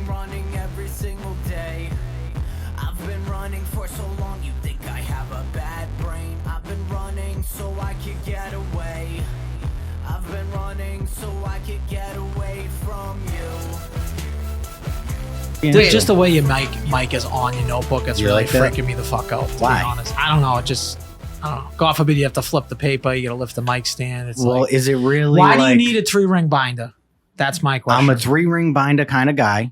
running every single day. I've been running for so long, you think I have a bad brain. I've been running so I could get away. I've been running so I could get away from you. Dude, just the way your mic is on your notebook, it's You really like that? freaking me the fuck out, to Why? be honest. I don't know. I don't know. God forbid you have to flip the paper, you gotta lift the mic stand. It's Well, like, is it really why do like, you need a 3-ring binder? That's my question. I'm a 3-ring binder kind of guy,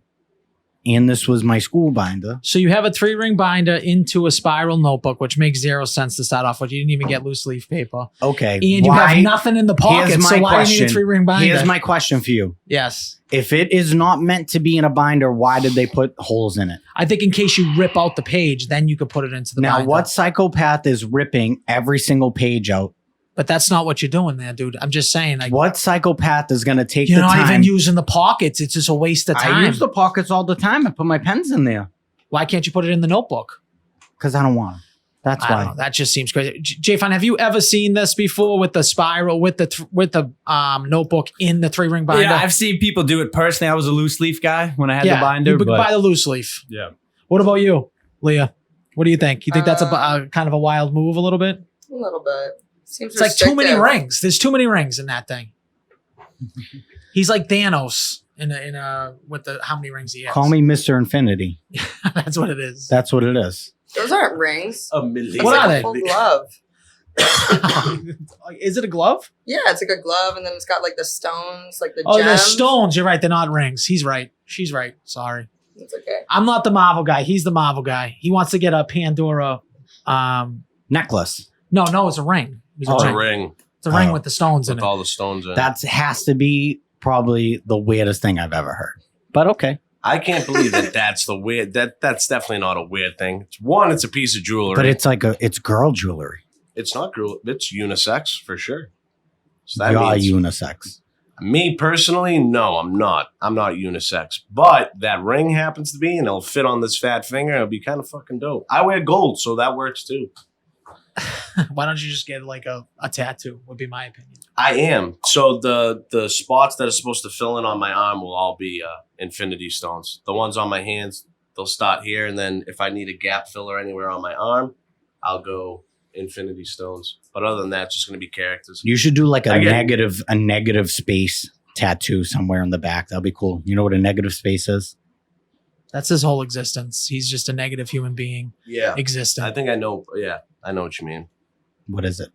and this was my school binder. So you have a 3-ring binder into a spiral notebook, which makes zero sense to start off with. You didn't even get loose leaf paper. Okay. And you have nothing in the pocket, so why do you need a 3-ring binder? Here's my question for you. Yes. If it is not meant to be in a binder, why did they put holes in it? I think in case you rip out the page, then you could put it into the Now, binder. what psychopath is ripping every single page out? But that's not what you're doing there, dude. I'm just saying. Like, What psychopath is going to take you're the not time? even using the pockets. It's just a waste of time. I use the pockets all the time. I put my pens in there Why can't you put it in the notebook? because I don't want them. That's I don't why. know. That just seems crazy. J-Fon, have you ever seen this before with the spiral, with the notebook in the 3-ring binder? Yeah, I've seen people do it personally. I was a loose leaf guy when I had the binder. You but buy the loose leaf. yeah. What about you, Leah? What do you think? You think that's a kind of a wild move a little bit? A little bit. Seems It's like too many rings. There's too many rings in that thing. He's like Thanos in a with the how many rings he has. Call me Mr. Infinity. That's what it is. That's what it is. Those aren't rings. A million. It's What like are a they? full glove. Is it a glove? Yeah, it's like a glove, and then it's got like the stones, like the Oh, gems. they're stones. You're right. They're not rings. He's right. She's right. Sorry. It's okay. I'm not the Marvel guy. He's the Marvel guy. He wants to get a Pandora. Necklace. No, it's a ring. It's It's a a ring. ring It's a ring Oh. with the stones in with it. all the stones in it. That has to be probably the weirdest thing I've ever heard. But okay. I can't believe that that's the weird. That's definitely not a weird thing. It's a piece of jewelry. But it's like it's girl jewelry. It's not girl. It's unisex for sure. So that You're means unisex. me personally, no, I'm not. I'm not unisex. But that ring happens to be, and it'll fit on this fat finger. It'll be kind of fucking dope. I wear gold, so that works too. Why don't you just get like a tattoo? Would be my opinion. I am. So the spots that are supposed to fill in on my arm will all be infinity stones. The ones on my hands, they'll start here, and then if I need a gap filler anywhere on my arm, I'll go infinity stones. But other than that, it's just going to be characters. You should do like a I get- negative space tattoo somewhere in the back. That'll be cool. You know what a negative space is? That's his whole existence. He's just a negative human being Yeah, existing. I think I know. Yeah, I know what you mean. What is it?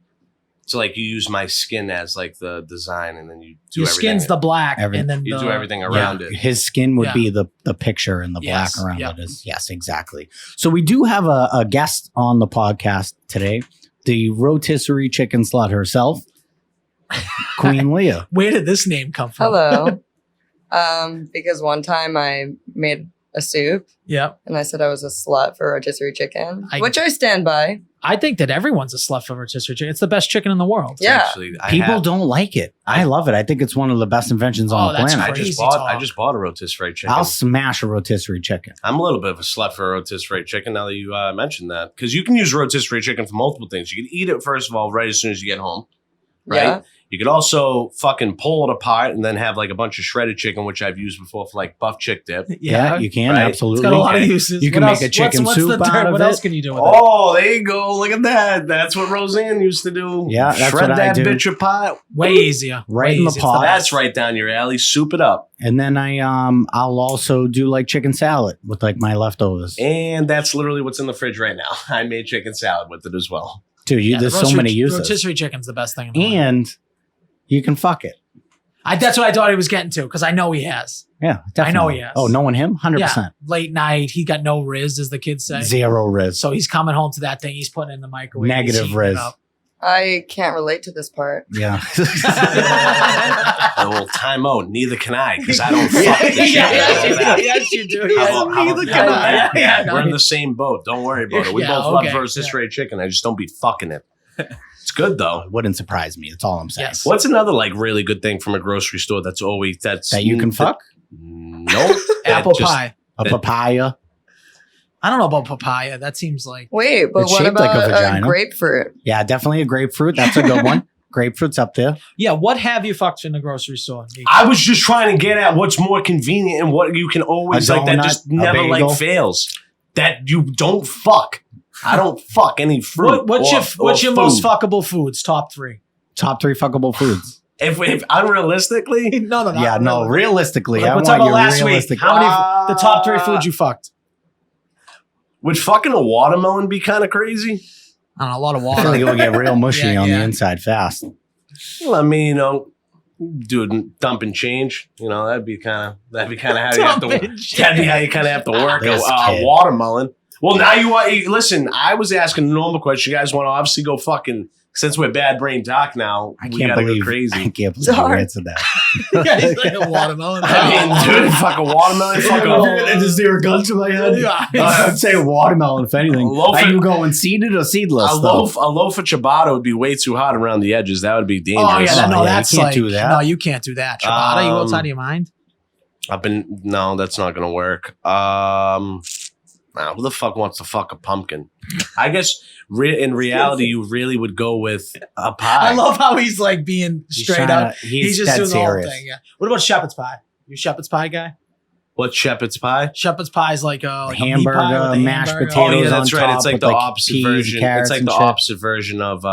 So like you use my skin as like the design, and then you do Your everything. skin's the black, Every- and then you the, do everything around it. His skin would Yeah. be the picture and the Yes, black around yep. it is. Yes, exactly. So we do have a guest on the podcast today, the rotisserie chicken slut herself, Queen Leah. Where did this name come from? Hello. Because one time I made a soup Yep. and I said I was a slut for rotisserie chicken, I- which I stand by. I think that everyone's a slut for rotisserie chicken. It's the best chicken in the world. Yeah. Actually, People don't like it. I love it. I think it's one of the best inventions on Oh, the that's planet. crazy. I talk. just bought a rotisserie chicken. I'll smash a rotisserie chicken. I'm a little bit of a slut for a rotisserie chicken now that you mentioned that. Because you can use rotisserie chicken for multiple things. You can eat it, first of all, right as soon as you get home. Right? Yeah. You could also fucking pull it apart and then have like a bunch of shredded chicken, which I've used before for like buff chick dip. Yeah, you can. Right. Absolutely. It's got a lot of Okay. uses. You can What make else- a chicken what's soup the out of What it. else can you do with it? Oh, there you go. Look at that. That's what Roseanne used to do. Yeah, that's Shred what I that do. bitch apart. Way easier. Right Way in the easier. pot. That's right down your alley. Soup it up. And then I'll also do like chicken salad with like my leftovers. And that's literally what's in the fridge right now. I made chicken salad with it as well. Dude, Yeah, there's so rotisserie- many uses. Rotisserie chicken's the best thing in the world. And you can fuck it. That's what I thought he was getting to because I know he has. Yeah, definitely. I know he has. Oh, knowing him? 100%. Yeah, late night. He got no riz, as the kids say. Zero riz. So he's coming home to that thing. He's putting it in the microwave. Negative he's heating riz. it up. I can't relate to this part. Yeah. Well, time out. Neither can I because I don't fuck the shit out of that. Yes, you do. How about Neither that? can I. Yeah, Yeah, we're in no. the same boat. Don't worry about it. We Yeah, both love okay, rotisserie chicken. I just don't be fucking it. It's good though. It wouldn't surprise me. That's all I'm saying. Yes. What's another like really good thing from a grocery store that's That you can fuck? No. Apple pie. A papaya. I don't know about papaya. That seems like Wait, but It's what shaped like a about vagina. grapefruit? Yeah, definitely a grapefruit. That's a good one. Grapefruit's up there. Yeah, what have you fucked in the grocery store? I was just trying to get at what's more convenient and what you can always A like that donut, just a never bagel. like fails. That you don't fuck. I don't fuck any fruit. What's your or most food. fuckable foods? Top 3. Top 3 fuckable foods. If unrealistically, No. Yeah, no, realistically. I We're want talking about you last week. realistic. How many? The top 3 foods you fucked? would fucking a watermelon be kind of crazy? I don't know, a lot of I feel like water. it'll get real mushy Yeah, on yeah. the inside fast. Well, I mean, dude, dumping change. That'd be kind of how you have to. Dumping change. That'd be how you kind of have to work This a kid. watermelon. Well, now you want. Listen, I was asking a normal question. You guys want to obviously go fucking. Since we're bad brain doc now, I we can't gotta believe go crazy. I can't believe you Sorry. answered that. Yeah, he's like a watermelon. I mean, dude, fuck a watermelon, fuck a. just hear a gun to my head. I'd say watermelon, if anything. A loaf Are of- you going seeded or seedless? A loaf of ciabatta would be way too hot around the edges. That would be dangerous. Oh yeah, Oh, yeah, that's you can't like do that. no, you can't do that. Ciabatta, you outside of your mind? No, that's not gonna work. Who the fuck wants to fuck a pumpkin? I guess in reality, you really would go with a pie. I love how he's like being He's straight trying up. to- he's just dead doing the whole serious. thing. Yeah. What about shepherd's pie? You a shepherd's pie guy? What shepherd's pie? Shepherd's pie is like a meat pie Hamburger, with a mashed hamburger. potatoes. Oh yeah, that's on right. top It's like with, the like, opposite peas, version. carrots, It's like and the shit. opposite version of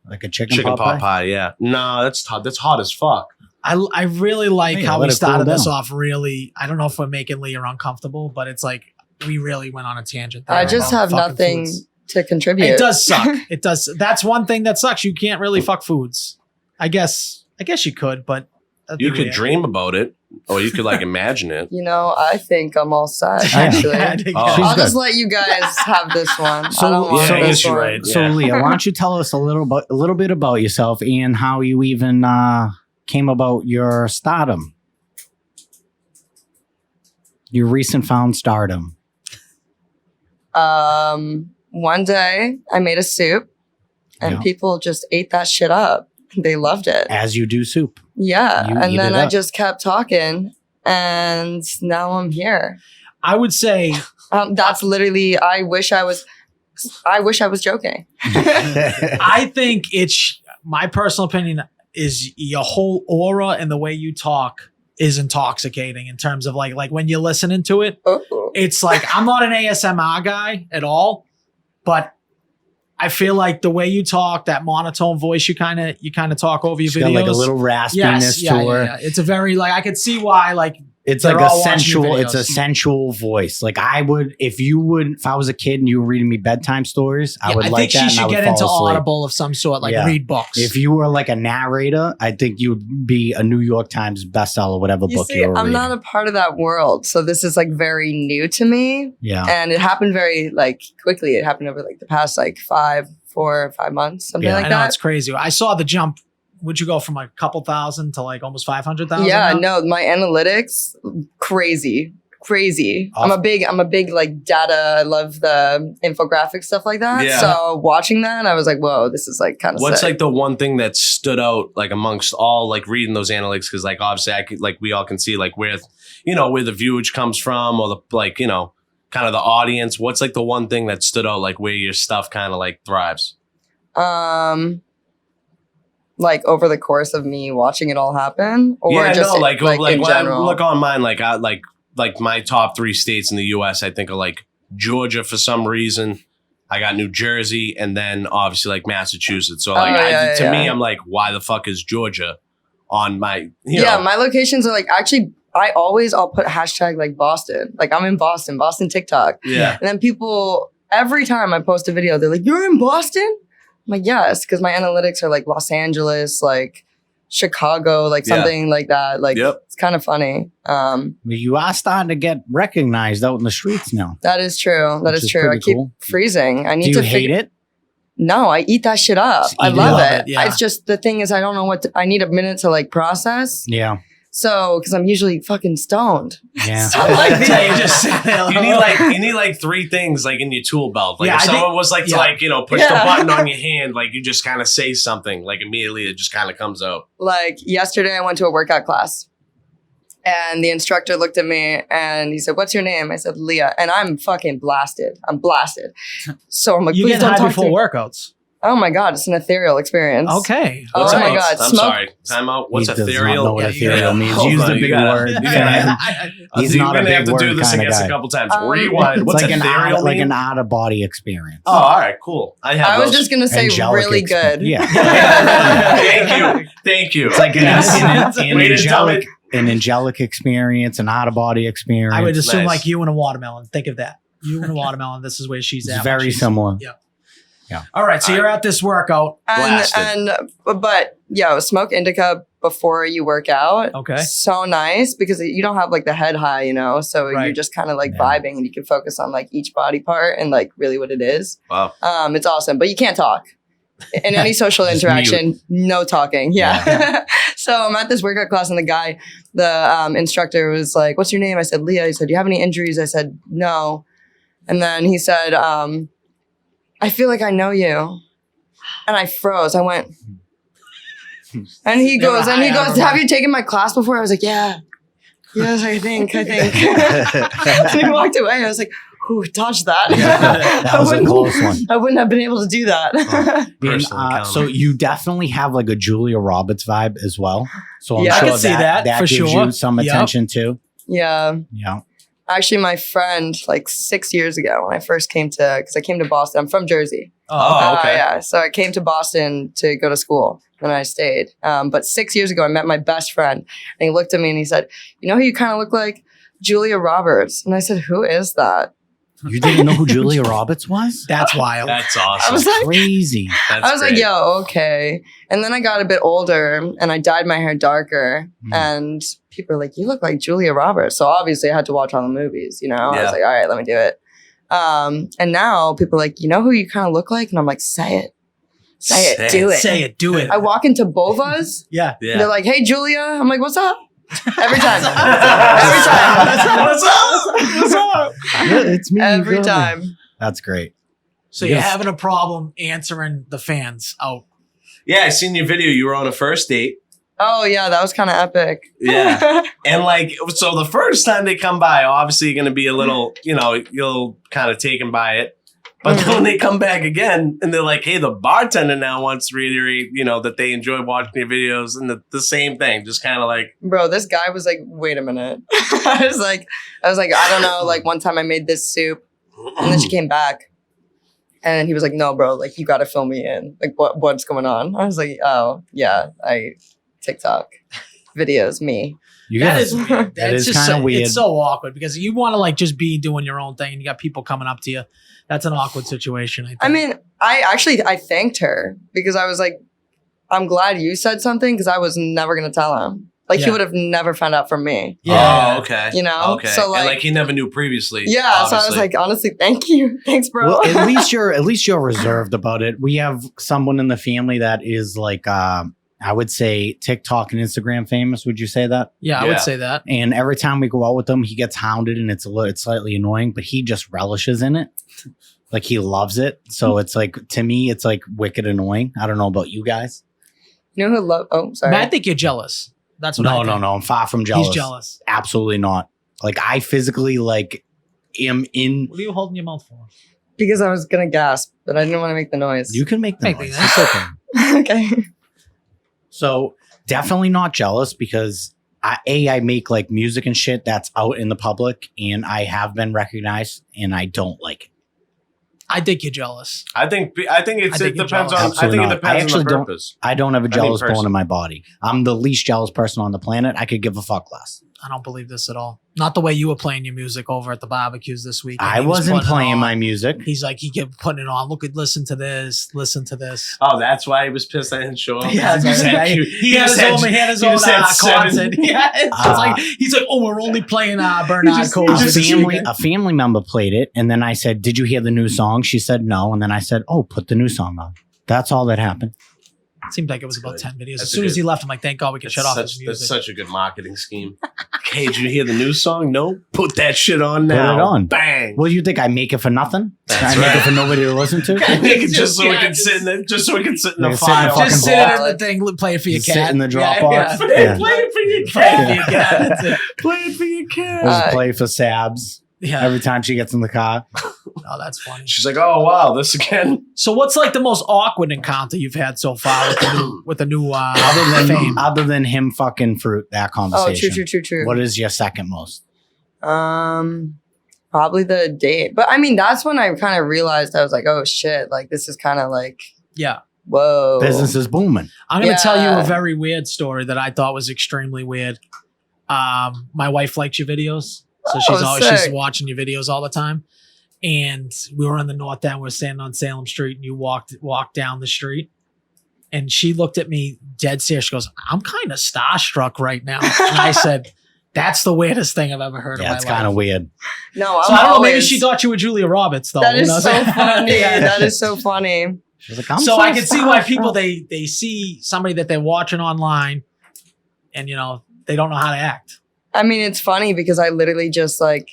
Like a chicken chicken pot pot pie. Yeah. No, that's hot as fuck. I really like Yeah, how let we it cool started this down. off. Really, I don't know if we're making Leah uncomfortable, but it's like we really went on a tangent. There I just about have fucking nothing foods. to contribute. It does suck. It does. That's one thing that sucks. You can't really fuck foods. I guess you could, but that'd You be could weird. dream about it, or you could like imagine it. I think I'm all set, Yeah. actually. Yeah, I think- Oh. I'll She's just let you guys have this one. So- I don't want yeah, I this guess you're one. right. So, Yeah. Leah, why don't you tell us a little bit about yourself and how you even came about your stardom, your recent found stardom? One day I made a soup and Yeah. people just ate that shit up. They loved it. As you do soup. Yeah. You eat And then it I up. just kept talking and now I'm here. I would say That's literally, I wish I was joking. I think it's my personal opinion is your whole aura and the way you talk is intoxicating in terms of like when you're listening to it. Oh. It's like I'm not an ASMR guy at all, but I feel like the way you talk, that monotone voice, you kind of talk over your She's videos. got like a little raspiness to her. Yeah. It's a very like I could see why like It's They're like a all watching your sensual. It's a videos. sensual voice. Like if I was a kid and you were reading me bedtime stories, I would I like think that. she and I should would get fall into asleep. Audible of some sort, like Yeah. read books. If you were like a narrator, I think you would be a New York Times bestseller, whatever You book see, you were I'm reading. not a part of that world. So this is like very new to me. Yeah. And it happened very like quickly. It happened over like the past like 4 or 5 months, something Yeah. like I know that. it's crazy. I saw the jump. Would you go from like a couple thousand to like almost 500,000? Yeah, now? no, my analytics crazy. Awesome. I'm a big like data. I love the infographic stuff like that. Yeah. So watching that, I was like, whoa, this is like kind of What's sick. like the one thing that stood out like amongst all like reading those analytics? Because like obviously I could like we all can see like where where the viewage comes from or the like kind of the audience. What's like the one thing that stood out like where your stuff kind of like thrives? Like over the course of me watching it all happen, or just like in when I general. look on mine, like I like my top 3 states in the U.S. I think are like Georgia for some reason. I got New Jersey, and then obviously like Massachusetts. So like to me, I'm like, why the fuck is Georgia on my? You know? My locations are like actually. I'll put hashtag like Boston. Like I'm in Boston TikTok. Yeah. And then people every time I post a video, they're like, "You're in Boston?" I'm like, "Yes," because my analytics are like Los Angeles, like Chicago, like something like that. Like it's kind of funny. You are starting to get recognized out in the streets now. That is true. That Which is is true. I pretty keep cool. freezing. I need Do you to hate it? No, I eat that shit up. Just I eat it love up. it. Yeah. It's just the thing is I don't know I need a minute to like process. Yeah. So, because I'm usually fucking stoned. Yeah. So, like, Yeah, you just sit there. you need like 3 things like in your tool belt. Like Yeah, if I think- someone was like to yeah. like push Yeah. the button on your hand, like you just kind of say something, like immediately it just kind of comes out. like yesterday I went to a workout class and the instructor looked at me and he said, "What's your name?" I said, "Leah." And I'm fucking blasted. I'm blasted. So I'm like, You "Please get don't high talk before to me." workouts. Oh my God, it's an ethereal experience. Okay. What's Oh a- my God, I'm smoke- sorry. Time out. What's He does not ethereal? know what Yeah, ethereal means. Hold Use on, the you big gotta- word. you gotta- He's You're not a gonna have big to do word this kind of against guy. a couple times. Um, Rewind. It's What's like ethereal like mean? an out of body experience. Oh, all right, cool. I have I was those. just gonna say Angelic really good. Yeah. Thank you. It's like an Way to tell angelic, an angelic experience, an out of body experience. I would assume Nice. like you and a watermelon. Think of that. You and a watermelon. This is where she's it's at. very similar. Yeah. All right. So you're at this workout. And but yeah, smoke indica before you work out. Okay. So nice because you don't have like the head high, you know. So Right. you're just kind of like Yeah. vibing, and you can focus on like each body part and like really what it is. Wow. It's awesome, but you can't talk. In any social Just interaction, no talking. Yeah. So I'm at this workout class, and the instructor was like, "What's your name?" I said, "Leah." He said, "Do you have any injuries?" I said, "No." And then he said, "I feel like I know you," and I froze. I went, and he Never goes, high, I "Have remember. you taken my class before?" I was like, "Yeah, yes, I think." And he walked away. I was like, "Who dodged that?" That was a close one. I wouldn't have been able to do that. And, Personal accountable. so you definitely have like a Julia Roberts vibe as well. So I'm Yeah. I sure can see that, for gives sure. you some Yep. attention too. Yeah. Yeah. Actually, my friend, like 6 years ago, when I first came because I came to Boston. I'm from Jersey. Oh, okay. Yeah. So I came to Boston to go to school, and I stayed. But 6 years ago, I met my best friend, and he looked at me and he said, "You know who you kind of look like? Julia Roberts." And I said, "Who is that?" You didn't know who Julia Roberts was? That's wild. That's I awesome. was like, Crazy. That's I was like, great. "Yo, okay." And then I got a bit older, and I dyed my hair darker, Mm. and people were like, "You look like Julia Roberts." So obviously, I had to watch all the movies. You know, I Yeah. was like, "All right, let me do it." And now people are like, "You know who you kind of look like?" And I'm like, "Say it, say it, do it." Say it. Do it. I walk into Bova's. Yeah. Yeah. They're like, "Hey, Julia." I'm like, "What's up?" Every time. Every What's up? What's up? Yeah, it's me. Every you got me. time. That's great. So you're Yes. having a problem answering the fans out. Yeah, I seen your video. You were on a first date. Oh yeah, that was kind of epic. Yeah. And like, so the first time they come by, obviously you're going to be a little, you'll kind of taken by it. But then when they come back again and they're like, hey, the bartender now wants to reiterate, that they enjoy watching your videos, and the same thing, just kind of like, Bro, this guy was like, "Wait a minute." I was like, I don't know. Like one time I made this soup, and then she came back, and he was like, "No, bro, like you got to fill me in. Like what's going on?" I was like, "Oh yeah, TikTok videos, me." You That guys, is weird. that It's is just kind of so, weird. It's so awkward because you want to like just be doing your own thing and you got people coming up to you. That's an awkward situation. I think. I mean, I thanked her because I was like, "I'm glad you said something," because I was never gonna tell him. Like he Yeah. would have never found out from me. yeah. oh, okay. You know? Okay. So, and like- he never knew previously. Yeah. So I was obviously. like, honestly, thank you. Thanks, bro. Well, at least you're reserved about it. We have someone in the family that is like, I would say TikTok and Instagram famous. Would you say that? Yeah, I Yeah. would say that. And every time we go out with him, he gets hounded, and it's slightly annoying, but he just relishes in it. Like he loves it. So it's like, to me, it's like wicked annoying. I don't know about you guys. You know who love? Oh, sorry. But I think you're jealous. That's what I think. No. I'm far from jealous. He's jealous. Absolutely not. Like I physically like am in. What are you holding your mouth for? Because I was gonna gasp, but I didn't want to make the noise. You can make the Make the noise. noise. It's okay. Okay. So definitely not jealous because I make like music and shit that's out in the public, and I have been recognized, and I don't like it. I think you're jealous. I think it I think depends you're on. jealous. I Absolutely think it not. I depends on actually the don't- purpose. I don't have a jealous bone personally. in my body. I'm the least jealous person on the planet. I could give a fuck less. I don't believe this at all. Not the way you were playing your music over at the barbecues this week. I wasn't playing my music. He's like, he kept putting it on. Listen to this. Listen to this. Oh, that's why he was pissed I didn't show up. Yeah, He just had- he had his own, concert. Yeah, it's like he's like, oh, we're only playing Bernard Coles. A family member played it, and then I said, "Did you hear the new song?" She said, "No," and then I said, "Oh, put the new song on." That's all that happened. It seemed like it was about Good. 10 videos. That's As a soon as good- he left, I'm like, thank God we can shut off his That's music. such a good marketing scheme. Hey, did you hear the new song? No, put that shit on now. Put it on. Bang. Well, you think I make it for nothing? That's I make right. it for nobody to listen to? I make it just so we Yeah, can sit in the, just so we can sit in the Like, sit in the file. fucking Just sit box. in the thing, play it for your Sit cat. in the Yeah, Dropbox. yeah. Play Yeah. it for your Play it for your cat. cat. That's it. Play it for your cat. Just play for Sabs Yeah. every time she gets in the car. Oh, that's funny. She's like, "Oh wow, this again." So, what's like the most awkward encounter you've had so far with the new fame? Other than him fucking fruit, that Oh, conversation. true. What is your second most? Probably the date. But I mean, that's when I kind of realized I was like, oh shit, like this is kind of like, Yeah. whoa. Business is booming. I'm going to tell you Yeah. a very weird story that I thought was extremely weird. My wife likes your videos, so she's sick. watching your videos all the time. And we were in the North End. We were standing on Salem Street, and you walked down the street, and she looked at me dead serious. She goes, "I'm kind of starstruck right now." And I said, "That's the weirdest thing I've ever heard in Yeah, my it's life." kind of weird. No, So I don't know. Maybe she thought you were Julia Roberts, though. That Who is knows? so funny. That is so funny. She's like, I'm So I can see why starstruck. people they see somebody that they're watching online, and they don't know how to act. I mean, it's funny because I literally just like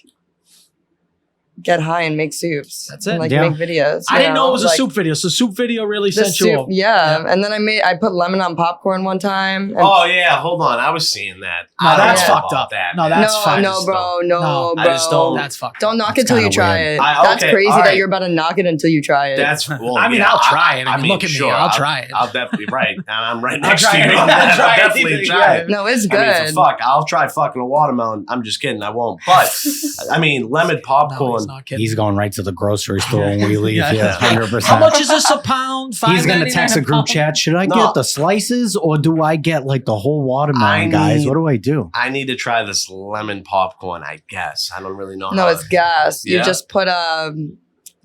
get high and make soups. That's it. And, like Yeah. make videos. I you didn't know it was a like, soup video. So soup video really the sent you soup, over. yeah. And then I put lemon on popcorn one time. And Oh yeah, hold on. I was seeing that. No, I don't that's know fucked about up. That, No, man. that's no, fine. no, just bro, don't- no, No, bro. I just don't- That's fucked. Don't knock That's it till you kinda try weird. it. I- That's okay, crazy all that right. you're about to knock it until you try it. That's well, I mean, yeah, I'll try it. I mean, look at me. sure, I'll try it. I'll definitely right, and I'm right I'll next try to you. it. on I'll that. try I'll it. definitely try Yeah. it. No, it's I good. mean, for fuck, I'll try fucking a watermelon. I'm just kidding. I won't. But I mean, lemon No, popcorn. he's not kidding. He's going right to the grocery store when we leave. Yeah. Yeah, 100%. How much is this a pound? He's gonna $5.99 text a group chat. Should I No. get the slices or do I get like the whole watermelon, I guys? need- What do I do? I need to try this lemon popcorn. I guess I don't really know. No, how it's gas. You Yeah? just put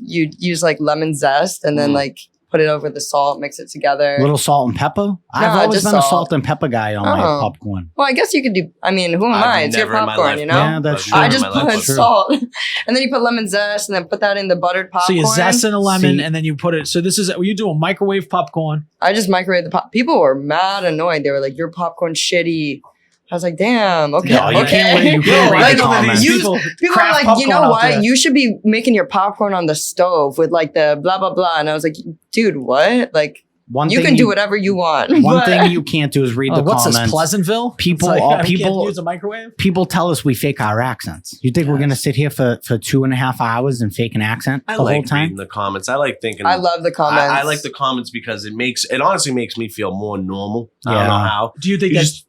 you use like lemon zest and then Mm. like put it over the salt, mix it together. Little salt and pepper? I've always just been a salt. salt and pepper guy on my Oh. popcorn. Well, I guess you could do. I mean, who am I've I? It's your never in my popcorn, life you know. Yeah, that's true. I Never just in my life put was- true. salt, and then you put lemon zest, and then put that in the buttered So popcorn. you zest in a lemon, See- and then you put it. So this is you do a microwave popcorn. I just microwave the pop. People were mad annoyed. They were like, "Your popcorn shitty." I was like, "Damn, okay, No, you okay." can't read- you can't read Like, the comments. People are craft like, you popcorn know out what? there. You should be making your popcorn on the stove with like the blah blah blah. And I was like, dude, what? Like, One you thing can do whatever you want. One but- thing you can't do is read the What's comments. this, Pleasantville? People- It's all you people- can't use a microwave. People tell us we fake our accents. You think we're gonna sit here for 2.5 hours and fake an accent I the whole like time? reading the comments. I like thinking. I love the comments. I like the comments because it honestly makes me feel more normal. I don't Yeah. know how. Do you think You that just-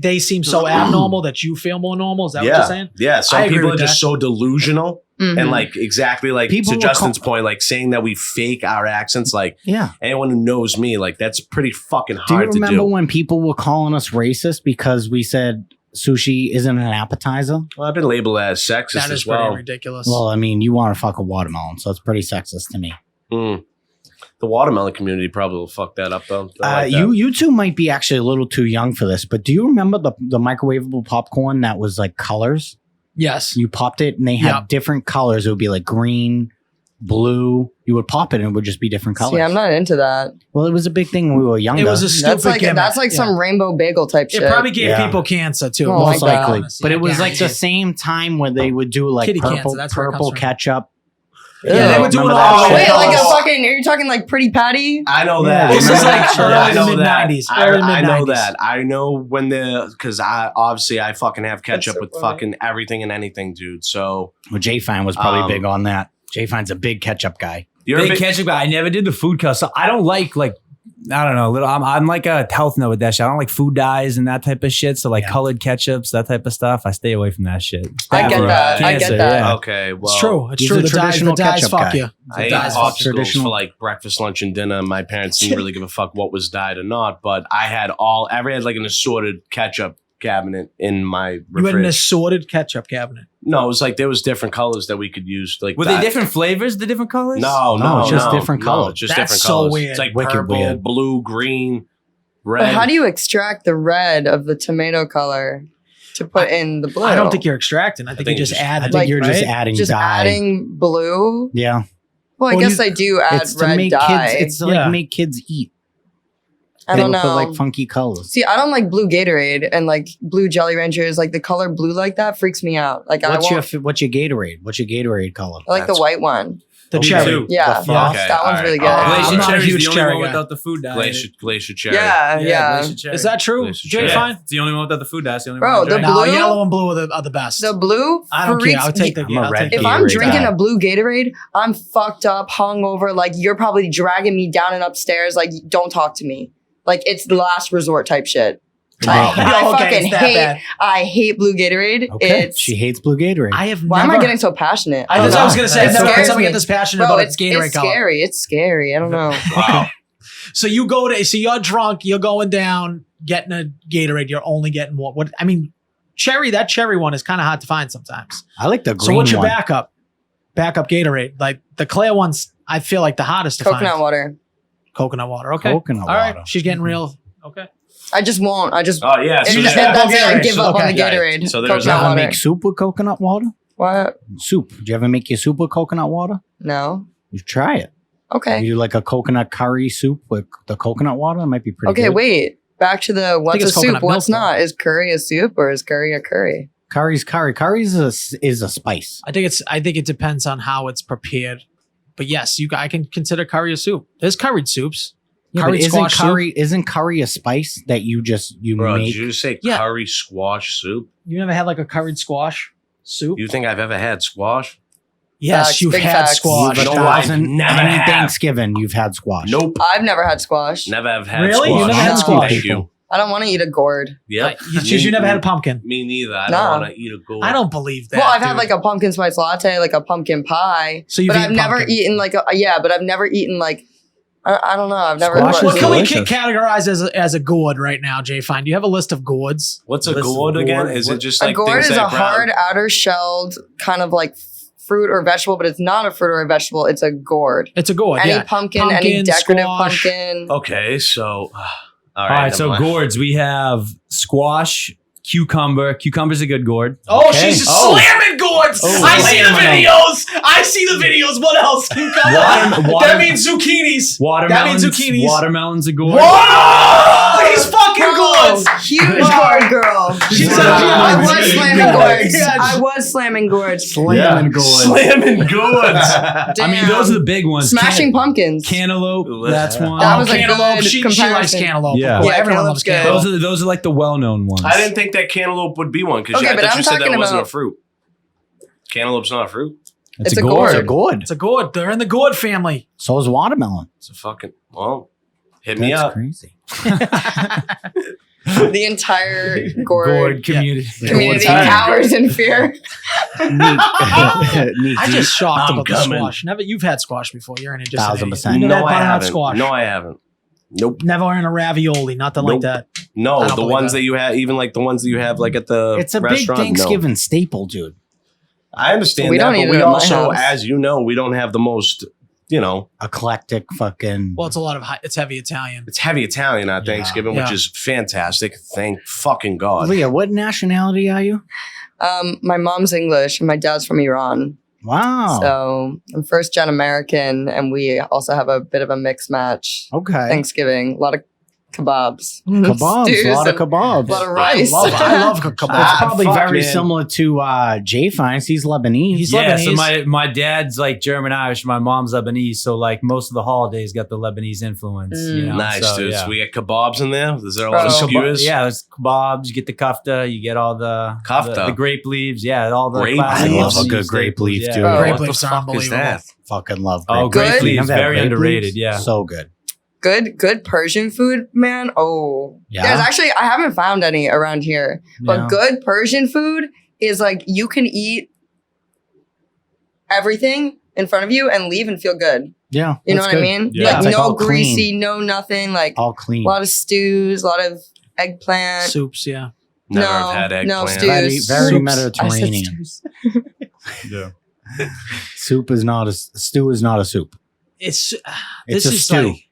they seem so abnormal that you feel more normal? Is that what you're saying? Yeah. I Some agree people are with just that. so delusional Mhm. and like exactly like People to will Justin's point, like saying that we fake our accents. Like Yeah. anyone who knows me, like that's pretty fucking Do you hard to remember do. when people were calling us racist because we said sushi isn't an appetizer? Well, I've been labeled as sexist That is as well. pretty ridiculous. Well, I mean, you want to fuck a watermelon, so it's pretty sexist to me. Mm. The watermelon community probably will fuck that up though. I like that. You two might be actually a little too young for this, but do you remember the microwavable popcorn that was like colors? yes. You popped it and they had Yep. different colors. It would be like green, blue. You would pop it and it would just be different colors. See, I'm not into that. Well, it was a big thing when we were younger. It was a stupid That's like gimmick. that's Yeah. some rainbow bagel type shit. It probably gave Yeah. people cancer too. Oh most my God. likely. Honestly, But I it was like the guarantee same time where they would do like Kitty purple, cancer, that's where it purple comes from. ketchup. Yeah, they were doing Remember all that the shit? Wait, like a Oh. fucking? Are you talking like Pretty Patty? I know Yeah, that. this is like early I know mid-90s, that. early I know mid-90s. that. I know when because I obviously I fucking have ketchup so with funny. fucking everything and anything, dude. So Well, J Fine was probably Um, big on that. J Fine's a big ketchup guy. you're a Big big, ketchup guy. I never did the food custom. I don't like I don't know. I'm like a health nut with that shit. I don't like food dyes and that type of shit. So like Yeah. colored ketchups, that type of stuff. I stay away from that shit. I get Right. that. I get Cancer, that. yeah. okay. Well, It's true. It's He's true. a The traditional dyes ketchup fuck guy. you. I The ate dyes popsicles fuck you. traditional. for like breakfast, lunch, and dinner. My parents didn't really give a fuck what was dyed or not, but I had like an assorted ketchup cabinet in my You had an refrigerator. assorted ketchup cabinet. No, it was like there was different colors that we could use. Like Were that. they different flavors? The different colors? No, just different colors. Just That's different so colors. weird. It's like Wicked purple, weird. blue, green, But red. how do you extract the red of the tomato color to put in the blue? I don't think you're extracting. I think think you just just- add I it. think you're just right? adding just dye. adding blue. Yeah, Well, I Well, guess I do add it's to red make dye. kids. It's to Yeah. like make kids eat. I They don't would know. put like funky colors. See, I don't like blue Gatorade and like blue Jolly Ranchers. Like the color blue like that freaks me out. Like What's I won't. your Gatorade? What's your Gatorade color? I like the That's- white one. The Me cherry. too. Yeah, The frost. Okay, that one's all really right. good. I'm Glacier not a cherry is huge the only cherry one guy. without the food dye. Glacier cherry. Yeah. Glacier cherry. Is that true? Glacier Jay, cherry. fine. It's the only one without the food dye. It's the only Bro, one. I the drink. No, blue- yellow and blue are the best. The blue. I don't care. I'll take the. I'm a I'll red take If the I'm Gatorade drinking guy. a blue Gatorade, I'm fucked up, hungover. Like you're probably dragging me down and upstairs. Like don't talk to me. Like it's the last resort type shit. I Okay, fucking it's that hate. bad. I hate blue Gatorade. Okay, It's she hates blue Gatorade. I have why never. am I getting so passionate? I was know. gonna say I've It never had scares somebody me. get this passionate Bro, about it's a Gatorade color. scary. It's scary. I don't know. Wow. So you go to. So you're drunk. You're going down, getting a Gatorade. You're only getting what? I mean, cherry. That cherry one is kind of hard to find sometimes. I like the green So what's your one. backup? Backup Gatorade. Like the clear ones, I feel like the hardest to Coconut find. water. Coconut water. Okay. Coconut All right. water. She's getting real. Okay. I just won't. I just. Oh yeah. It's So just, there- that's it. I Gatorade. give up on the Okay. Gatorade. So there's Coconut Ever water. make soup with coconut water? What? Soup. Do you ever make your soup with coconut water? No. You try it. Okay. You do like a coconut curry soup with the coconut water. It might be pretty Okay, good. wait. Back to the what's a it's soup, coconut what's milk, not? Is curry a soup or is curry a curry? Curry's curry. Curry's is a spice. I think it depends on how it's prepared. But yes, I can consider curry a soup. There's curried soups. Yeah, but Curried squash soup. isn't curry a spice that you Bro, make? did you just say Yeah. curry squash soup? You never had like a curried squash soup? You think I've ever had squash? Yes, Facts, you've big had facts. squash. But No, there I wasn't never any have. Thanksgiving you've had squash. Nope. I've never had squash. Never have had Really? squash. You never had No. squash? Thank you. I don't want to eat a gourd. Yep. You never had a pumpkin. Me neither. I Nah. don't want to eat a gourd. I don't believe that. Well, I've had dude. like a pumpkin spice latte, like a pumpkin pie. So you've but I've eaten never pumpkin. eaten like but I've never etten like I don't know. I've never Squash is What can we delicious. categorize as a gourd right now, Jay? Fine. Do you have a list of gourds? What's a List of gourd again? gourd? Is it just a like gourd things is that a brown- hard outer shelled kind of like fruit or vegetable, but it's not a fruit or a vegetable. It's a gourd. It's a gourd. Any Yeah. pumpkin, any Pumpkin, decorative squash. pumpkin. Okay, so all All right. right, so never mind. gourds. We have squash, cucumber. Cucumber's a good gourd. Oh, Okay. she's Oh. slamming gourds. Oh, I see the slamming videos. I see the videos. What else? Cucumber. Water- That means zucchinis. Watermelons. That means zucchinis. Watermelons a gourd. Whoa! He's fucking Bro, gourds. huge gourd girl. She's Wow. I was Yeah. slamming Yeah. gourds. Yeah. I was slamming gourds. Slamming gourds. Slamming gourds. I mean, those are the big ones. Smashing pumpkins. Cantaloupe. That's one. That was a cantaloupe. good She likes comparison. cantaloupe. Yeah. Well, Yeah, everyone loves cantaloupe's good. cantaloupe. Those are like the well-known ones. I didn't think that cantaloupe would be one because Okay, I but thought I'm you said that talking wasn't a about- fruit. Cantaloupe's not a fruit. It's a It's gourd. a gourd. It's a gourd. They're in the gourd family. So is watermelon. It's a fucking hit me That's up. crazy. The entire gourd, Gourd community. community Gourd. cowers in fear. I just shocked I'm about the coming. squash. Never, you've had squash before. You're in it just 1000%. You never No, had I butternut haven't. squash. No, I haven't. Nope. Never in a ravioli. Nothing like Nope. that. I No, don't the believe ones that. that you have, even like the ones that you have, like at the It's a big restaurant. no. Thanksgiving staple, dude. I understand We that, don't but eat we it at my also, house. as you know, we don't have the most. Eclectic fucking. Well, it's a lot of it's heavy Italian. It's heavy Italian on Yeah. Thanksgiving, Yeah. which is fantastic. Thank fucking God. Leah, what nationality are you? My mom's English and my dad's from Iran. Wow. So I'm first gen American, and we also have a bit of a mixed match. Okay. Thanksgiving, a lot of kebabs, Kebabs, stews, a lot of and kebabs. a lot of rice. I love kebabs. It's probably fuck, very man. similar to Jay Fines. He's Lebanese. He's Yeah, Lebanese. so my dad's like German Irish, my mom's Lebanese, so like most of the holidays got the Lebanese influence. You know? Nice, so, dude. Yeah. So we get kebabs in there. Is there a lot of Bro. skewers? Yeah, there's kebabs. You get the kafta. You get all the Kafta? the grape leaves. Yeah, all the Grape classic I love a Lebanese good grape staples, leaf, yeah. dude. Bro. Grape What the leaves are fuck is unbelievable. that? Fucking love Oh, grape Good. leaves. grape You leaves, never had very grape underrated. leaves? Yeah. So good. Good Persian food, man. Oh, Yeah? There's actually I haven't found any around here, but Yeah. good Persian food is like you can eat everything in front of you and leave and feel good. Yeah. You know that's what I good. mean? Yeah. Like It's like no all clean. greasy, no nothing. Like All a clean. lot of stews, a lot of eggplant. Soups, yeah. Never No, have had no, eggplant. stew. Very, Stews. very Soups. I said Mediterranean. stews. Yeah. Soup is not a stew. Is not a soup. It's It's this a is stew. like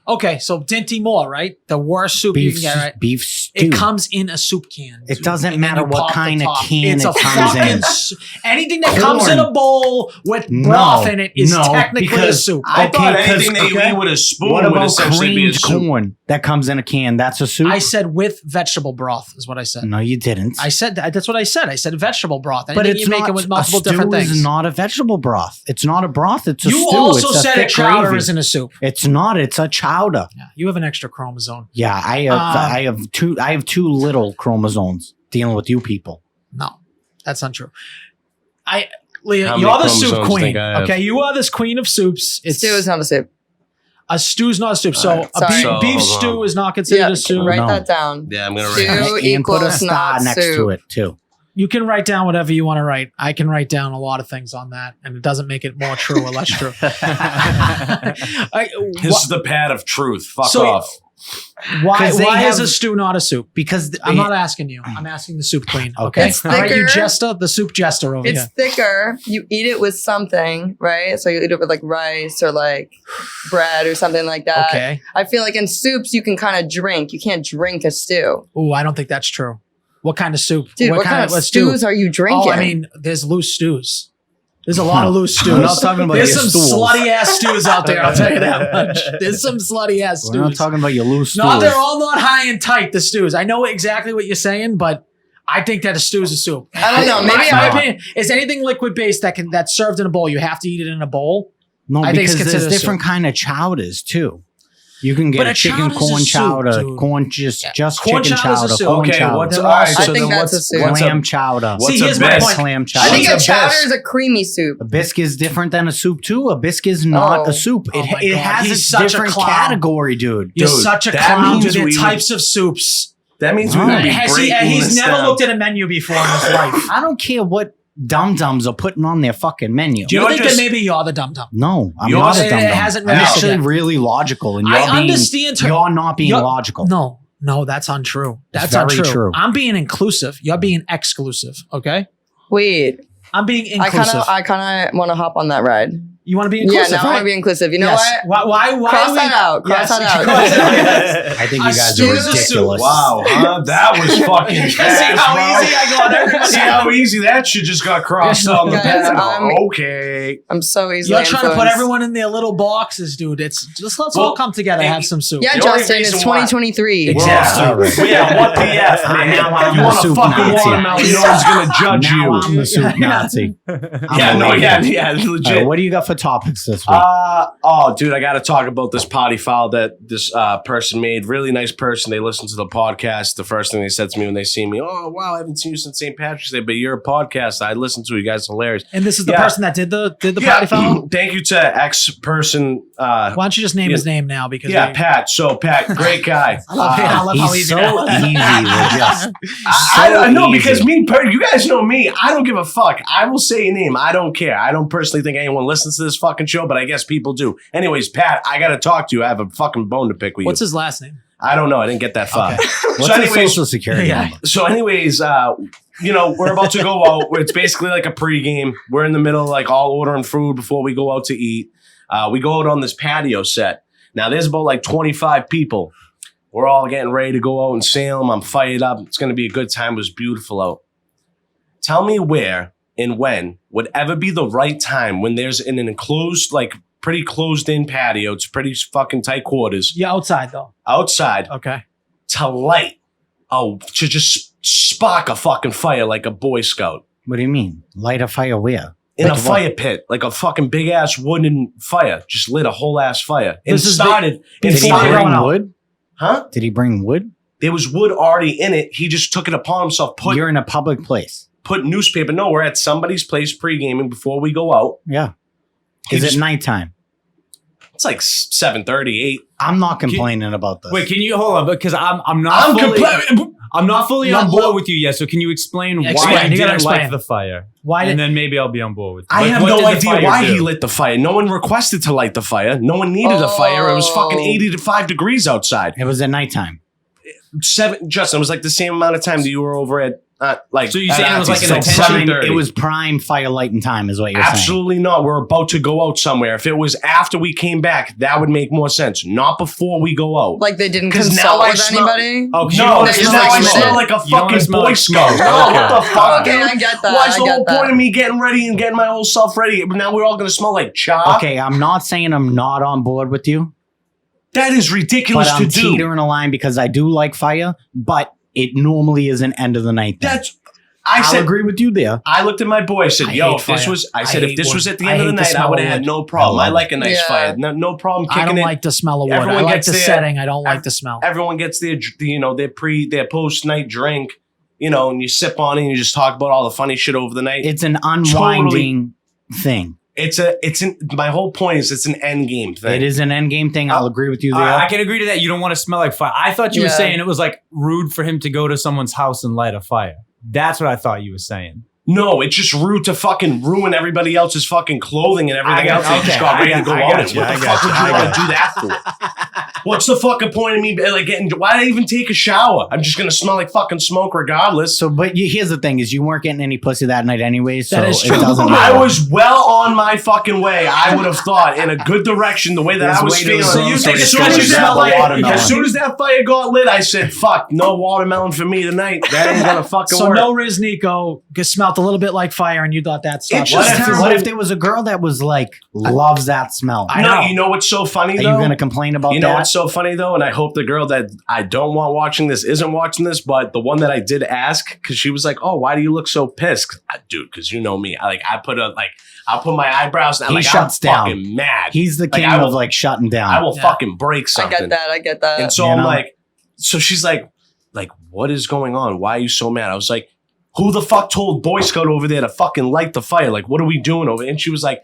Okay, so Dinty Moore, right? The worst soup you can get, right? Beef stew. It comes in a soup can. It doesn't And then matter you what pop the kind of top. can It's it a comes in. fucking anything that comes in a bowl with broth in it is technically a because soup. I thought Okay, anything 'cause- that you eat with a spoon What would about essentially be a creamed soup. corn that comes in a can? That's a soup. I said with vegetable broth is what I said. No, you didn't. I said that. That's what I said. I said vegetable broth. but Anything it's you make not it with multiple a stew different things. is not a vegetable broth. It's not a broth. It's a You stew. also It's a said a thick chowder gravy. isn't a soup. It's not. It's a chowder. Yeah, you have an extra chromosome. Yeah, I have two. I have two little chromosomes dealing with you people. No, that's not true. Leah, How you're many the soup chromosomes queen. think I have? Okay, you are this queen of soups. Stew is not a soup. A stew is not a soup. So Alright, a sorry. So, beef hold stew on. is not considered Yeah, a soup. write No. that down. Yeah, I'm gonna Stew write Stew And put a equals star not next soup. to it too. You can write down whatever you want to write. I can write down a lot of things on that, and it doesn't make it more true or less true. This is the pad of truth. Fuck So- off. Why 'Cause they is have- a stew not a soup? Because I'm not asking you. I'm asking the soup queen. Okay. Okay. It's All right, you thicker. jester, the soup jester over It's here. thicker. You eat it with something, right? So you eat it with like rice or like bread or something like that. Okay. I feel like in soups you can kind of drink. You can't drink a stew. Oh, I don't think that's true. What kind of soup? Dude, what kind of stews are you drinking? Oh, I mean, there's loose stews. There's a lot of loose stews. We're not talking about There's your some stools. slutty ass stews out there. I'll tell you that much. There's some slutty ass stews. We're not talking about your loose No, stools. they're all not high and tight. The stews. I know exactly what you're saying, but I think that a stew is a soup. I don't know. My Maybe I- opinion is anything liquid based that's served in a bowl. You have to eat it in a bowl. No, I think it's because there's considered a different kind of chowders too. You can But get a a chicken chowder's a corn soup, chowder, dude. corn just Corn chicken chowder's a chowder, soup. corn Okay, chowder, what's They're all right? all So I then think that's a what's soup. what's clam a chowder. what's See, a here's my best? point. Clam I chowder. think a What's a chowder best? is a creamy soup. A biscuit is different than a soup too. A biscuit is not Oh. a soup. Oh It, my it God, has he's a such a different clown. category, dude. You're Dude, such a that clown. means Dude, there are we- types of soups. That means we're No. gonna be He's breaking this never down. looked at a menu before in his life. I don't care what dum-dums are putting on their fucking menu. Do you know think just- that maybe you're the dum dum? No, I'm Yours- not a it dum-dum. hasn't I'm registered actually yet. really logical, and you're I being, understand her- you're not being you're- logical. No, that's untrue. That's very untrue. true. I'm being inclusive. You're being exclusive. Okay. Wait, I'm being I inclusive. kind of want to hop on that ride. You want to be Yeah, inclusive, now I right? want to be inclusive. You know Yes. what? Why Cross are we- that out. Cross Yes, that out. cross it out, yes. I think A you guys stew are is a soup. ridiculous. Wow, huh? That was fucking You fast, see how bro. easy I got everybody? See how easy that shit just got crossed on the Guys, pen? I'm- Okay. I'm so easily You're trying to put influenced. everyone in their little boxes, dude. It's just let's Well, all come together and have some soup. Yeah, The only Justin, it's reason why- 2023. Exactly. All right. Well, yeah, what the F, man? Now I'm If you the want to soup fucking Nazi. watermelon, no one's gonna judge Now you. I'm the soup Nazi. Yeah, no, yeah, All legit. right, what do you got for topics this week? Oh, dude, I got to talk about this potty foul that this person made. Really nice person. They listened to the podcast. The first thing they said to me when they see me, oh, wow, I haven't seen you since St. Patrick's Day, but you're a podcast. I listened to you guys. Hilarious. And this is the Yeah. person that did the potty foul. Thank you to X person. Why don't you just name his name now? Because Yeah, Pat. So, Pat, great guy. I love how He's easy so that is. easy. We're just I know easy. because you guys know me. I don't give a fuck. I will say your name. I don't care. I don't personally think anyone listens to this fucking show, but I guess people do. Anyways, Pat, I got to talk to you. I have a fucking bone to pick with What's you. his last name? I don't know. I didn't get that far. Okay. What's So his anyways, social security Yeah. number? So, anyways, we're about to go out. It's basically like a pregame. We're in the middle, like all ordering food before we go out to eat. We go out on this patio set. Now, there's about like 25 people. We're all getting ready to go out in Salem. I'm fired up. It's going to be a good time. It was beautiful out. Tell me where and when would ever be the right time when there's an enclosed, like pretty closed in patio. It's pretty fucking tight quarters Yeah, outside though. outside Okay. to light. Oh, to just spark a fucking fire like a Boy Scout. What do you mean? Light a fire where? In Like a what? fire pit, like a fucking big ass wooden fire, just lit a whole ass fire. And This is started. Did he Before started- going bring out. wood? huh? Did he bring wood? There was wood already in it. He just took it upon himself. You're in a public place. Put newspaper. No, we're at somebody's place pre-gaming before we go out. Yeah. He Is just- it nighttime? It's like 7:30, 8. I'm not complaining about this. Wait, can you hold on? Because I'm not fully Not on board bored. with you yet. So can you explain Yeah, why explain. you You gotta didn't like explain. the fire? Why And did then maybe I'll be on board with you. I Like, have what no did the idea fire why do? he lit the fire. No one requested to light the fire. No one needed a fire. It was fucking 85 degrees outside. It was at nighttime. Justin, it was like the same amount of time that you were over at Like, So you saying it was like an So attention- it was prime fire lighting time, is what you're saying. Absolutely not. We're about to go out somewhere. If it was after we came back, that would make more sense. Not before we go out. Like they didn't 'Cause consult now I with smell- anybody. Oh, No, They because just now I like smell it. like a You don't fucking smell Boy like Scout. smoke. No, Okay. what the fuck, Okay, dude? I get that. Why's the I get whole that. point of me getting ready and getting my whole self ready? But now we're all going to smell like cha. Okay, I'm not saying I'm not on board with you, That is ridiculous but to I'm do. teetering a line because I do like fire, but it normally is an end of the night thing. I'll I'll agree with you there. I looked at my boy. I said, I "Yo, hate if this fire. was," I I said, "If hate this wood. was at the I end of the hate the night, I smell would of have had wood. no problem. I I love like a nice Yeah. fire. No problem I kicking don't it. like the smell of wood. Everyone I like gets the their- setting. I don't like the smell. Everyone gets their, their post night drink, and you sip on it and you just talk about all the funny shit over the night. It's an unwinding thing. My whole point is it's an end game thing. It is an end game thing. I'll agree with you there. I can agree to that. You don't want to smell like fire. I thought you were Yeah. saying it was like rude for him to go to someone's house and light a fire. That's what I thought you were saying. No, it's just rude to fucking ruin everybody else's fucking clothing and everything else. They just got ready to go out in. What the fuck would you want to do that for? What's the fucking point of me like getting? Why did I even take a shower? I'm just gonna smell like fucking smoke regardless. So, but here's the thing: is you weren't getting any pussy that night anyway. So That is it true. doesn't I matter. was well on my fucking way. I would have thought in a good direction the way that There's I was way to feeling. the So you think as it's soon because as you smell like that, watermelon. as soon as that fire got lit, I said, "Fuck, no watermelon for me tonight. That ain't gonna fucking So work." no Riz Nico smelled a little bit like fire, and you thought that stuff. It just was What if there was a girl that was like loves that smell? I No, know. you know what's so funny Are though? you going to complain about You know that? what's so funny though, and I hope the girl that I don't want watching this isn't watching this, but the one that I did ask, because she was like, "Oh, why do you look so pissed, dude?" Because you know me, I'll put my eyebrows down. He Like, shuts I'm down. fucking mad. He's the Like, king I will- of like shutting down. I will Yeah. fucking break I something. get that. And so You I'm know? like, so she's like, what is going on? Why are you so mad? I was like, who the fuck told Boy Scout over there to fucking light the fire? Like, what are we doing over? And she was like,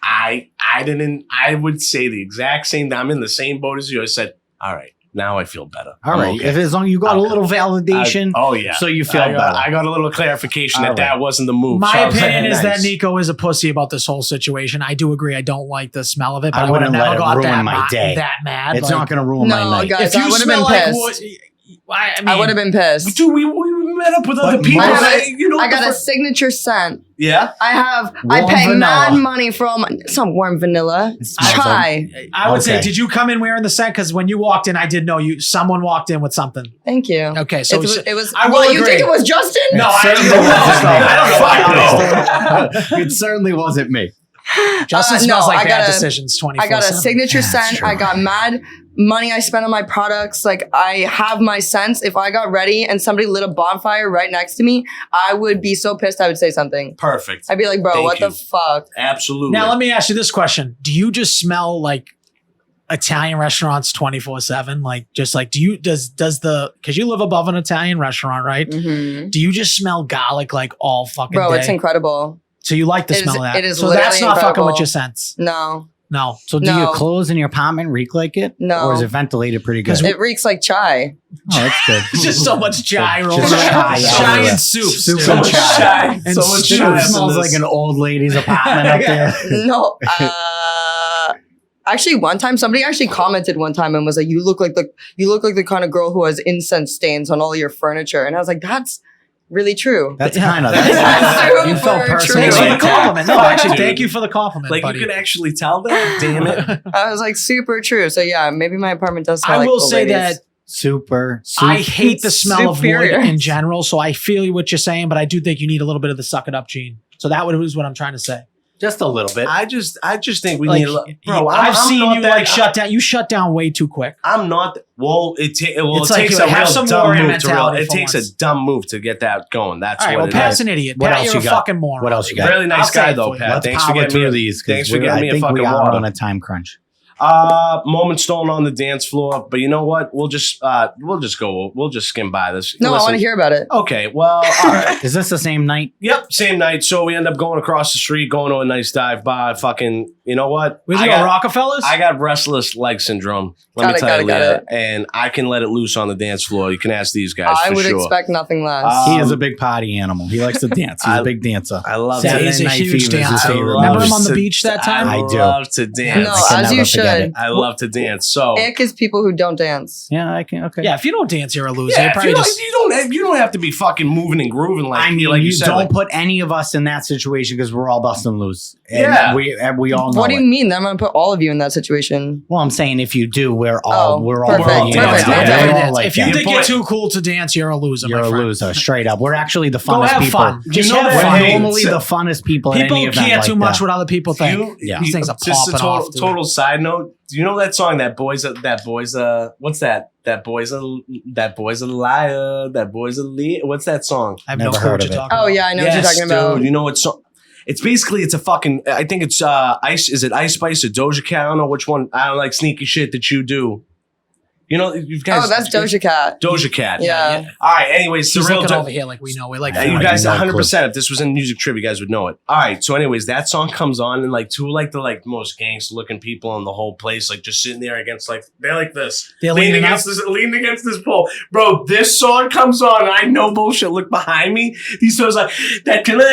I didn't. I would say the exact same. I'm in the same boat as you. I said, all right, now I feel better. All I'm right, okay. if as long as you got a Okay. little validation, Oh yeah. so you feel I better. got a little clarification All that right. wasn't the move. My So I was like, opinion is that nice. Nico is a pussy about this whole situation. I do agree. I don't like the smell of it, but I I would have wouldn't never let it got ruin that, my day. that mad. it's like, not going to ruin No, my night. guys, If I you would have been smell like pissed. wood, I mean, I would have been pissed. Dude, we met up with other But people. I got right? a- You know, I what got the a signature scent. yeah. I Warm pay vanilla. mad money from some warm vanilla. smells Chai. I would say, Okay. did you come in wearing the scent? Because when you walked in, I did know you. Someone walked in with something. Thank you. Okay, so it was. I will Well, you agree. think it was Justin? No, I certainly don't know. wasn't me. I don't know. It certainly wasn't me. Justin no, smells like I bad got a- decisions. 24/7. I got a signature Yeah, that's scent. true. I got mad money I spent on my products. Like I have my sense. If I got ready and somebody lit a bonfire right next to me, I would be so pissed I would say something. Perfect. I'd be like, bro, Thank what you. the fuck? Absolutely. Now let me ask you this question: do you just smell like Italian restaurants 24/7? Like, just like, does the because you live above an Italian restaurant, right? hmm Do you just smell garlic like all fucking Bro, day? it's incredible. So you like the It is- smell of that? it is so that's literally not fucking incredible. with your sense. No, No. So do No. your clothes in your apartment reek like it? No. Or is it ventilated pretty good? 'Cause it reeks like chai. Oh, that's good. It's just so much chai rolling Just around. chai Chai everywhere. and soup. Soup dude. and much chai. chai. And So much stew. chai. It smells like an old lady's apartment up there. No. Actually, one time somebody actually commented one time and was like, "You look like the kind of girl who has incense stains on all your furniture." And I was like, "That's really true." That's kind of That's you felt super personal. Thanks for the Like, compliment. No, fuck, actually, dude. thank you for the compliment, like buddy. you could actually tell that. Damn it. I was like, super true. So yeah, maybe my apartment does smell I like will old say ladies. that Super. I hate the smell Superior. of wood in general, so I feel what you're saying, but I do think you need a little bit of the suck it up gene. So that was what I'm trying to say. just a little bit. I just think we Like, need. Bro, I've seen not you that- like shut down. You shut down way too quick. I'm not. Well, It's it like takes you a have real some dumb warrior move to real. mentality It for takes once. a dumb move to get that going. That's All right, what well, it Pat's is. an idiot. What Pat, else you're you a got? fucking moron. What else you got? Really nice I'll say guy it though, for you. Pat. Let's Thanks for power getting through me. these. 'Cause Thanks for getting I me a think fucking we are water. on a time crunch. Moment stolen on the dance floor, but you know what? We'll just skim by this. No, I Listen. want to hear about it. Okay, well, all right. Is this the same night? Yep, same night. So we end up going across the street, going to a nice dive bar. Fucking, you know what? Where'd I you go, got- Rockefellers? I got restless leg syndrome. Let Got me it, tell got you, it, got Leah, it. and I can let it loose on the dance floor. You can ask these guys. I for would sure. expect nothing less. He is a big party animal. He likes to dance. He's a big dancer. I love Saturday He's a Night huge Fever is his dancer. favorite Remember movie. him on the beach that time? I I do. love to dance. no, I can as you never forget should. it. I love to dance. So Ick is people who don't dance. Yeah, I can. Okay. Yeah, if you don't dance, you're a loser. yeah, You if probably you, just you don't don't have to be fucking moving and grooving like I mean, like you said. don't Like, put any of us in that situation because we're all busting loose. And Yeah. we all know. What do you it. mean? I'm gonna put all of you in that situation. Well, I'm saying if you do, we're all Oh, we're perfect, all perfect, yeah, perfect. we're all like if you that. think you're too cool to dance, you're a loser. You're my a friend. loser, straight up. We're actually the Go funnest have people. fun. Just You know have that- fun. We're Hey, normally so- the funnest people. at People any event care like too much that. what other people think. Yeah. These things are just a popping off. dude. total side note. Do you know that song? That boy's what's that? That boy's a liar. That boy's a what's that song? I have Never no clue heard what of you're it. talking Oh about. yeah, I know what you're talking about. Dude, you know what song? It's basically it's a fucking. I think it's Ice. Is it Ice Spice or Doja Cat? I don't know which one. I don't like sneaky shit that you do. You know, you guys. Oh, that's Doja Cat. Doja Cat. Yeah. All right. Anyways, She's the real looking over here like we know. We're like, Yeah, you I guys, have no 100%. If this was in music trivia, you guys would know it. All right. So, anyways, that song comes on, and like two like the most gangster looking people in the whole place, like just sitting there against like they're like this, They're leaning leaning against this pole, bro. This song comes on, and I know bullshit. Look behind me. These songs like that kind of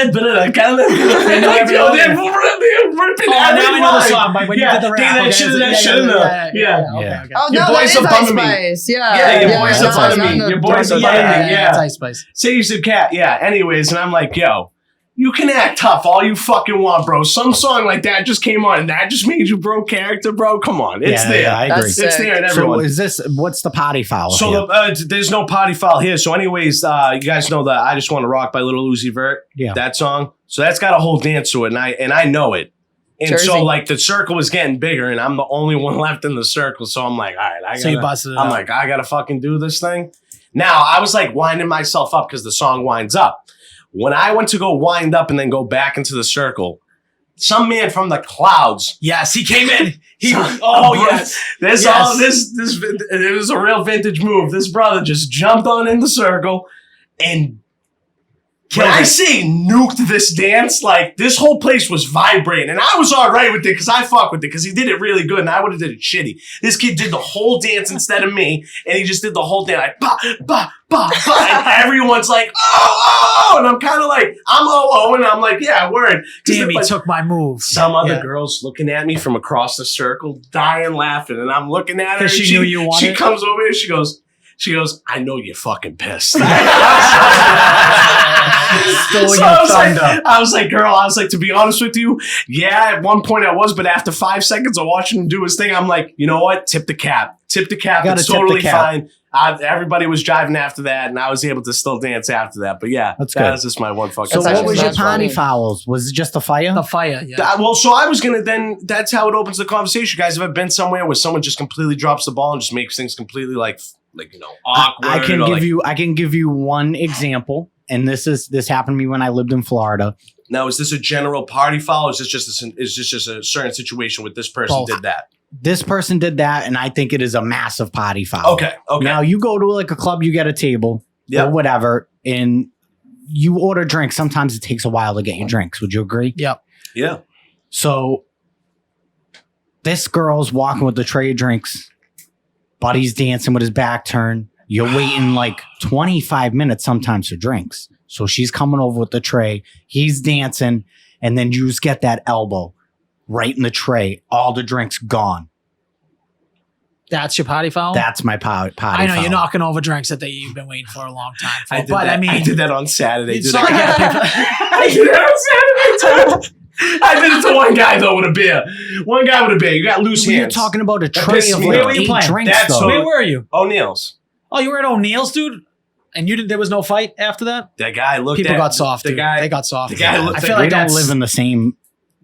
ripping. Oh, now every I know the line. song. But when you did the rap, that okay, shit, yeah, that yeah, shit, yeah, Yeah. okay. Oh Your no, boys that is are Ice bumming me. Spice. Yeah, Yeah, your boys are bumming me. Your boys are Yeah, bumming me. yeah, Yeah. it's Ice Spice. Say you said cat, yeah. Anyways, and I'm like, yo, you can act tough all you fucking want, bro. Some song like that just came on, and that just made you bro character, bro. Come on, it's Yeah, there. yeah, I agree. That's It's sick. there, and So everyone. is this what's the potty foul? So here? there's no potty foul here. So, anyways, you guys know that "I Just Want to Rock" by Little Uzi Vert. Yeah. That song. So that's got a whole dance to it, and I know it. And Jersey. so like the circle was getting bigger, and I'm the only one left in the circle. So I'm like, all right, So you busted it I'm out. like, I gotta fucking do this thing. Now I was like winding myself up because the song winds up. When I went to go wind up and then go back into the circle, some man from the clouds. Yes, he came in. Oh yes, this Yes. all this it was a real vintage move. This brother just jumped on in the circle and. When I say nuked this dance, like this whole place was vibrating, and I was all right with it because I fuck with it because he did it really good, and I would have did it shitty. This kid did the whole dance instead of me, and he just did the whole dance like ba ba ba ba, and everyone's like oh, and I'm kind of like I'm and I'm like yeah, word. 'Cause Damn, he like, took my move. some other Yeah. girls looking at me from across the circle, dying laughing, and I'm looking at her. 'Cause and she knew you wanted She it? comes over and she goes, I know you're fucking pissed. Stole So your I was like, girl, to be honest with you, yeah, at one point I was, but after 5 seconds of watching him do his thing, I'm like, you know what? Tip the cap. Gotta It's tip the totally cap. fine. Everybody was driving after that, and I was able to still dance after that. But yeah, That's that good. was just my one fucking. So That's what was your actually potty funny. fouls? Was it just a fire? The fire. Yeah. Well, so I was gonna then. That's how it opens the conversation. You guys have ever been somewhere where someone just completely drops the ball and just makes things completely like awkward? I can or, give like, you. I can give you one example, and this happened to me when I lived in Florida. Now, is this a general party foul? Or is this just a certain situation with this person Both. did that? This person did that, and I think it is a massive potty foul. Okay. Now you go to like a club, you get a table Yep. or whatever, and you order drinks. Sometimes it takes a while to get your drinks. Would you agree? Yep. Yeah. So this girl's walking with the tray of drinks. Buddy's dancing with his back turned. You're waiting like 25 minutes sometimes for drinks. So she's coming over with the tray. He's dancing. And then you just get that elbow right in the tray. All the drinks gone. That's your potty foul? That's my potty I know foul. you're knocking over drinks that you've been waiting for a long time for. I did but that. I mean, I did that on Saturday. it's dude. not like you had to pay for- I did that on Saturday. I did it to one guy though with a beer. One guy with a beer. You got loose You're hands. talking about a That tray pissed of me like off. Where were you 8 playing? drinks That's though. so- Where were you? O'Neill's. Oh, you were at O'Neill's, dude? And you didn't? There was no fight after that? That guy looked People at got soft, The dude. guy. They got soft. the guy looked I at- feel We like don't that's, live in the same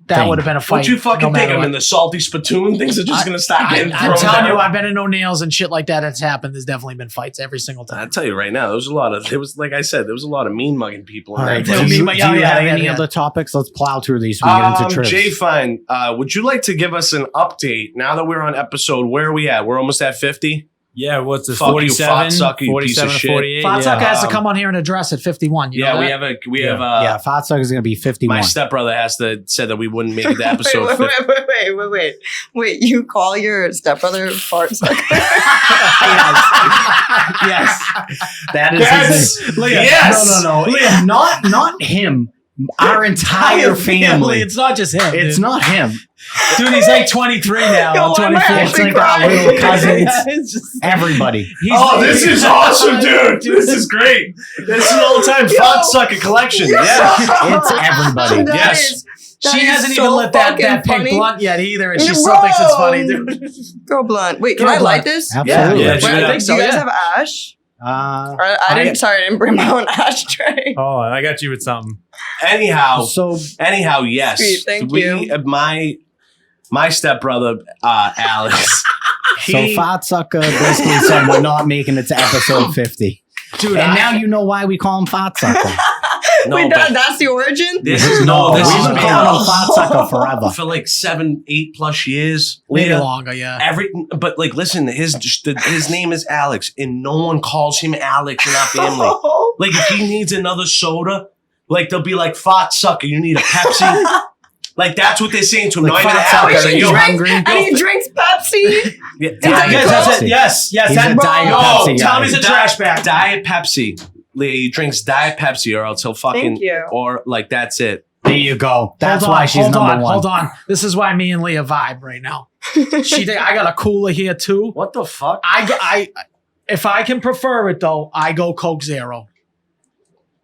that thing. would have been a fight. Don't you fucking no think matter I'm what. in the salty spittoon? Things are just going to start getting I'm thrown telling you, down. I've been in O'Neill's and shit like that. It's happened. There's definitely been fights every single I'll time. tell you right now, there was like I said, there was a lot of mean mugging people in All right. that. Tell Do me, you, but do yeah, you yeah, have yeah, any yeah. other topics? Let's plow through these so we get into trips. Jay Fine, would you like to give us an update now that we're on episode? Where are we at? We're almost at 50. Yeah, what's this? Fuck you, 47, fat sucker, you piece of 47 or shit. 48. Fatsucker yeah. has to come on here and address at 51. You know we that? have yeah, Fatsuck is going to be 51. my stepbrother said that we wouldn't make it to episode 50. Wait. You call your stepbrother fart sucker? Yes. That is his name. Yes. No. Not him. Our entire family. It's not just him. It's dude. not him. Dude, he's like 23 now. Yo, or why am I 24. It's actually like our crying? little cousins. Yeah, it's just- Everybody. Oh, this is awesome, dude. This is great. This is an all-time fun sucker collection. Yeah. It's everybody. That Yes. is- that She is hasn't so even lit that fucking pink funny. blunt yet either, and she Bro. still thinks it's funny, dude. Go blunt. Wait, can Go I light blunt. this? Absolutely. Yeah. Wait, I think do so, you guys yeah. have ash? Uh, I didn't bring my own ashtray. Oh, I got you with something. Anyhow, so yes. Sweet, thank you. My stepbrother, Alex. Fat Sucker basically said we're not making it to episode 50. Dude, And now you know why we call him Fat Sucker. No, Wait, but that's the origin? this is We've this been is calling him Fat Sucker forever. for like 7-8 plus years. maybe Leah, longer, yeah. But like, listen, his name is Alex, and no one calls him Alex in our family. Like, if he needs another soda, like they'll be like, "Fat sucker, you need a Pepsi." Like that's what they're saying to him. Like, Not even "Fat sucker, Alex. are Like, you yo, hungry?" And he drinks Pepsi. yeah, Diet Yes, that's Coke? it. Yes, He's that a Diet No, Pepsi tell guy. me he's a trash bag. Diet Pepsi. Leah, he drinks Diet Pepsi, or else he'll fucking, Thank you. or like that's it. There you go. That's why she's hold number on, one. Hold on. This is why me and Leah vibe right now. I got a cooler here too. What the fuck? If I can prefer it though, I go Coke Zero.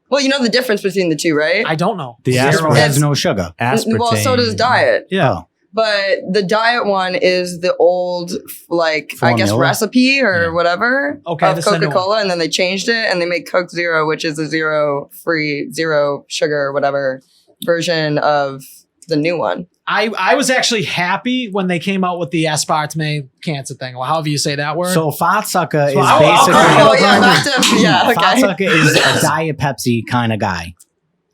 Well, you know the difference between the two, right? I don't know. The Zero aspartame. has no sugar. Aspartame. Well, so does Diet. Yeah. But the Diet one is the old, like, I guess, Formula? recipe or Yeah. whatever Okay, of this is the new Coca-Cola. And then they changed it and they make Coke Zero, which is a zero-free, zero sugar, whatever version of the new one. I was actually happy when they came out with the aspartame cancer thing, or however you say that word. So Fat Sucker is I'll basically Oh, yeah, that's yeah, Fat okay. Sucker is a Diet Pepsi kind of guy.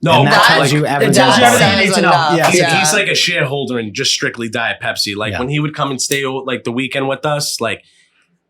No, and that that- tells you everything. it tells you about everything it. you need to know. Enough, Yes. yeah. He's like a shareholder in just strictly Diet Pepsi. Like Yeah. when he would come and stay like the weekend with us, like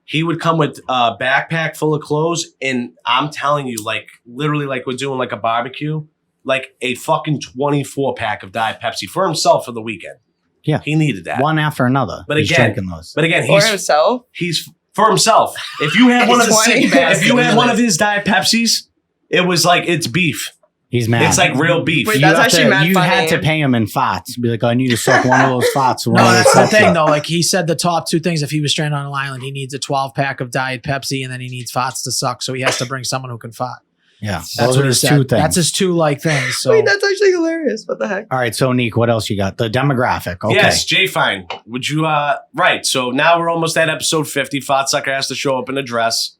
he would come with a backpack full of clothes, and I'm telling you, like literally, like we're doing like a barbecue, like a fucking 24 pack of Diet Pepsi for himself for the weekend. Yeah. he needed that. One after another. But He's again- drinking those. But again, For himself. he's for himself. If you had one of He's 20. if you had one of his Diet Pepsis, it was like it's beef. He's mad. It's like real beef. Wait, you that's have actually to, mad you funny. had to pay him in fats. Be like, I need to suck one of those fats. no, that's the thing though. Like he said, the top two things: if he was stranded on an island, he needs a 12-pack of Diet Pepsi, and then he needs farts to suck. So he has to bring someone who can fart. Yeah, That's those what are he his said. two things. That's his two like things. So Wait, that's actually hilarious. What the heck? All right, so Neek, what else you got? The demographic. Okay. Yes, Jay Fine. Would you right. So now we're almost at episode 50. Fat Sucker has to show up in a dress.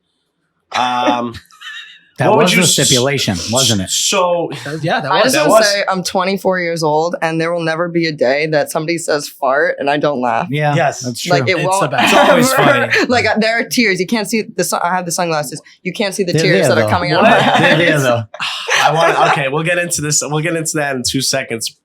That what would was you the stipulation, wasn't it? So yeah, that I was. just that want was- to say I'm 24 years old, and there will never be a day that somebody says fart and I don't laugh. Yeah. Yes. That's true. Like it It's won't. the best. It's always ever- funny. Like there are tears. You can't see the. I have the sunglasses. You can't see the They're tears there, that are though. coming out What? of my They're there, eyes. though. I want. Okay, we'll get into this. We'll get into that in 2 seconds.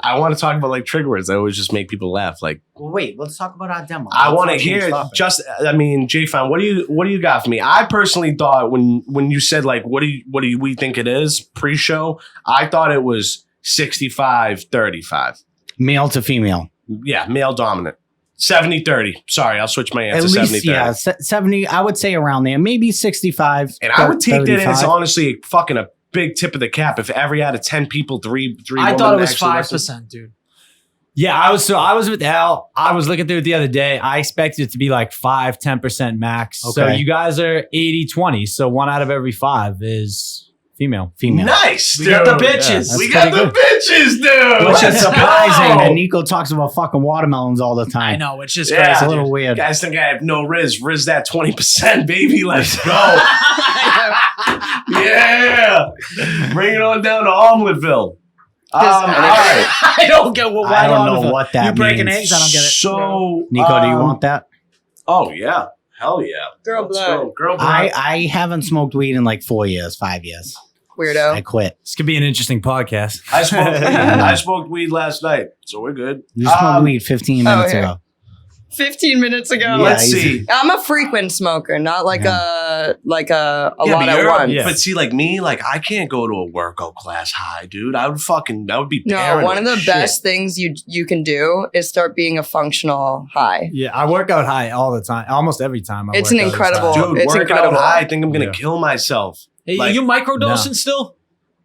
I want to talk about like trigger words that always just make people laugh. Like Well, wait, let's talk about our demo. I want to hear just. I mean, Jay Fine. What do you got for me? I personally thought when you said like what do we think it is pre-show? I thought it was 65-35. male to female. Yeah, male dominant. 70-30. Sorry, I'll switch my answer. At least, 70-30. yeah, 70. I would say around there, maybe 65. And I would take that as 35. honestly fucking a big tip of the cap. If every out of 10 people, three I women thought it was actually listen. 5%, dude. Yeah, I was with Al. I was looking through it the other day. I expected it to be like 5-10% max. So Okay. you guys are 80-20. So 1 out of every 5 is female. Female. Nice, We dude. got the bitches. That's We got pretty the bitches, dude. Which is Let's surprising go. that Nico talks about fucking watermelons all the time. I know it's just Yeah. It's crazy. a little dude. weird. Guys think I have no Riz. Riz that 20%, baby. Let's go. Yeah. Bring it on down to Omeleteville. All right. I don't get what. I don't know what that You breaking means. eggs? I don't get it. So, Nico, do you want that? Oh, yeah. Hell yeah. Girl Let's blood. go. Girl blood. I haven't smoked weed in like 4 years, 5 years. I Weirdo. quit. This could be an interesting podcast. I smoked weed last night, so we're good. You smoked Um, weed 15 minutes here. ago. 15 minutes ago. Yeah, Let's easy. see. I'm a frequent smoker, not like a lot but at you're- once. Yeah. But see, like me, like I can't go to a workout class high, dude. That would be No, paranoid one of the shit. best things you can do is start being a functional high. Yeah, I work out high all the time. Almost every time. It's work an out is incredible- high. Dude, It's working incredible. out high, I think I'm gonna Yeah. kill myself. Hey, Like- you microdosing still?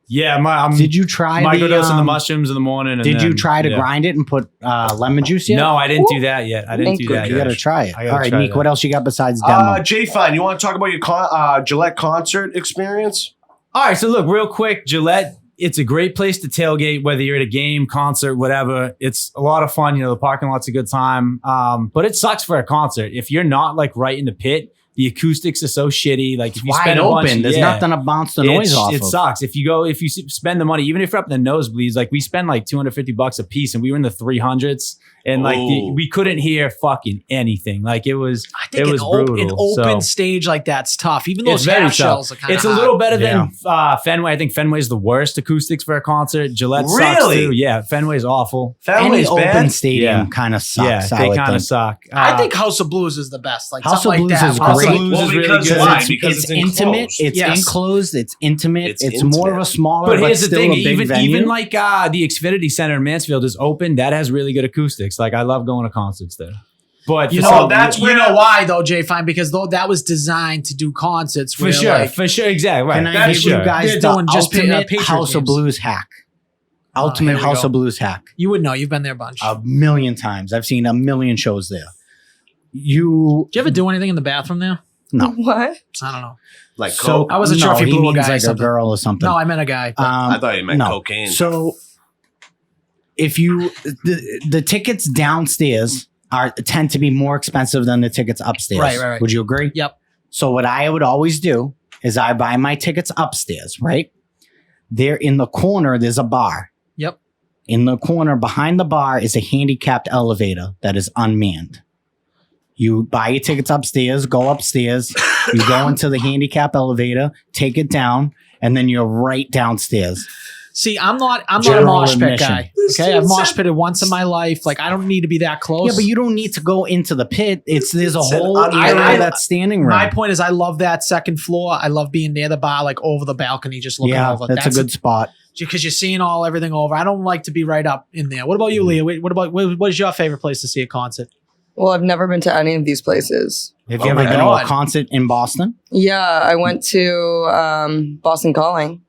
Yeah, Did you try microdosing the mushrooms in the morning? And did you then- try to yeah. grind it and put lemon juice yet? No, I didn't do that yet. I didn't do that You yet. got to try it. I gotta All right, try Nick, that. what else you got besides demo? Jay Fine, you want to talk about your Gillette concert experience? All right, so look, real quick, Gillette, it's a great place to tailgate, whether you're at a game, concert, whatever. It's a lot of fun. You know, the parking lot's a good time. But it sucks for a concert. If you're not like right in the pit, the acoustics are so shitty. Like if you Wide spend a open. bunch, There's nothing to bounce the noise off It of. sucks. If you spend the money, even if you're up in the nosebleeds, like we spend like $250 a piece and we were in the 300s and like we couldn't hear fucking anything. Like it was, I think it was brutal. an open So- stage like that's tough. Even it's those very half tough. shells are kind of It's a little better than Fenway. I think Fenway's the worst acoustics for a concert. Gillette sucks Really? too. Yeah, Fenway's awful. Fenway's Any open bad? stadium Yeah. kind of sucks. Yeah, I they would kind of think. suck. I think House of Blues is the best. Like House something of like Blues that. is House of great. Blues Well, is really because good. why? It's, Because it's it's intimate. enclosed. It's Yes. enclosed. It's intimate. It's It's more of a intimate. smaller, But but here's the still thing: a big venue. even like the Xfinity Center in Mansfield is open. That has really good acoustics. Like I love going to concerts there. But You for know, some- that's you where- know why though, Jay Fine? Because though that was designed to do concerts for where, sure, like, for sure, exactly. Right. Can I That's give you sure. guys They're the doing just ultimate Patriot House of games. Blues hack? here Ultimate we House go. of Blues hack. You would know. You've been there a bunch. A million times. I've seen a million shows there. You Did you ever do anything in the bathroom there? no. What? I don't know. Like So coke? I wasn't sure no, if he he blew a means guy or like a something. girl or something. No, I meant a guy. but- I thought you meant no. cocaine. So if you the tickets downstairs tend to be more expensive than the tickets upstairs. Right. Would you agree? Yep. So what I would always do is I buy my tickets upstairs, right? There in the corner, there's a bar. Yep. In the corner behind the bar is a handicapped elevator that is unmanned. You buy your tickets upstairs, go upstairs, you go into the handicap elevator, take it down, and then you're right downstairs. See, I'm not a General mosh pit admission. guy. Okay, I've mosh pitted once in my life. Like I don't need to be that close. Yeah, but you don't need to go into the pit. There's a It's an whole unmanned- area that's standing room. My point is, I love that second floor. I love being near the bar, like over the balcony, just looking Yeah, over. that's a good spot. because you're seeing everything over. I don't like to be right up in there. What about you, Leah? What is your favorite place to see a concert? Well, I've never been to any of these places. Have Oh you ever my been to a God. concert in Boston? Yeah, I went to Boston Calling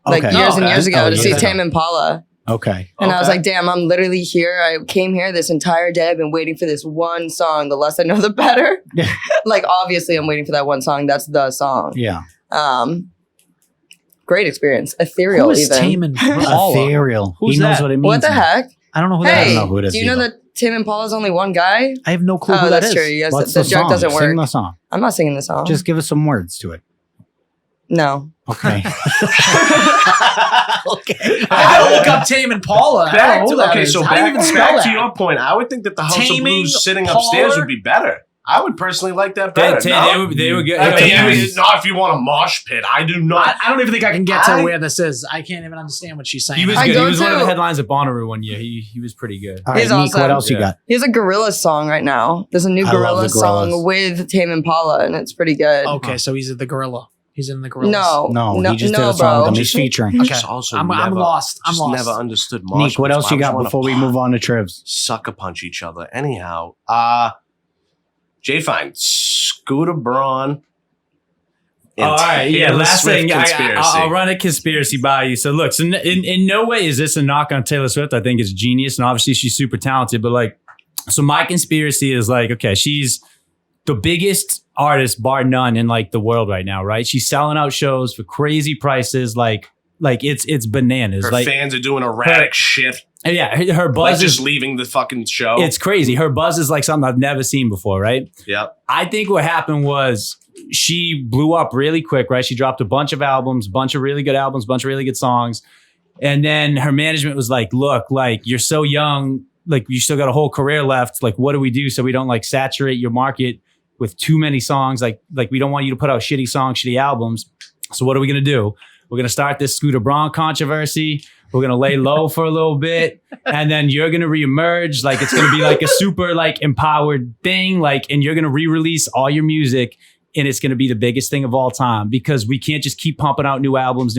like Okay. years and Okay. years ago Oh, to see yeah. Tame Impala. Okay. And I was Okay. like, damn, I'm literally here. I came here this entire day. I've been waiting for this one song. The less I know, the better. Yeah. Like, obviously, I'm waiting for that one song. That's the song. Yeah. Great experience. Ethereal, Who is even. Tame Impala? Ethereal. Who's He knows that? what it means. What the heck? I don't know who that Hey, I is. don't know who it is do you know either. that Tame Impala's only one guy? I have no clue Oh, who that that's is. true. Yes, What's the the joke song? doesn't Sing work. the song. I'm not singing the song. Just give us some words to it. no. Okay. I gotta look up Tame Impala. I don't know who that is. How do you even spell back that? to your point, I would think that the House Taming of Blues sitting Paula? upstairs would be better. I would personally like that They, better. no? they were good. I mean, depends. not if you want a mosh pit. I do not. I don't even think I can get to I- where this is. I can't even understand what she's saying. He was I good. He go was one of to- the headlines at Bonnaroo one year. He was pretty good. All right, He's Nick, awesome. what else you Yeah. got? He has a Gorillaz song right now. There's a new I love the Gorillaz song Gorillaz. with Tame Impala, and it's pretty good. Okay, so he's the gorilla. He's in the gorilla. No, No, he just did no, a song with bro. him. He's featuring. Okay. Just also I'm never, lost. I'm just lost. never understood mosh Nick, what pits. else Why you would got wanna before we move on to Trivs? sucker punch each other? Anyhow, Jay Fine, Scooter Braun. All right, yeah. Taylor Last Swift thing, conspiracy. I'll run a conspiracy by you. So look, so in no way is this a knock on Taylor Swift. I think it's genius, and obviously she's super talented. But like, so my conspiracy is like, okay, she's the biggest artist, bar none, in like the world right now, right? She's selling out shows for crazy prices, like it's bananas. Her like, fans are doing erratic shit. yeah, her Like buzz just is leaving the fucking show. it's crazy. Her buzz is like something I've never seen before, right? Yep. I think what happened was she blew up really quick, right? She dropped a bunch of albums, bunch of really good albums, bunch of really good songs. And then her management was like, look, like you're so young, like you still got a whole career left. Like, what do we do so we don't like saturate your market with too many songs? Like we don't want you to put out shitty songs, shitty albums. So what are we going to do? We're going to start this Scooter Braun controversy. We're going to lay low for a little bit. And then you're going to reemerge. Like it's going to be like a super like empowered thing. Like, and you're going to re-release all your music and it's going to be the biggest thing of all time because we can't just keep pumping out new albums.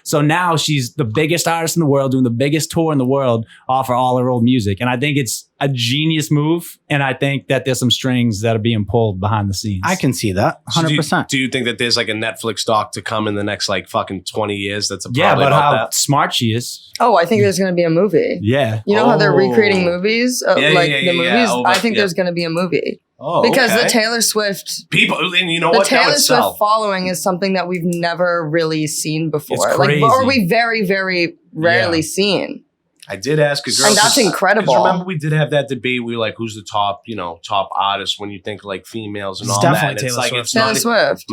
So now she's the biggest artist in the world, doing the biggest tour in the world, offer all her old music. And I think it's a genius move. And I think that there's some strings that are being pulled behind the scenes. I can see that 100%. Do you think that there's like a Netflix doc to come in the next like fucking 20 years? That's yeah, probably but about how that? smart she is. Oh, I think there's going to be a movie. Yeah. You know how they're recreating Oh. movies? Yeah, The movies? Oh, I but- think yeah. there's going to be a movie. Oh, Because okay. the Taylor Swift people, and you know the what? That Taylor would Swift sell. following is something that we've never really seen before. It's Like, crazy. or we very, very rarely Yeah. seen. I did ask a girl, And that's 'cause incredible. remember we did have that debate. We were like, who's the top artist when you think like females and It's all definitely that? And it's Taylor like Swift. it's Taylor not Swift.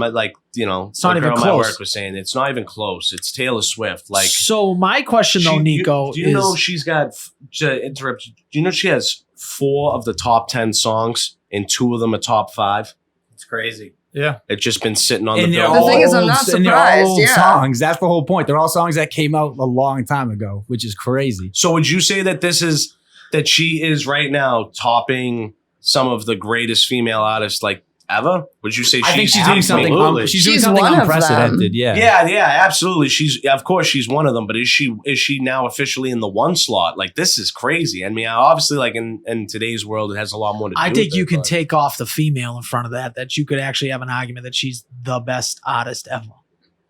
It's not a even girl at my close. work was saying it's not even close. It's Taylor Swift. Like, So my question though, Nico, do you is know she's got? To interrupt you, do you know she has 4 of the top 10 songs and 2 of them are top 5? It's crazy. Yeah. It's just been sitting on And the they're bill. The thing is, I'm not and they're all surprised, old yeah. songs. That's the whole point. They're all songs that came out a long time ago, which is crazy. So would you say that that she is right now topping some of the greatest female artists like ever? Would you say I think she's doing something. Absolutely. She's doing She's something one of unprecedented. Yeah. Yeah, absolutely. Of course she's one of them, but is she now officially in the 1 slot? Like, this is crazy. I mean, obviously, like in today's world, it has a lot more to do I think with you it, can but- take off the female in front of that you could actually have an argument that she's the best artist ever.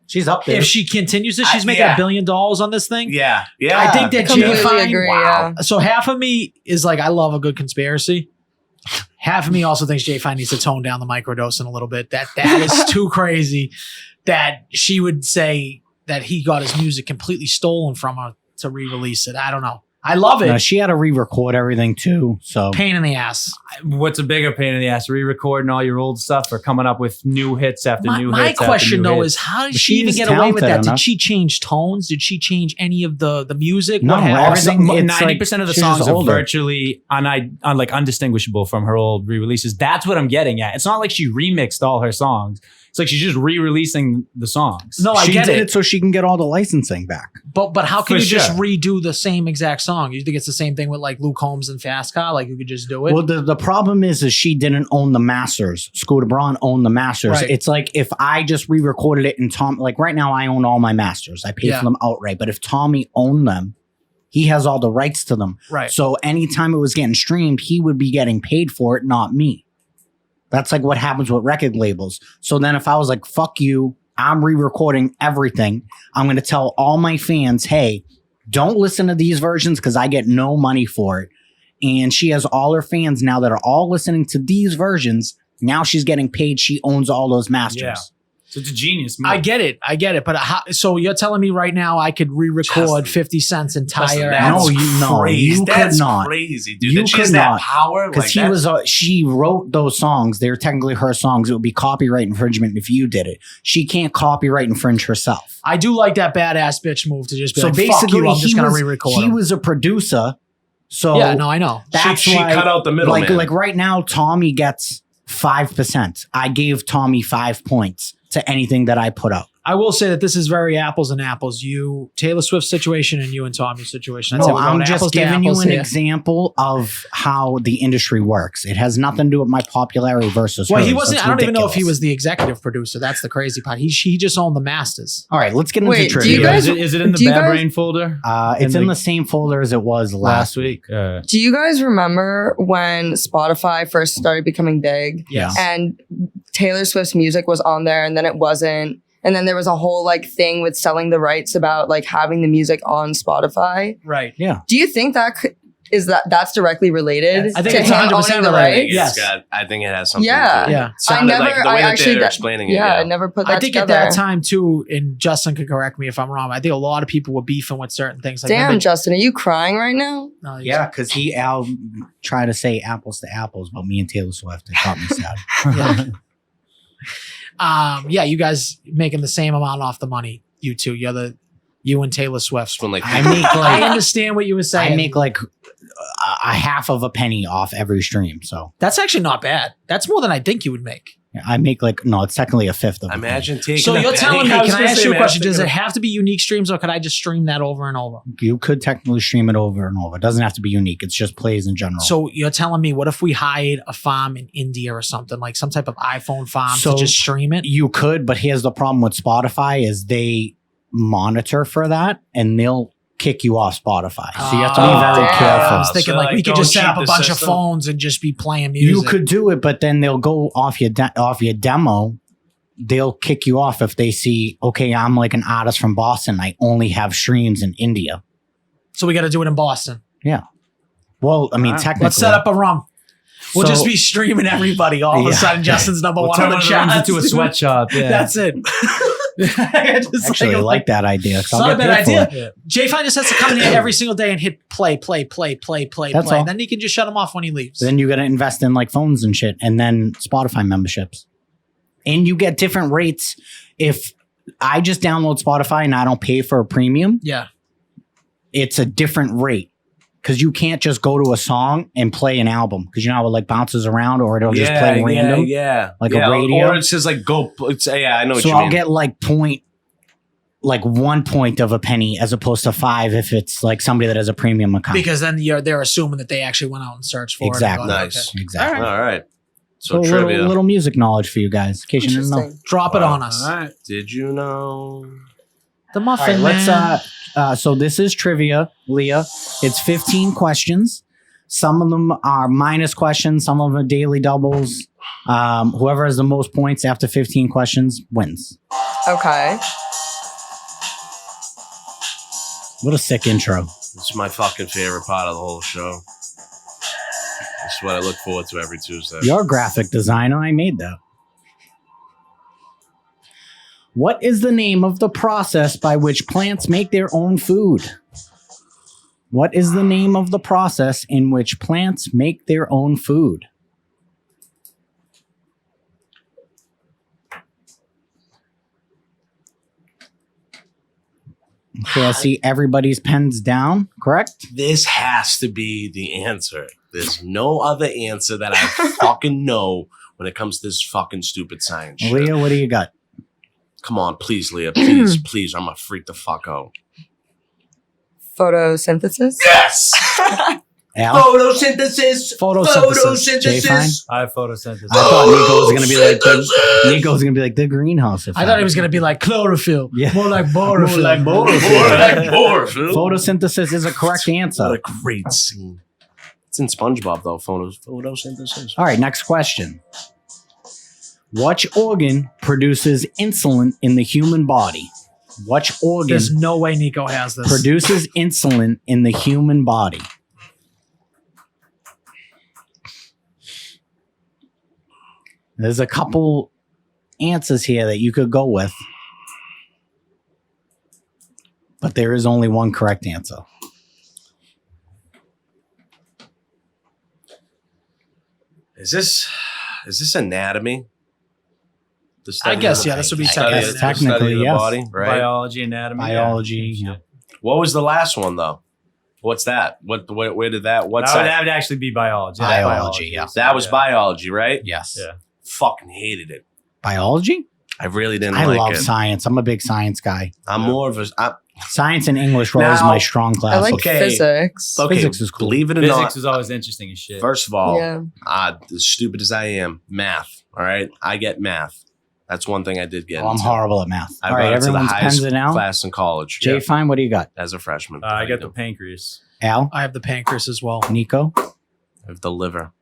She's up there. If she continues this, she's making yeah. $1 billion on this thing. Yeah. I think that Completely Jay Fine, agree, wow. yeah. So half of me is like, I love a good conspiracy. Half of me also thinks Jay Fine needs to tone down the microdosing a little bit. That is too crazy that she would say that he got his music completely stolen from her to re-release it. I don't know. I love it. No, she had to re-record everything too. So Pain in the ass. What's a bigger pain in the ass? Re-recording all your old stuff or coming up with new hits after new My hits? question after new though hits? is how did But she she even was get away with that? talented Did enough. she change tones? Did she change any of the music? No, What happened? everything- Some- it's 90% of the she's just songs are older. virtually like undistinguishable from her old re-releases. That's what I'm getting at. It's not like she remixed all her songs. It's like she's just re-releasing the songs. No, I she get did it. it so she can get all the licensing back. But how can For you just sure. redo the same exact song? You think it's the same thing with like Luke Combs and Fast Car? Like you could just do it? Well, the problem is she didn't own the masters. Scooter Braun owned the masters. Right. It's like if I just re-recorded it and Tom, like right now I own all my masters. I pay Yeah. for them outright. But if Tommy owned them, he has all the rights to them. Right. So anytime it was getting streamed, he would be getting paid for it, not me. That's like what happens with record labels. So then if I was like, fuck you, I'm re-recording everything. I'm going to tell all my fans, hey, don't listen to these versions because I get no money for it. And she has all her fans now that are all listening to these versions. Now she's getting paid. She owns all those masters. Yeah. So it's a genius move. I get it. But so you're telling me right now I could re-record Justin. 50 Cent's entire Justin, album? you could That's not. crazy, dude. You That she could has that not. power. Because he was, she wrote those songs. They're technically her songs. It would be copyright infringement if you did it. She can't copyright infringe herself. I do like that badass bitch move to just be So like, fuck basically, you, I'm just he going to was, re-record he them. was a producer. So Yeah, no, I know. that's she why, cut out the middle like, man. like right now, Tommy gets 5%. I gave Tommy 5 points to anything that I put out. I will say that this is very apples and apples. You, Taylor Swift situation and you and Tommy's situation. That's No, how we're I'm going just apples to giving you apples an here. example of how the industry works. It has nothing to do with my popularity versus Well, he hers. wasn't. That's I don't even know if he ridiculous. was the executive producer. That's the crazy part. He just owned the masters. All right, let's get into Wait, do you trivia. guys- Is it in the do you Bad guys- Brain folder? It's in in the- the same folder as it was last week. Do you guys remember when Spotify first started becoming big Yeah. and Taylor Swift's music was on there and then it wasn't? And then there was a whole like thing with selling the rights about like having the music on Spotify. Right. Yeah. Do you think that's directly related? I think to it's him 100% owning the related. rights? Yes. I think it has something. Yeah. To do. Yeah. It sounded like the way that they're explaining it. Yeah, I Yeah. never put that I think together. at that time too, and Justin could correct me if I'm wrong. I think a lot of people were beefing with certain things. Like Damn, remember- Justin, are you crying right now? No, Yeah, because Al tried to say apples to apples, but me and Taylor Swift, it got me sad. yeah, you guys making the same amount off the money. You two, you and Taylor Swift. When, like, I make I like understand what you were saying. I make like a half of a penny off every stream. So That's actually not bad. That's more than I think you would make. I make no, it's technically a fifth of. Imagine taking. So a you're penny. telling me? I was Can I gonna ask say, you a man, question? I'm Does it thinking have to be unique streams, or could I just stream that over and over? You could technically stream it over and over. It doesn't have to be unique. It's just plays in general. So you're telling me, what if we hired a farm in India or something, like some type of iPhone farm So to just stream it? you could, but here's the problem with Spotify is they monitor for that and they'll kick you off Spotify. So you have to be Oh, very damn. I careful. was thinking So, like we like, could don't just set cheat up a the bunch of system. phones and just be playing music. You could do it, but then they'll go off your demo. They'll kick you off if they see, okay, I'm like an artist from Boston. I only have streams in India. So we got to do it in Boston. Well, I mean, Wow. technically. Let's set up a rum. We'll So- just be streaming everybody. All of Yeah. a sudden, Justin's number We'll one turn on the one of the rooms charts. into a dude. sweatshop. Yeah. That's it. Just Actually, I like that idea. 'cause It's I'll not a get bad paid for idea. it. Jay Fine just has to come in here every single day and hit play. That's Play. all. And then he can just shut him off when he leaves. Then you got to invest in like phones and shit, and then Spotify memberships, and you get different rates. If I just download Spotify and I don't pay for a premium, Yeah. it's a different rate because you can't just go to a song and play an album because you know how it like bounces around or it'll just play random. Yeah, Like a radio? or it says like go. It's I know what So you I'll mean. get like 1 point of a penny as opposed to 5 if it's like somebody that has a premium account. Because then they're assuming that they actually went out and searched for Exactly. it. Nice. Exactly. All right. So So a trivia. little music knowledge for you guys, in case you didn't know. Interesting. Drop it on us. All right. Did you know? The All muffin right, man. let's. So this is trivia, Leah. It's 15 questions. Some of them are minus questions. Some of them are daily doubles. Whoever has the most points after 15 questions wins. Okay. What a sick intro. It's my fucking favorite part of the whole show. It's what I look forward to every Tuesday. You're a graphic designer. I made that. What is the name of the process by which plants make their own food? What is the name of the process in which plants make their own food? Okay, I see everybody's pens down, correct? This has to be the answer. There's no other answer that I fucking know when it comes to this fucking stupid science shit. Leah, what do you got? Come on, please, Leah. Please, please. I'm gonna freak the fuck out. Photosynthesis. Yes! Al? Photosynthesis! Photosynthesis. Jay Fine? I have photosynthesis. I thought Nico was gonna be like the greenhouse. I thought he was going to be like chlorophyll. Yeah. More like borophyll. More like borophyll. Photosynthesis is a correct What answer. a great scene. It's in SpongeBob though. Photosynthesis. All right, next question. Which organ produces insulin in the human body? Which organ There's no way Nico has this. produces insulin in the human body? There's a couple answers here that you could go with, but there is only one correct answer. Is this anatomy? The I study guess, of the- yeah, this would be the study technically- of- the study of technically, the yes. body, right? Biology, anatomy. Biology, Yeah. yeah. What was the last one though? What's that? Where did that? What's That would, that? that would actually be biology. Biology, yeah. That was biology, right? Yes. Yeah. Fucking hated it. Biology? I really didn't I like love it. science. I'm a big science guy. I'm more of a. Science and English were always Now- my strong I class. like Okay. physics. Okay, Physics is cool. believe it or Physics not. is always interesting as shit. First of all, Yeah. as stupid as I am, math. All right, I get math. That's one thing I did get. Oh, I'm into. horrible at math. I All right, got into the everyone's highest pens it now. class in college. Jay Fine, what do you got? as a freshman. I got the pancreas. Al, I have the pancreas as well. Nico, I have the liver.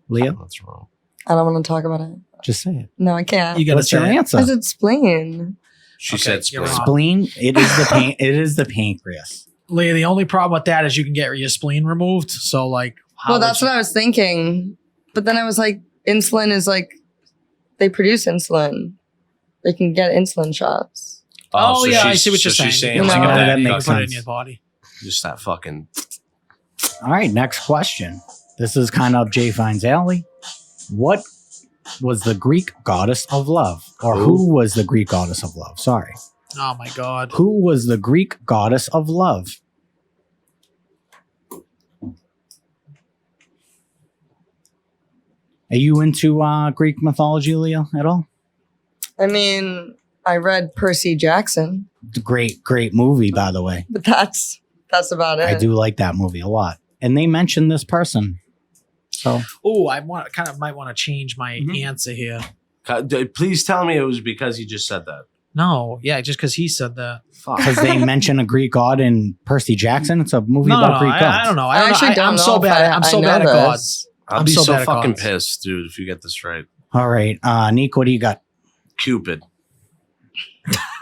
Leah, That's wrong. I don't want to talk about it. just say it. No, I can't. You got to What's your say it. answer? I said spleen. She Okay, said you're spleen. wrong. Spleen. It is the it is the pancreas. Leah, the only problem with that is you can get your spleen removed. So, like, how Well, would that's you- what I was thinking. But then I was like, insulin is like, they produce insulin. They can get insulin shots. Oh, so yeah, I she's- see what you're so saying. She's saying You No, like can that you makes can put it in sense. your body. just that fucking. All right, next question. This is kind of Jay Fine's alley. What was the Greek goddess of love? Or who was the Greek goddess of love? Sorry. Oh, my God. Who was the Greek goddess of love? Are you into Greek mythology, Leah, at all? I mean, I read Percy Jackson, Great movie, by the way. but that's about it. I do like that movie a lot. And they mentioned this person. So Oh, I might want to change my Mhm. answer here. Please tell me it was because you just said that. No, yeah, just because he said that. Fuck. because they mention a Greek god in Percy Jackson. It's a movie No, about Greek gods. I don't know. I actually don't I'm know so if bad. I I'm so know bad at this. gods. I'll I'm be so so bad at fucking gods. pissed, dude, if you get this right. All right, Nick, what do you got? Cupid.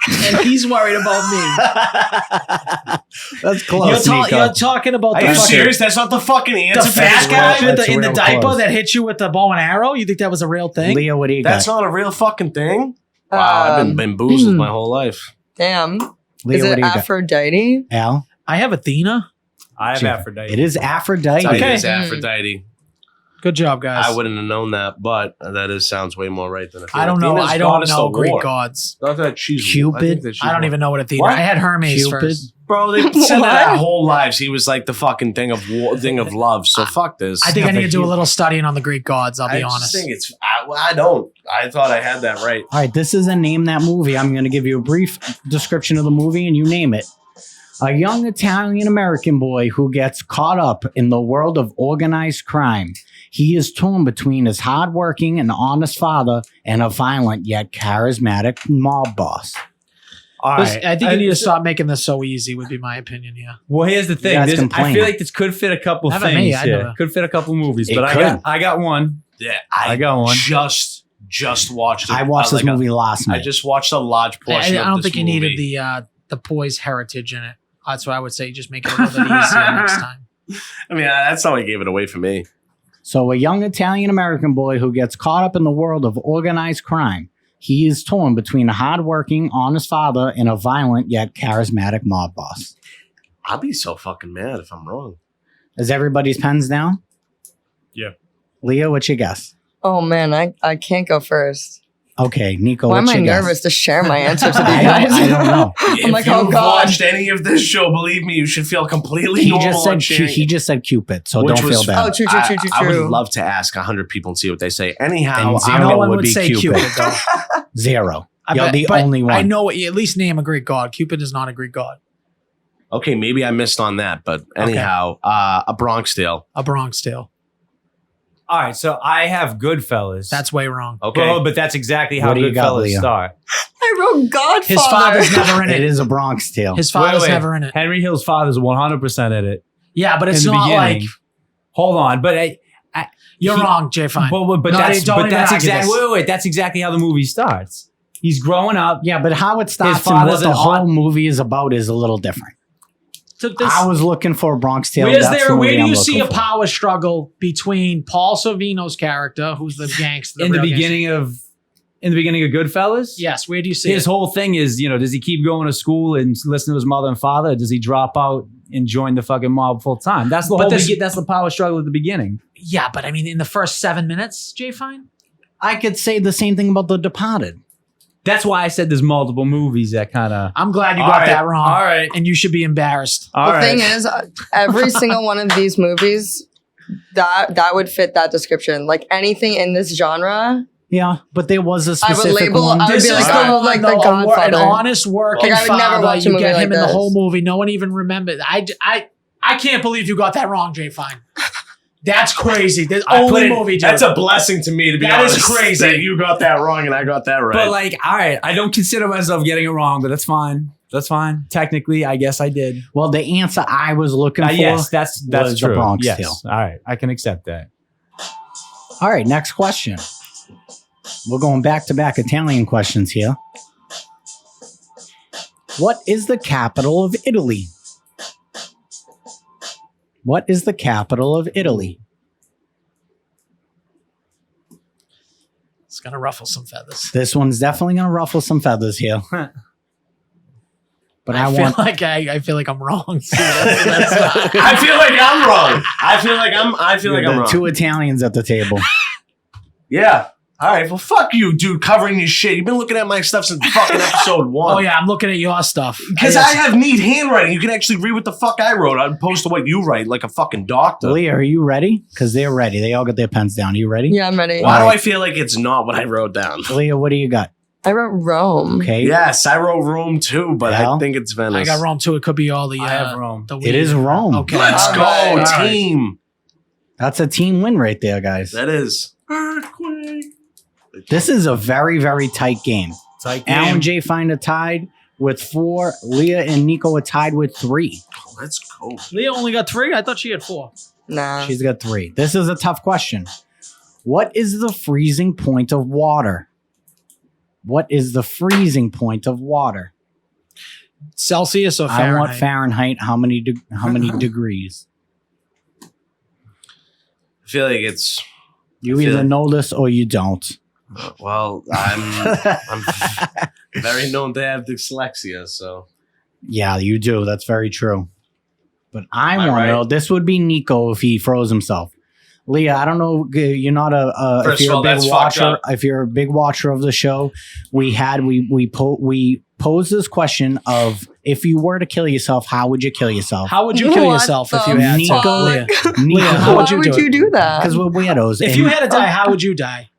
And he's worried about me. That's close. Nico. You're talking about Are the you fucking- serious? That's not the fucking The answer. fat real- guy that's in the real diaper close. that hit you with the bow and arrow? You think that was a real thing? Leo, what do you That's got? not a real fucking thing. Wow, I've been bamboozled my whole life. Damn. Leo, Is what it do you got? Aphrodite? Al, I have Athena. I have Jim, Aphrodite. it is Aphrodite. Okay. It is Aphrodite. Good job, guys. I wouldn't have known that, but sounds way more right than I don't know. Athena's I don't goddess know of Greek war. gods. Not that she's Cupid? I think that she's I don't war. even know what Athena. What? I had Hermes Cupid? first. Bro, they said that our What? whole lives. He was like the fucking thing of war, thing of love. So fuck this. I think I Yeah, need to but do a you- little studying on the Greek gods. I'll be I just honest. think it's. I don't. I thought I had that right. All right, this is a name that movie. I'm going to give you a brief description of the movie and you name it. A young Italian American boy who gets caught up in the world of organized crime. He is torn between his hardworking and honest father and a violent yet charismatic mob boss. All Listen, right. I think you need to stop making this so easy. Would be my opinion here. Well, here's the thing. guys This- I complain. feel like this could fit a couple Not me, things I here. never- Could fit a couple movies, It but could. I got one. Yeah, I got one. Just watched it. I watched this movie last I night. just watched a large portion. I don't of think this you needed movie. the poise heritage in it. That's why I would say just make it a little bit easier next time. I mean, that's how he gave it away for me. So, a young Italian American boy who gets caught up in the world of organized crime. He is torn between a hardworking, honest father and a violent yet charismatic mob boss. I'll be so fucking mad if I'm wrong. Is everybody's pens down? Yeah. Leo, what's your guess? Oh man, I can't go first. Okay, Nico, Why am what's I your guess? nervous to share my answers with you I guys? don't know. If like, you've oh, God. watched any of this show, believe me, you should feel completely He normal. just on said sharing he it. just said Cupid, so Which don't was- feel bad. Oh, true. I would love to ask 100 people and see what they say. Anyhow, And zero No I'm one would would be say Cupid. Cupid, though. Zero. I You're bet- the but only one. I know at least name a Greek god. Cupid is not a Greek god. okay. Maybe I missed on that, but anyhow, a Bronx Tale. A Bronx Tale. All right, so I have Goodfellas. That's way wrong. Okay, Well, but that's exactly how What do you got, Goodfellas Leah? start. I wrote Godfather. His father's never in It it. is a Bronx Tale. His father's Wait. never in it. Henry Hill's father's 100% in it. Yeah, but it's in the not beginning. like Hold on, but you're He- wrong, Jay. Fine. but No, that's don't even argue exactly this. wait. That's exactly how the movie starts. He's growing up. Yeah, but how it starts and father's what the an whole odd- movie is about is a little different. So this- I was looking for a Bronx Tale. Where's That's there? the Where movie do I'm you see looking a for. power struggle between Paul Sorvino's character, who's the gangster, in the real gangster? beginning of Goodfellas. Yes. Where do you see His it? whole thing is, does he keep going to school and listen to his mother and father? Or does he drop out and join the fucking mob full time? That's the But whole. this- That's the power struggle at the beginning. Yeah, but I mean, in the first 7 minutes, Jay. Fine. I could say the same thing about The Departed. That's why I said there's multiple movies that kind of. I'm glad you All got right, that wrong. all right. And you should be embarrassed. The thing is, every single one of these movies that would fit that description. Like anything in this genre, Yeah, but there was a I would specific label- one. I would This be is like, the oh, one, like though, The an Godfather. honest working Like, I would father. never watch a You movie get like him in the this. whole movie. No one even remembered. I can't believe you got that wrong, Jay. Fine. That's crazy. The only movie, dude. That's a blessing to me to be That is honest. crazy. That you got that wrong and I got that right. But like, all right, I don't consider myself getting it wrong, but that's fine. That's fine. Technically, I guess I did. Well, the answer I was looking for. Yes, that's was The true. Bronx yes. Tale. All right, I can accept that. All right, next question. We're going back to back Italian questions here. What is the capital of Italy? What is the capital of Italy? It's gonna ruffle some feathers. This one's definitely going to ruffle some feathers here. But I want. I feel like I'm wrong. too. That's not- I feel like I'm wrong. I feel like I'm the wrong. two Italians at the table. Yeah. All right, well, fuck you, dude, covering your shit. You've been looking at my stuff since fucking episode 1. Oh yeah, I'm looking at your stuff. Because I have neat handwriting. You can actually read what the fuck I wrote as opposed to what you write like a fucking doctor. Leah, are you ready? Because they're ready. They all got their pens down. Are you ready? Yeah, I'm ready. Why do I feel like it's not what I wrote down? Leah, what do you got? I wrote Rome. Okay. Yes, I wrote Rome too, but Al? I think it's Venice. I got Rome too. It could be all the. I have Rome. The It is Rome. Okay. Let's All go, right. team. That's a team win right there, guys. That is. Earthquake. This is a very, very tight game. Tight Al game. and Jay find are tied with 4. Leah and Nico are tied with 3. Let's go. Leah only got 3. I thought she had 4. Nah. She's got 3. This is a tough question. What is the freezing point of water? What is the freezing point of water? Celsius or Fahrenheit? I want Fahrenheit. How many degrees? I feel like it's. You I feel either like- know this or you don't. Well, I'm very known to have dyslexia, so. Yeah, you do. That's very true. But I Am I want right? to know. This would be Nico if he froze himself. Leah, I don't know. You're not if First of you're all, a big that's fucked watcher. up. If you're a big watcher of the show, we posed this question of if you were to kill yourself, how would you kill yourself? How would you kill What yourself if the you had to? fuck? Leah, Nico, how would Why you would do you it? do that? because we're weirdos. If and, you had to die, how would you die?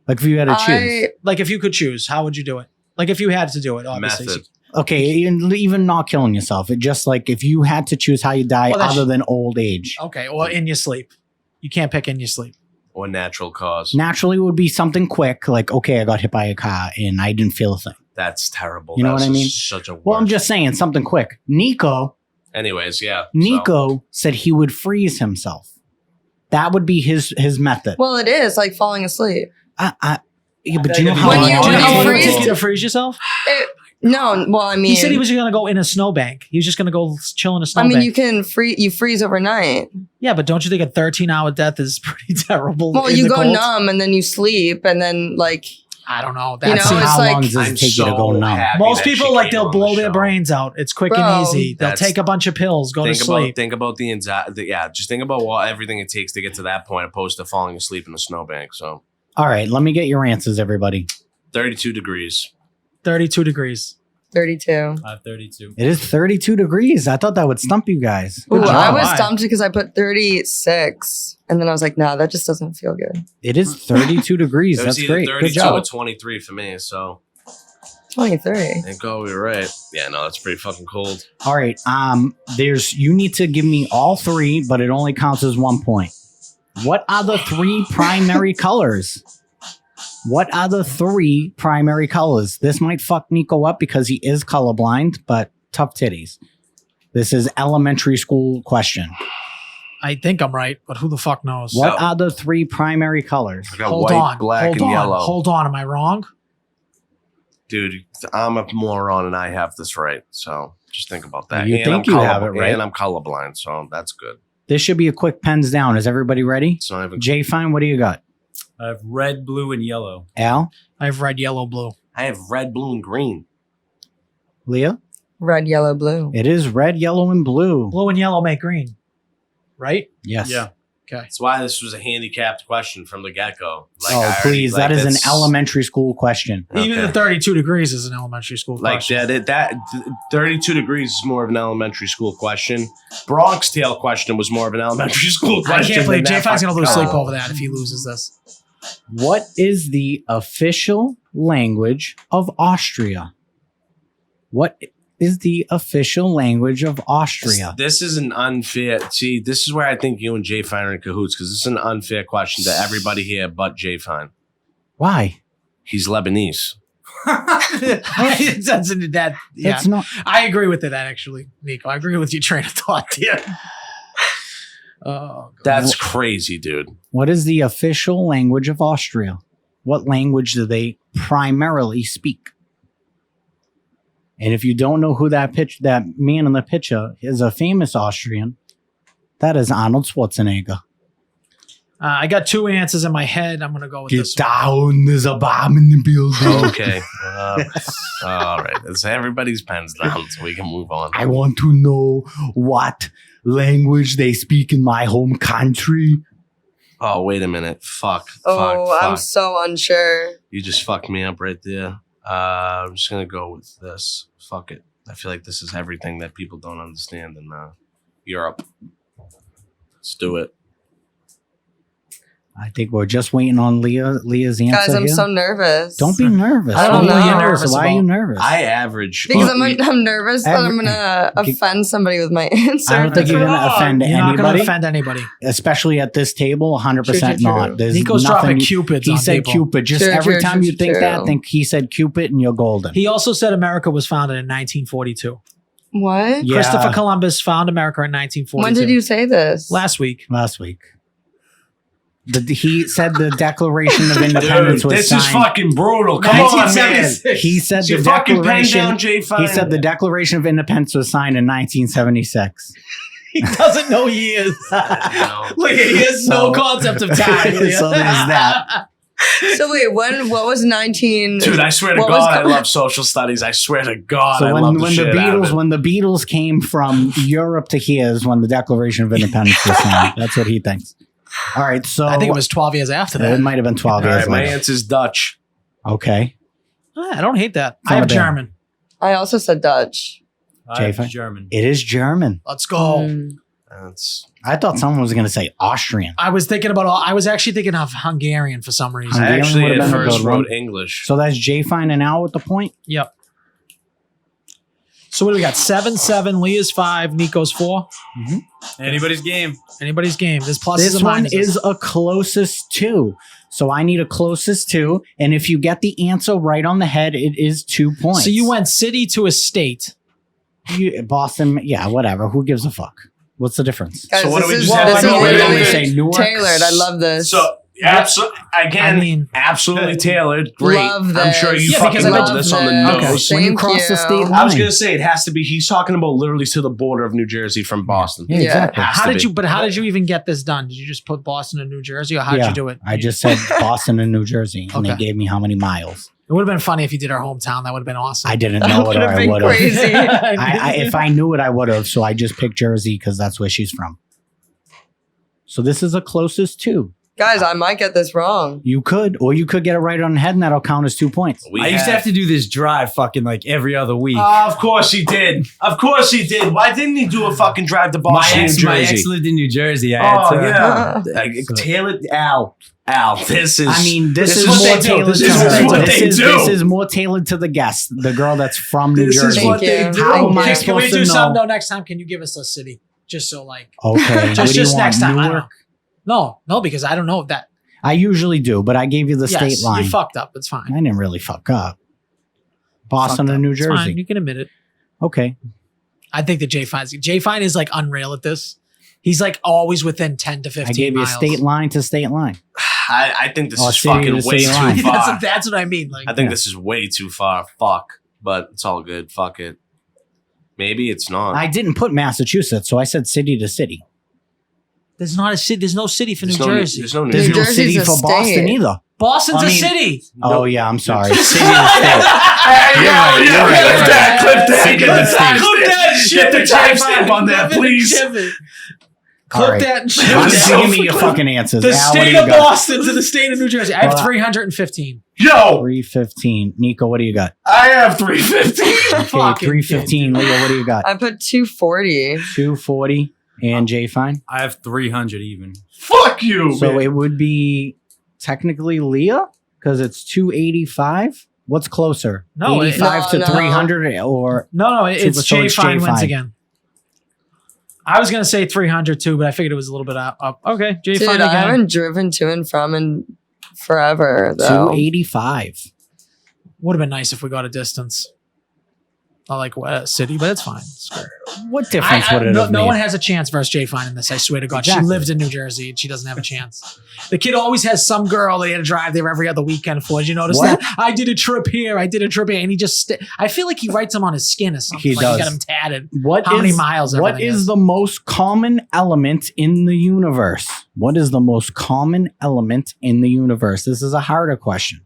like if you had to choose. Like if you could choose, how would you do it? Like if you had to do it, obviously. Method. Okay, even not killing yourself. It just like if you had to choose how you die Well, that's- other than old age. Okay, or in your sleep. You can't pick in your sleep. Or natural cause. Naturally would be something quick, like, okay, I got hit by a car and I didn't feel a thing. That's terrible. You know That's what I mean? Such a. Well, I'm worst. just saying something quick. Anyways, yeah. so. Nico said he would freeze himself. That would be his method. Well, it is like falling asleep. Yeah, but I you know feel how like When long you- it when takes? you Would freeze- you take you to freeze yourself? No, well, I mean, He said he was going to go in a snowbank. He was just going to go chill in a I snowbank. mean, you freeze overnight. Yeah, but don't you think a 13-hour death is pretty terrible? Well, in you the go cold? numb and then you sleep and then like I don't know. You know, That's it's how like- long does it I'm take you to go so numb? happy most that people she like came they'll on the blow their show. brains out. It's quick Bro, and easy. They'll that's- take a bunch of pills, go to sleep. Think about the anxiety. Yeah, just think about everything it takes to get to that point, opposed to falling asleep in a snowbank. So, All right, let me get your answers, everybody. 32 degrees. 32 degrees. 32. 532. It is 32 degrees. I thought that would stump you guys. Ooh, Good I job. was Why? stumped because I put 36 and then I was like, nah, that just doesn't feel good. It is 32 degrees. It was That's either great. Good 32 job. or 23 for me. So, 23. thank God we were right. Yeah, no, that's pretty fucking cold. All right. You need to give me all 3, but it only counts as 1 point. What are the 3 primary colors? What are the 3 primary colors? This might fuck Nico up because he is colorblind, but tough titties. This is elementary school question. I think I'm right, but who the fuck knows? What are the 3 primary colors? I got Hold white, on. black, hold and on. yellow. Hold on. Am I wrong? Dude, I'm a moron and I have this right. So, just think about that. You And think I'm you have it right. And I'm colorblind, so that's good. This should be a quick pens down. Is everybody ready? It's not even. Jay, fine. What do you got? I have red, blue, and yellow. Al? I have red, yellow, blue. I have red, blue, and green. Leah? Red, yellow, blue. It is red, yellow, and blue. Blue and yellow make green, right? Yes. Yeah. Okay. That's why this was a handicapped question from the get go. Oh, please. That is an elementary school question. Even Okay. the 32 degrees is an elementary school Like question. that 32 degrees is more of an elementary school question. Bronx Tale question was more of an elementary school I question. can't believe than Jay that Fine's going to lose fucking sleep color. over that if he loses this. What is the official language of Austria? What is the official language of Austria? This is an unfair. See, this is where I think you and Jay Fine are in cahoots because this is an unfair question to everybody here but Jay Fine. Why? He's Lebanese. That's that. Yeah, It's not. I agree with that actually, Nico. I agree with your train of thought. Yeah. Oh, God. That's crazy, dude. What is the official language of Austria? What language do they primarily speak? And if you don't know who that man in the picture is, a famous Austrian, that is Arnold Schwarzenegger. I got 2 answers in my head. I'm going to go with this one. down, there's a bomb in the building. Okay. All right. It's everybody's pens down so we can move on. I want to know what language they speak in my home country. Oh, wait a minute. Fuck. I'm so unsure. You just fucked me up right there. I'm just gonna go with this. Fuck it. I feel like this is everything that people don't understand in Europe. Let's do it. I think we're just waiting on Leah's answer. Guys, I'm here. so nervous. Don't be nervous. I don't know Why what are you you're nervous? nervous Why are you about. nervous? I average. Because I'm nervous that I'm going to Every- offend somebody with my answer. I don't think you're going to offend You're not going to anybody, offend anybody. especially at this table. 100% True. not. There's Nico's nothing dropping you- Cupids He on said people. Cupid. Just True, every true, time true, you think true. that, think he said Cupid and you're golden. He also said America was founded in 1942. What? Yeah. Christopher Columbus found America in 1942. When did you say this? Last week. Last week. He said the Declaration of Independence was this signed. is fucking brutal. Come on, man. 1976. He said Is your the fucking pen Declaration. down, Jay Fine? He said the Declaration of Independence was signed in 1976. He doesn't know years. Look, he has no So- concept of time. So there's that. So wait, what was 19? Dude, I swear to What was God, I the- love social studies. I swear to God, So I when, love the when the shit out of Beatles it. when the Beatles came from Europe to here is when the Declaration of Independence was signed. That's what he thinks. All right, so I think it was 12 years after it that. might have been 12 All years right, my later. answer's Dutch. Okay, I don't hate that. I Some have of them. German. I also said Dutch. Jay Fine? German. it is German. Let's go. Mm. That's I thought someone was going to say Austrian. I was actually thinking of Hungarian for some reason. Hungarian I actually would've at been a first good one. wrote English. So that's Jay Fine and Al with the point. Yep. So what do we got? 7-7. Leah's 5. Nico's 4. Anybody's game. Anybody's game. There's pluses This and one minuses. is a closest to. So I need a closest to. And if you get the answer right on the head, it is 2 points. So you went city to a state. Boston, yeah, whatever. Who gives a fuck? What's the difference? Guys, So what do we this is, just have this to is go with? literally Say Newark? tailored. I love this. So again, I mean- absolutely tailored. Great. Love I'm sure this. you Yeah, fucking because I love bet- this on the Love nose. this. When you Thank cross the you. state line. I was gonna say it has to be. He's talking about literally to the border of New Jersey from Boston. Yeah, Yeah. exactly. Has How to did be. how did you even get this done? Did you just put Boston and New Jersey, or how did Yeah, you do it? I just said Boston and New Jersey, and Okay. they gave me how many miles. It would have been funny if you did our hometown. That would have been awesome. I didn't That know it, would or have I been would have. crazy. If I knew it, I would have. So I just picked Jersey because that's where she's from. So this is a closest to. Guys, I might get this wrong. You could, or you could get it right on the head, and that'll count as 2 points. We I used to have to do this drive fucking like every other week. Of course he did. Of course he did. Why didn't he do a fucking drive to my Boston, New ex Jersey? lived in New Jersey. I had Oh to, yeah, So- Taylor Al. This is. I mean, this is what more they do. tailored This to is her. what This they is- do. This is more tailored to the guest, the girl that's from New This is Jersey. what Thank they you. do. How am I Can we supposed do to something? know? No, next time, can you give us a city? Just so like, Okay, what just do you want? next time. I don't know. Newark? No, because I don't know that. I usually do, but I gave you the Yes, state line. you fucked up. It's fine. I didn't really fuck up. Boston Fucked and up. New It's fine. Jersey. You can admit it. Okay. I think that Jay Fine is like unreal at this. He's like always within 10 to 15 I gave you a miles. state line to state line. I think this Oh, is city fucking to way city too line. far. that's what I mean. Like, I think Yeah. this is way too far. Fuck. But it's all good. Fuck it. Maybe it's not. I didn't put Massachusetts, so I said city to city. there's not a city. There's no city for There's New no, Jersey. There's no There's New no Jersey's city a for Boston state. either. Boston's I a mean- city. Oh, yeah, I'm sorry. City to state. Clip that. Clip that. City Get to the state. time- Clip that shit. Get the timestamp on that, please. All Clip right. that and ship Why it don't down. you give me your fucking answers? The Al, what do state you of got? Boston to the state of New Jersey. I have Well, 315. Yo, 315. Nico, what do you got? I have 350. Okay, Fucking 315. Leo, what do you got? I put 240. 240. And Jay Fine? I have 300 even. Fuck you. So man. it would be technically Leah because it's 285. What's closer? No, 85 to no. 300 or No, it's So Jay it's Fine Jay wins Fine. again. I was gonna say 300 too, but I figured it was a little bit up. Okay, Jay Dude, Fine I again. haven't driven to and from in forever, though. 285. Would have been nice if we got a distance. Not like a city, but it's fine. Screw it. What difference would it have no made? one has a chance versus Jay Fine in this. I swear to God, Exactly. she lives in New Jersey and she doesn't have a chance. The kid always has some girl they had to drive there every other weekend for. Did you notice What? that? I did a trip here, and he just. I feel like he writes them on his skin or something. He like does. He got him tatted. What How many is- miles? What everything is the most common element in the universe? What is the most common element in the universe? This is a harder question.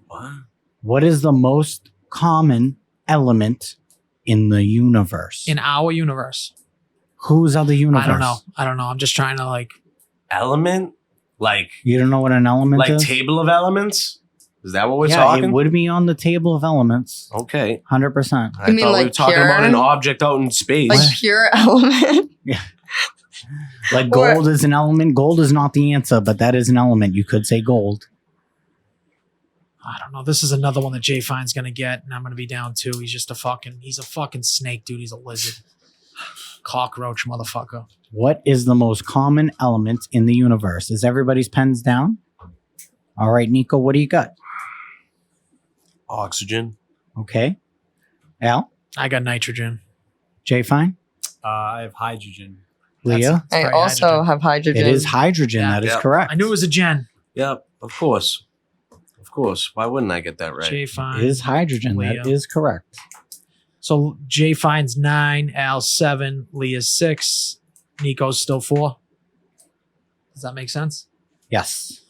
What? What is the most common element in the universe? in our universe? Whose other universe? I don't know. I'm just trying to like. Element? Like You don't know what an element is? table of elements? Is that what we're yeah, talking? it would be on the table of elements. Okay. 100%. I You mean thought we like were talking pure? about an object out in space. Like pure element. Like Or- gold is an element. Gold is not the answer, but that is an element. You could say gold. I don't know. This is another one that Jay Fine's gonna get, and I'm gonna be down too. He's a fucking snake, dude. He's a lizard, cockroach, motherfucker. What is the most common element in the universe? Is everybody's pens down? All right, Nico, what do you got? Oxygen. Okay. Al? I got nitrogen. Jay Fine? I have hydrogen. Leah? It's I probably also hydrogen. have hydrogen. It is hydrogen. Yeah. That is Yeah. correct. I knew it was a Jen. Yep, of course. Of course. Why wouldn't I get that right? Jay Fine. It is hydrogen. Leah. That is correct. So Jay Fine's 9, Al's 7, Leah's 6, Nico's still 4. Does that make sense? Yes.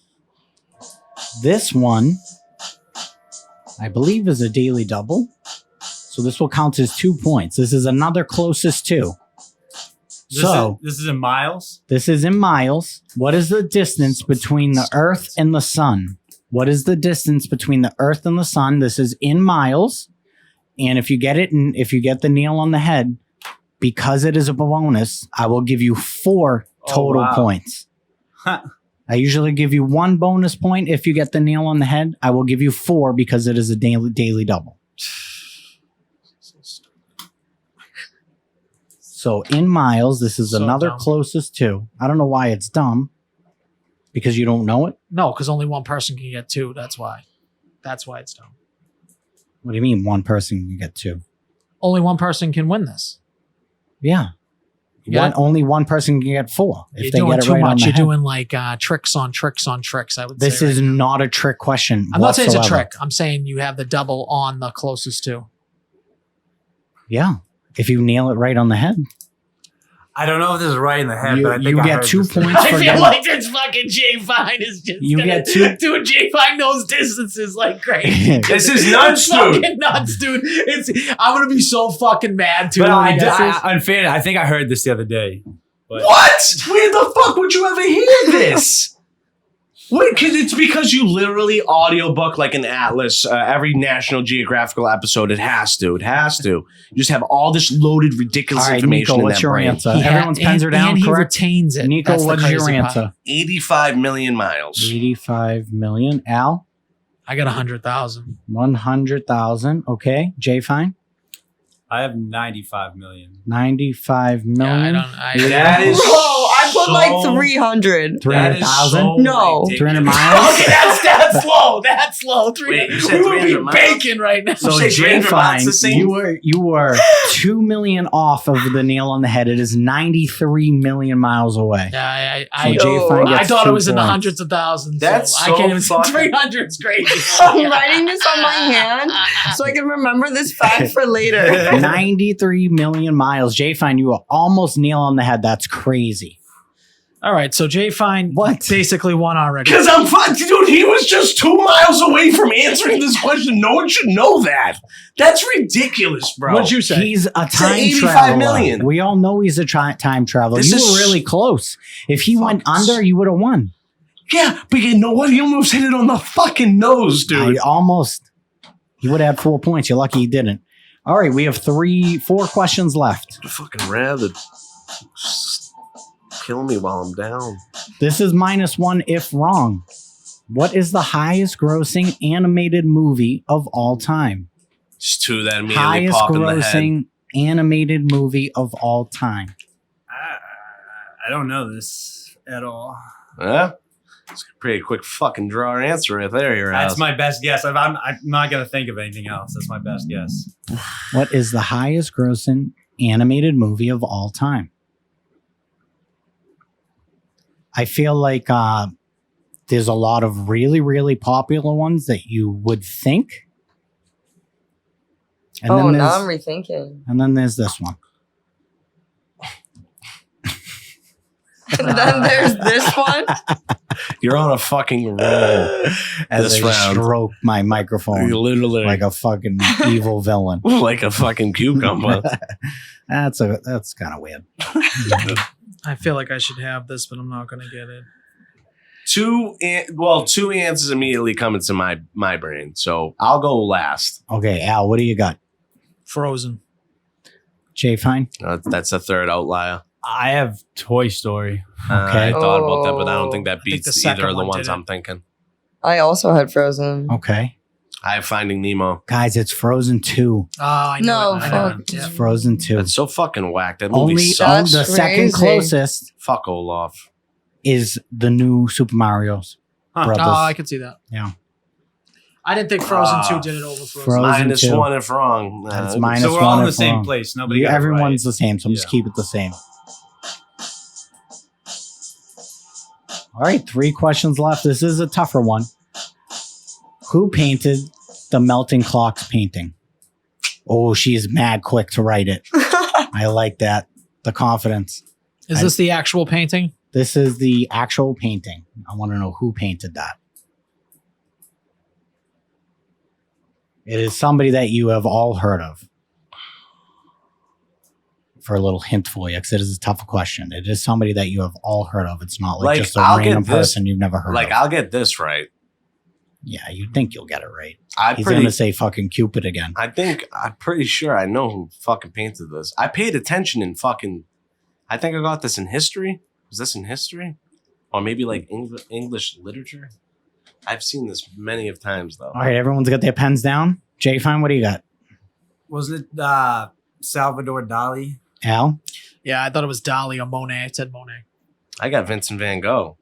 This one, I believe, is a daily double. So this will count as 2 points. This is another closest to. This is in miles. This is in miles. What is the distance between the Earth and the Sun? What is the distance between the Earth and the Sun? This is in miles. And if you get it, and if you get the nail on the head, because it is a bonus, I will give you 4 total wow. points. Huh. I usually give you 1 bonus point if you get the nail on the head. I will give you 4 because it is a daily double. So in miles, this is So another dumb. closest to. I don't know why it's dumb. Because you don't know it? No, because only one person can get 2. That's why. That's why it's dumb. What do you mean one person can get 2? Only one person can win this. Yeah. Yeah. Only one person can get 4. You're If they doing get it too right on much. the You're head. doing like tricks on tricks on tricks, I would This say. is right now. not a trick question. I'm not saying it's a whatsoever. trick. I'm saying you have the double on the closest 2. Yeah. If you nail it right on the head. I don't know if this is right in the head, You- but I think you I get heard 2 this. points I for feel getting- like this fucking Jay Fine is just You gonna get 2 dude. Jay Fine knows distances like crazy. This is nuts, It's dude. fucking nuts, dude. I'm gonna be so fucking mad too. But when he gets this. unfair. I think I heard this the other day. But What? Where the fuck would you ever hear this? Wait, because it's because you literally audiobook like an atlas every National Geographical episode. It has to. It has to. You just have all this loaded, ridiculous All right, information Nico, in what's that your brain. answer? He Everyone's pens are down, and he correct? retains it. Nico, That's the what's your crazy part. answer? 85 million miles. 85 million. Al? I got 100,000. 100,000. Okay. Jay Fine? I have 95 million. 95 Yeah, million. That is Bro, I put so- like 300. 300,000? No. 300 miles? Okay, that's low. That's low. Wait, you said We would be 300 miles? baking right now. So say Jay 300 Fine, miles the same? you were 2 million off of the nail on the head. It is 93 million miles away. Yeah, So Jay Yo, Fine I gets thought 2 it was in the points. hundreds of thousands. That's so I so can't even say fucking- 300 is crazy. I'm writing this on my hand so I can remember this fact for later. 93 million miles. Jay Fine, you were almost nail on the head. That's crazy. All right, so Jay Fine What? basically won already. Because I'm fine, dude. He was just 2 miles away from answering this question. No one should know that. That's ridiculous, bro. What'd you say? He's a time 85 traveler. million. We all know he's a time traveler. This You is were really close. If he went Fuck. under, you would have won. Yeah, but you know what? He almost hit it on the fucking nose, dude. I almost. He would have had 4 points. You're lucky he didn't. All right, we have 4 questions left. I'd fucking rather just kill me while I'm down. This is -1 if wrong. What is the highest grossing animated movie of all time? Just 2 that immediately Highest pop in the head. grossing animated movie of all time. I don't know this at all. Huh? It's a pretty quick fucking draw answer right there, your ass. That's my best guess. I'm not going to think of anything else. That's my best guess. What is the highest grossing animated movie of all time? I feel like there's a lot of really, really popular ones that you would think. And Oh, now there's- I'm rethinking. and then there's this one. And then there's this one. You're on a fucking roll. As This I round. stroke my microphone You're literally like a fucking evil villain. like a fucking cucumber. That's kind of weird. I feel like I should have this, but I'm not going to get it. Two answers immediately come into my brain. So I'll go last. Okay, Al, what do you got? Frozen. Jay, fine. That's the third outlier. I have Toy Story. I Okay. thought about that, but I don't think that think beats the second either of the one ones did it. I'm thinking. I also had Frozen. Okay. I have Finding Nemo. Guys, it's Frozen 2. Oh, I know. No, it. I know fuck. it. It's Yeah. Frozen 2. That's so fucking whack. That movie Only sucks. the That's second crazy. closest Fuck Olaf. is the new Super Mario's brothers. Oh, I could see that. Yeah. I didn't think Frozen 2 did it over Frozen. Frozen Minus 2. one if wrong. That's Uh, minus So we're all one in the if same wrong. place. Nobody got it Everyone's right. the same, so just Yeah. keep it the same. All right, 3 questions left. This is a tougher one. Who painted the Melting Clocks painting? Oh, she's mad quick to write it. I like that. The confidence. Is this the actual painting? This is the actual painting. I want to know who painted that. It is somebody that you have all heard of. For a little hint for you, because it is a tough question. It is somebody that you have all heard of. It's not like just a I'll get random this- person you've never heard Like, of. I'll get this right. Yeah, you think you'll get it right. I'm He's going pretty. to say fucking Cupid again. I'm pretty sure I know who fucking painted this. I paid attention in fucking. I think I got this in history. Was this in history? Or maybe like English literature? I've seen this many of times though. All right, everyone's got their pens down. Jay, fine. What do you got? Wasn't it Salvador Dali? Al? Yeah, I thought it was Dali or Monet. I said Monet. I got Vincent Van Gogh.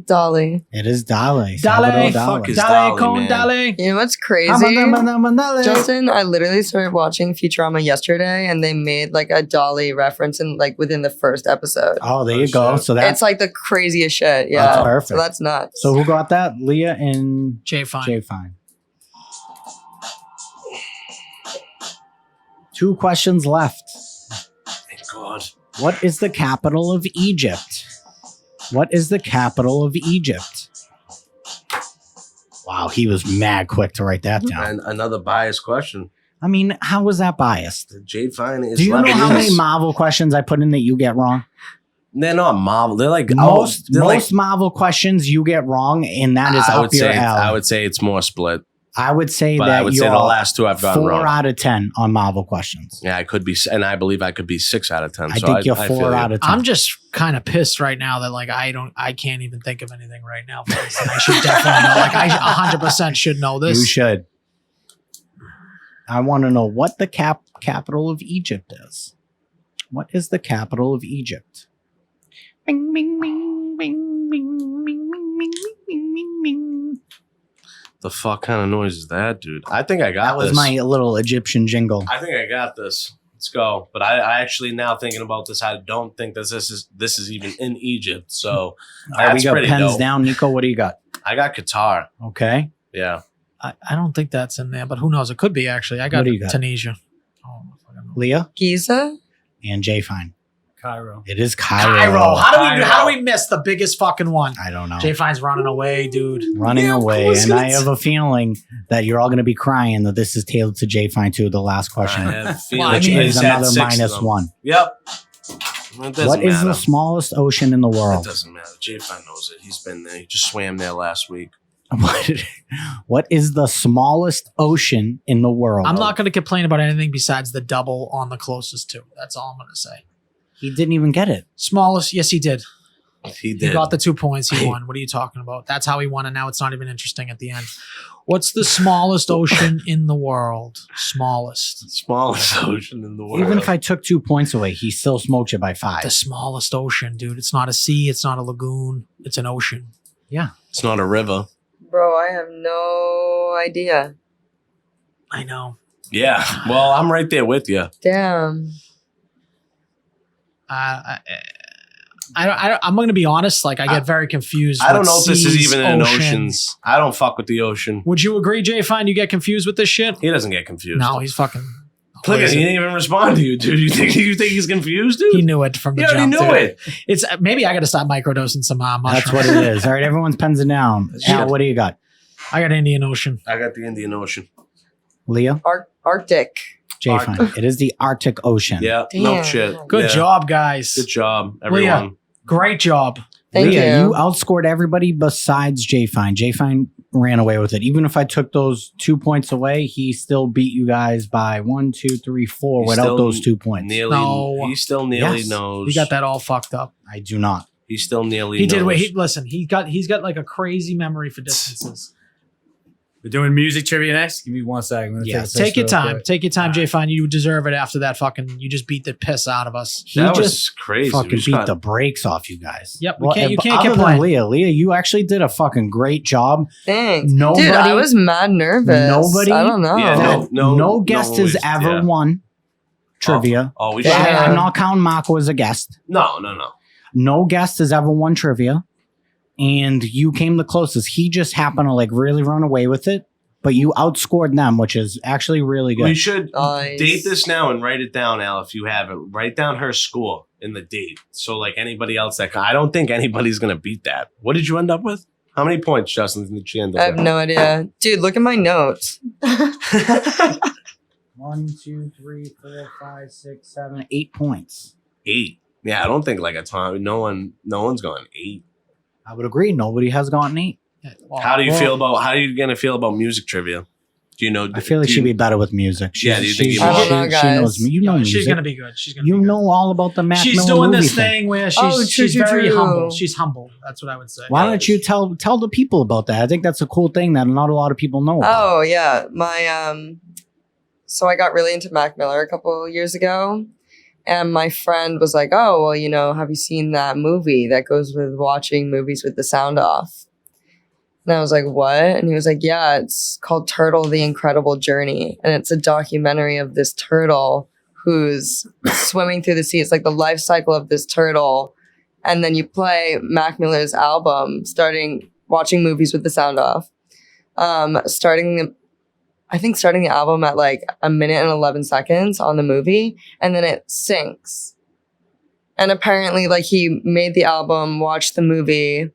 Dolly. It is Dali. Dali. Salvador Fuck Dali. is Dali Dali, con man. Dali. You know what's crazy? Dali. Justin, I literally started watching Futurama yesterday and they made like a Dolly reference in like within the first episode. Oh, there you go. shit. So that's It's like the craziest shit. Yeah. That's perfect. So that's nuts. so who got that? Leah and Jay Fine. Jay Fine. 2 questions left. Thank God. What is the capital of Egypt? What is the capital of Egypt? Wow, he was mad quick to write that down. And another biased question. I mean, how was that biased? Jade Fine is Do you know how Lebanese. many Marvel questions I put in that you get wrong? They're not Marvel. They're like Most they're like- Marvel questions you get wrong, and that is I up would your say alley. I would say it's more split, I would say but that I would you're say the last 2 I've gotten 4 wrong. out of 10 on Marvel questions. Yeah, I could be, and I believe I could be 6 out of 10. I so think you're I 4 feel out you. of 10. I'm just kind of pissed right now that like I can't even think of anything right now. For this, and I should definitely know. Like I 100% should know this. You should. I want to know what the capital of Egypt is. What is the capital of Egypt? Bing, bing, bing, bing, bing, bing, bing, bing, bing, bing. The fuck kind of noise is that, dude? I think I got That was this. my little Egyptian jingle. I think I got this. Let's go. But I actually now thinking about this, I don't think that this is even in Egypt. So All right, we that's got pretty pens dope. down. Nico, what do you got? I got Qatar. Okay. Yeah. I don't think that's in there, but who knows? It could be actually. I got What do you got? Tunisia. Oh, I don't know. Leah Giza? and Jay Fine. Cairo. It is Cairo. Cairo. How do Cairo. we miss the biggest fucking one? I don't know. Jay Fine's running away, dude. Running Yeah, of away. course And I it's- have a feeling that you're all going to be crying that this is tailored to Jay Fine too, the last question. I have a feeling Well, I Which mean, is he's had another 6 of minus them. 1. Yep. It doesn't What is matter. the smallest ocean in the It world? doesn't matter. Jay Fine knows it. He's been there. He just swam there last week. What is the smallest ocean in the world? I'm not going to complain about anything besides the double on the closest two. That's all I'm going to say. He didn't even get it. Smallest, yes, he did. He He did. got the 2 points. He won. What are you talking about? That's how he won, and now it's not even interesting at the end. What's the smallest ocean in the world? Smallest. Smallest ocean in the world. Even if I took 2 points away, he still smoked you by 5. The smallest ocean, dude. It's not a sea. It's not a lagoon. It's an ocean. It's not a river. Bro, I have no idea. I know. Yeah. Well, I'm right there with you. Damn. I'm going to be honest. Like, I get very confused. I don't with know if this is seas, even an oceans. ocean. I don't fuck with the ocean. Would you agree, Jay Fine? You get confused with this shit? He doesn't get confused. No, he's fucking. Look at he didn't even respond to you, dude. You think he's confused, dude? He knew it from the He already jump. knew dude. it. It's maybe I got to stop microdosing some mushrooms. That's what it is. All right, everyone's pens it down. Al, what do you got? I got Indian Ocean. I got the Indian Ocean. Leah? Arctic. Jay Fine. It is the Arctic Ocean. Yeah, no Damn. shit. Good Yeah. job, guys. Good job, everyone. Leah, great job. Thank Leah, you. you outscored everybody besides Jay Fine. Jay Fine ran away with it. Even if I took those 2 points away, he still beat you guys by 1, 2, 3, 4 He without still those 2 points. Nearly, No. he still nearly Yes. knows. He got that all fucked up. I do not. He still nearly. He did. knows. Wait, listen. He's got like a crazy memory for distances. We're doing music trivia next. Give me 1 second. I'm gonna Yeah, a piss Take your real time. quick. Take your time, Jay Fine. You deserve it after that fucking. You just beat the piss out of us. He That just was crazy. fucking We just beat got- the brakes off you guys. Yep, you can't but keep other than playing. Leah, you actually did a fucking great job. Thanks. Nobody- Dude, I was mad nervous. Nobody- I don't know. Yeah, No guest one has was- ever yeah. won trivia. Oh, we Yeah. should. I'm not counting Marco as a guest. No. No guest has ever won trivia, and you came the closest. He just happened to like really run away with it, but you outscored them, which is actually really good. We should Nice. date this now and write it down, Al, if you have it. Write down her score in the date. So, like anybody else I don't think anybody's going to beat that. What did you end up with? How many points, Justin, did she end I up have with? no idea. Dude, look at my notes. 1, 2, 3, 4, 5, 6, 7, 8 points. 8. Yeah, I don't think like a ton. No one's gone 8. I would agree. Nobody has gotten 8. How are you going to feel about music trivia? Do you know? I feel like do she'd you- be better with music. Yeah, do you think she, you I don't would? know, she guys. knows me. You know music. She's gonna be good. She's gonna. You be good. know all about the Mac She's Miller doing movie this thing. thing where Oh, she's true, very true. humble. She's humble. That's what I would say. Why don't you tell the people about that? I think that's a cool thing that not a lot of people know about. Oh yeah, my so I got really into Mac Miller a couple years ago, and my friend was like, "Oh, well, you know, have you seen that movie that goes with watching movies with the sound off?" And I was like, "What?" And he was like, "Yeah, it's called Turtle: The Incredible Journey, and it's a documentary of this turtle who's swimming through the sea. It's like the life cycle of this turtle." And then you play Mac Miller's album, watching movies with the sound off. Starting the album at like 1 minute and 11 seconds on the movie, and then it syncs. And apparently, like, he made the album, watched the movie,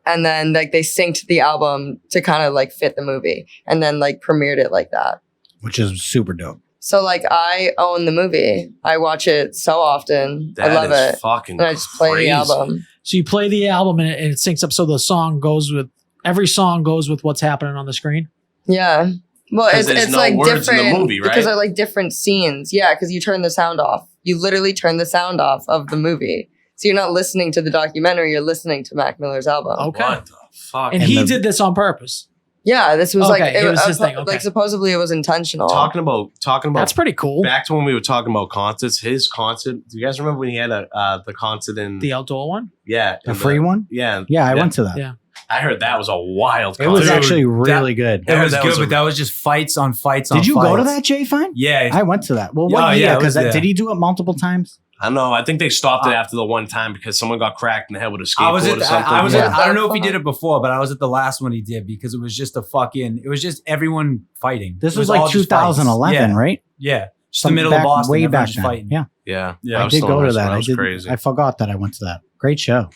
and then like they synced the album to kind of like fit the movie, and then like premiered it like that. Which is super dope. So like I own the movie. I watch it so often. I love That is it. fucking And I just play crazy. the album. So you play the album and it syncs up, so the song goes with every song goes with what's happening on the screen. Yeah. Well, 'Cause there's it's no like words in the different movie, right? because they're like different scenes. Yeah, because you turn the sound off. You literally turn the sound off of the movie. So you're not listening to the documentary, you're listening to Mac Miller's album. Okay. What the fuck? And And he the- did this on purpose. Yeah, this was Okay, like it was his thing, okay. like supposedly it was intentional. talking about That's pretty cool. back to when we were talking about concerts. His concert. Do you guys remember when he had the concert in The outdoor one. yeah The in free one? Yeah, Yeah, I went to that. Yeah. I heard that was a wild. It was concert. actually really good. It was that good, was a- but that was just fights on fights on Did you fights. go to that, Jay Fine? Yeah. I went to that. Well, Yeah, what yeah, year? I was Because there. did he do it multiple times? I don't know. I think they stopped it after the one time because someone got cracked in the head with a skateboard I was at or something. I was Yeah. at, I don't know if he did it before, but I was at the last one he did because it was just it was just everyone fighting. This It was all like just fights. 2011, right? Yeah. Just Some the middle back- of Boston. way everyone back just then. fighting. Yeah, Yeah, Yeah. I did go to that. That I was did. crazy. I forgot that I went to that. Great show.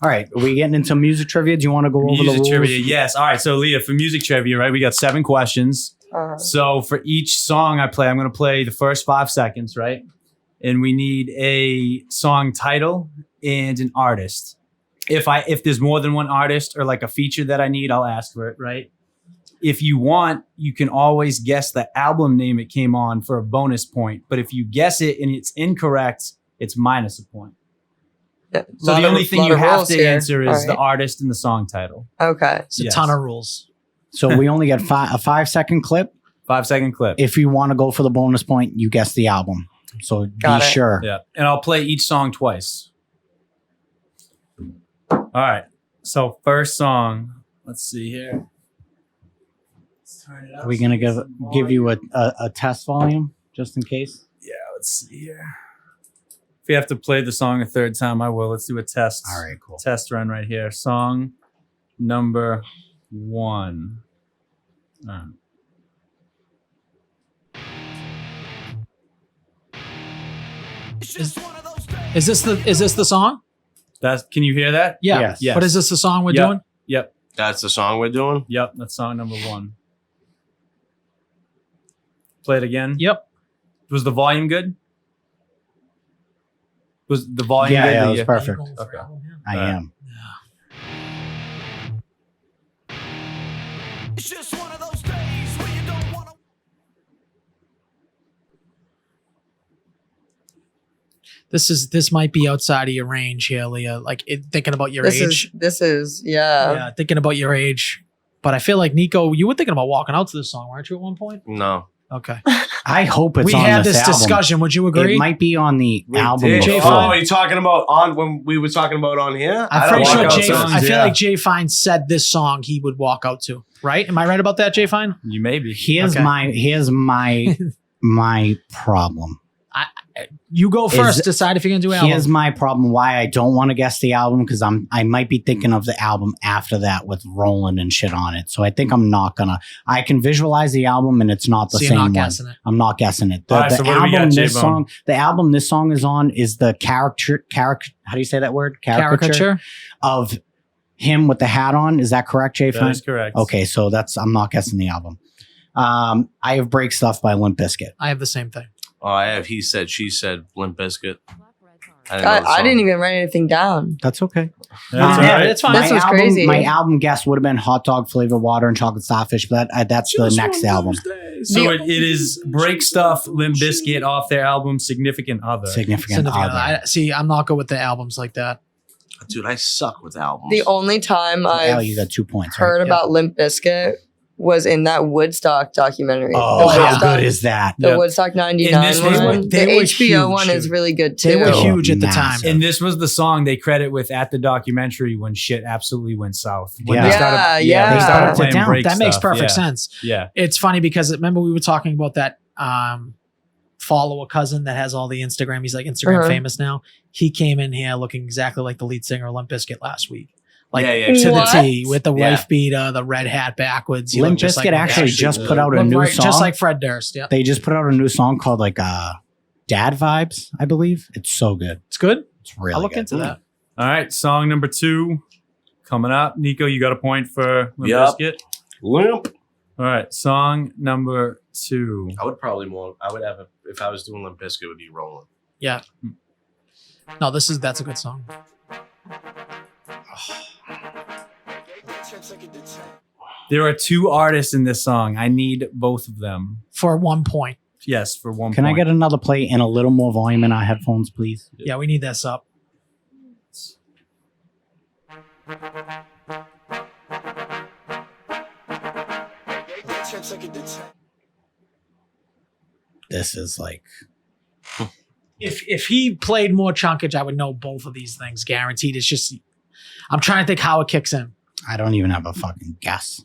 All right, are we getting into music trivia? Do you want to go over the Music rules? trivia. Yes. All right. So Leah, for music trivia, right? We got 7 questions. So for each song I play, I'm going to play the first 5 seconds, right? And we need a song title and an artist. If there's more than one artist or like a feature that I need, I'll ask for it, right? If you want, you can always guess the album name it came on for a bonus point. But if you guess it and it's incorrect, it's minus a point. So the only thing you have to answer is the artist and the song title. Okay. It's a Yes. ton of rules. So we only get a 5-second clip. 5-second clip. If you want to go for the bonus point, you guess the album. So Got be it. sure. Yeah. And I'll play each song twice. All right. So first song, let's see here. Let's turn it up. Are we gonna give you a test volume just in case? Yeah, let's see here. If we have to play the song a third time, I will. Let's do a test. All right, cool. Test run right here. Song number 1. All right. Is this the song? Can you hear that? Yeah. Yes. Yes. But is this the song we're Yep. doing? Yep. That's the song we're doing. Yep. That's song number 1. Play it again. Yep. Was the volume good? Was the volume good? Yeah, it that was you- perfect. Going for Okay. album, yeah. I Alright. am. It's just one of those days where you don't want to. This might be outside of your range here, Leah. Like thinking about your age. This is yeah. Yeah, thinking about your age. But I feel like Nico, you were thinking about walking out to this song, weren't you, at one point? No. Okay. I hope it's We on had this album. discussion. Would you agree? It might be on the We album. did. Jay before. Fine. Are you talking about on when we were talking about on here? I'm I pretty don't sure walk out Jay. to- songs, I feel yeah. like Jay Fine said this song he would walk out to. Right? Am I right about that, Jay Fine? You may be. Here's Okay. my problem. You go first. Is- Decide if you're gonna do album. Here's my problem. Why I don't want to guess the album because I might be thinking of the album after that with Roland and shit on it. So I think I'm not gonna. I can visualize the album and it's not the So you're same not one. guessing it. I'm not guessing it. The, All right, the so what do we got, album this J-Bone? song. The album this song is on is the character. How do you say that word? Caricature. Of him with the hat on. Is that correct, Jay? That Fine? is correct. Okay, so I'm not guessing the album. I have Break Stuff by Limp Bizkit. I have the same thing. Oh, I have He Said, She Said, Limp Bizkit. I didn't know the I song. didn't even write anything down. That's okay. That's all Yeah, right. it's fine. This was crazy. My album guess would have been Hot Dog Flavored Water and Chocolate Starfish, but that's the next album. So it is Break Stuff, Limp Bizkit off their album Significant Other. Significant Other. See, I'm not good with the albums like that. Dude, I suck with albums. The only time Al, I've you got 2 points. heard Right? about Limp Bizkit was in that Woodstock documentary. Oh, The how Woodstock- good is that? The Yeah. Woodstock And 99 this was one. what- The they were HBO huge, one is dude. really good too. They were Oh, huge at the time. massive. And this was the song they credit with at the documentary when shit absolutely went south. When Yeah. they started, Yeah. they started They playing down. Break That makes Stuff. perfect Yeah. sense. Yeah. It's funny because remember we were talking about that follow a cousin that has all the Instagram. He's like Instagram Uh-huh. famous now. He came in here looking exactly like the lead singer of Limp Bizkit last week. Like Yeah, to What? the T with the Yeah. wife beater, the red hat backwards. He Limp looked just Bizkit like actually Actually, just put out a Looked new right- song. just like Fred Durst. Yeah, They just put out a new song called like Dad Vibes, I believe. It's so good. it's good. It's really I'll look good. into that. All right. Song number 2 coming up. Nico, you got a point for Limp Yup. Bizkit? Limp. All right. Song number 2. I would probably if I was doing Limp Bizkit, it would be Rolling. Yeah. No, that's a good song. There are 2 artists in this song. I need both of them. For 1 point. Yes, for 1 Can point. I get another play and a little more volume in our headphones, please? Yeah, we need this up. This is like If he played more chunkage, I would know both of these things guaranteed. It's just I'm trying to think how it kicks in. I don't even have a fucking guess.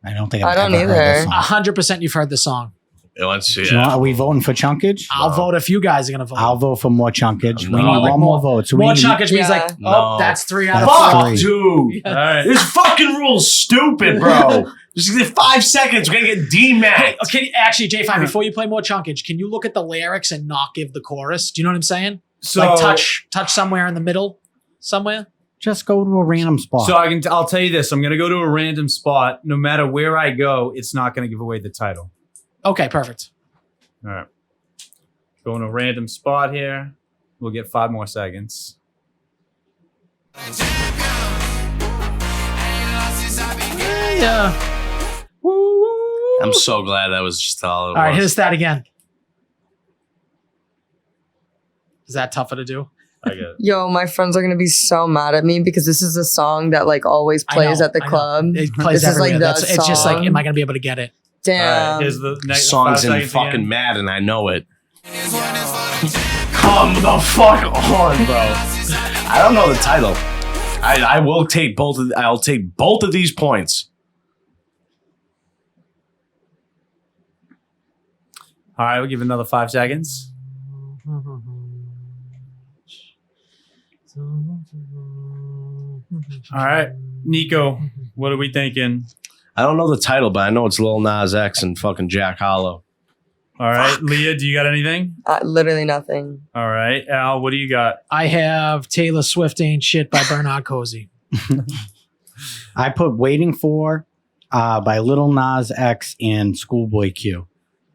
I don't think I I've don't ever heard this either. song. 100% you've heard the song. Yeah, let's see. Do you know, are we voting for chunkage? I'll No. vote if you guys are gonna vote. I'll vote for more chunkage. No. We need Like one more vote. So we more need, chunkage means Yeah. like, No. that's 3 out of That's 5. three. Dude. All right. This fucking rule's stupid, bro. Just give 5 seconds. We're going to get Hey, DMAT. okay, actually, J5, before you play more chunkage, can you look at the lyrics and not give the chorus? Do you know what I'm saying? So Like touch somewhere in the middle, somewhere. just go to a random spot. So I'll tell you this. I'm going to go to a random spot. No matter where I go, it's not going to give away the title. Okay, perfect. All right. Going to a random spot here. We'll get 5 more seconds. Yeah. I'm so glad that was just all it All right, hit was. us that again. Is that tougher to do? I get it. Yo, my friends are gonna be so mad at me because this is a song that like always I plays know, at the I know. club. It plays This is, like, everywhere. the It's just like, song. am I going to be able to get it? All right. Damn. Here's the next Song's 5 in seconds fucking again. mad, and I know it. Come the fuck on, bro. I don't know the title. I will take both. I'll take both of these points. All right. We'll give it another 5 seconds. All right. Nico, what are we thinking? I don't know the title, but I know it's Lil Nas X and fucking Jack Harlow. All right. Leah, do you got anything? Literally nothing. All right. Al, what do you got? I have Taylor Swift Ain't Shit by Bernard Cozy. I put Waiting For by Little Nas X and Schoolboy Q.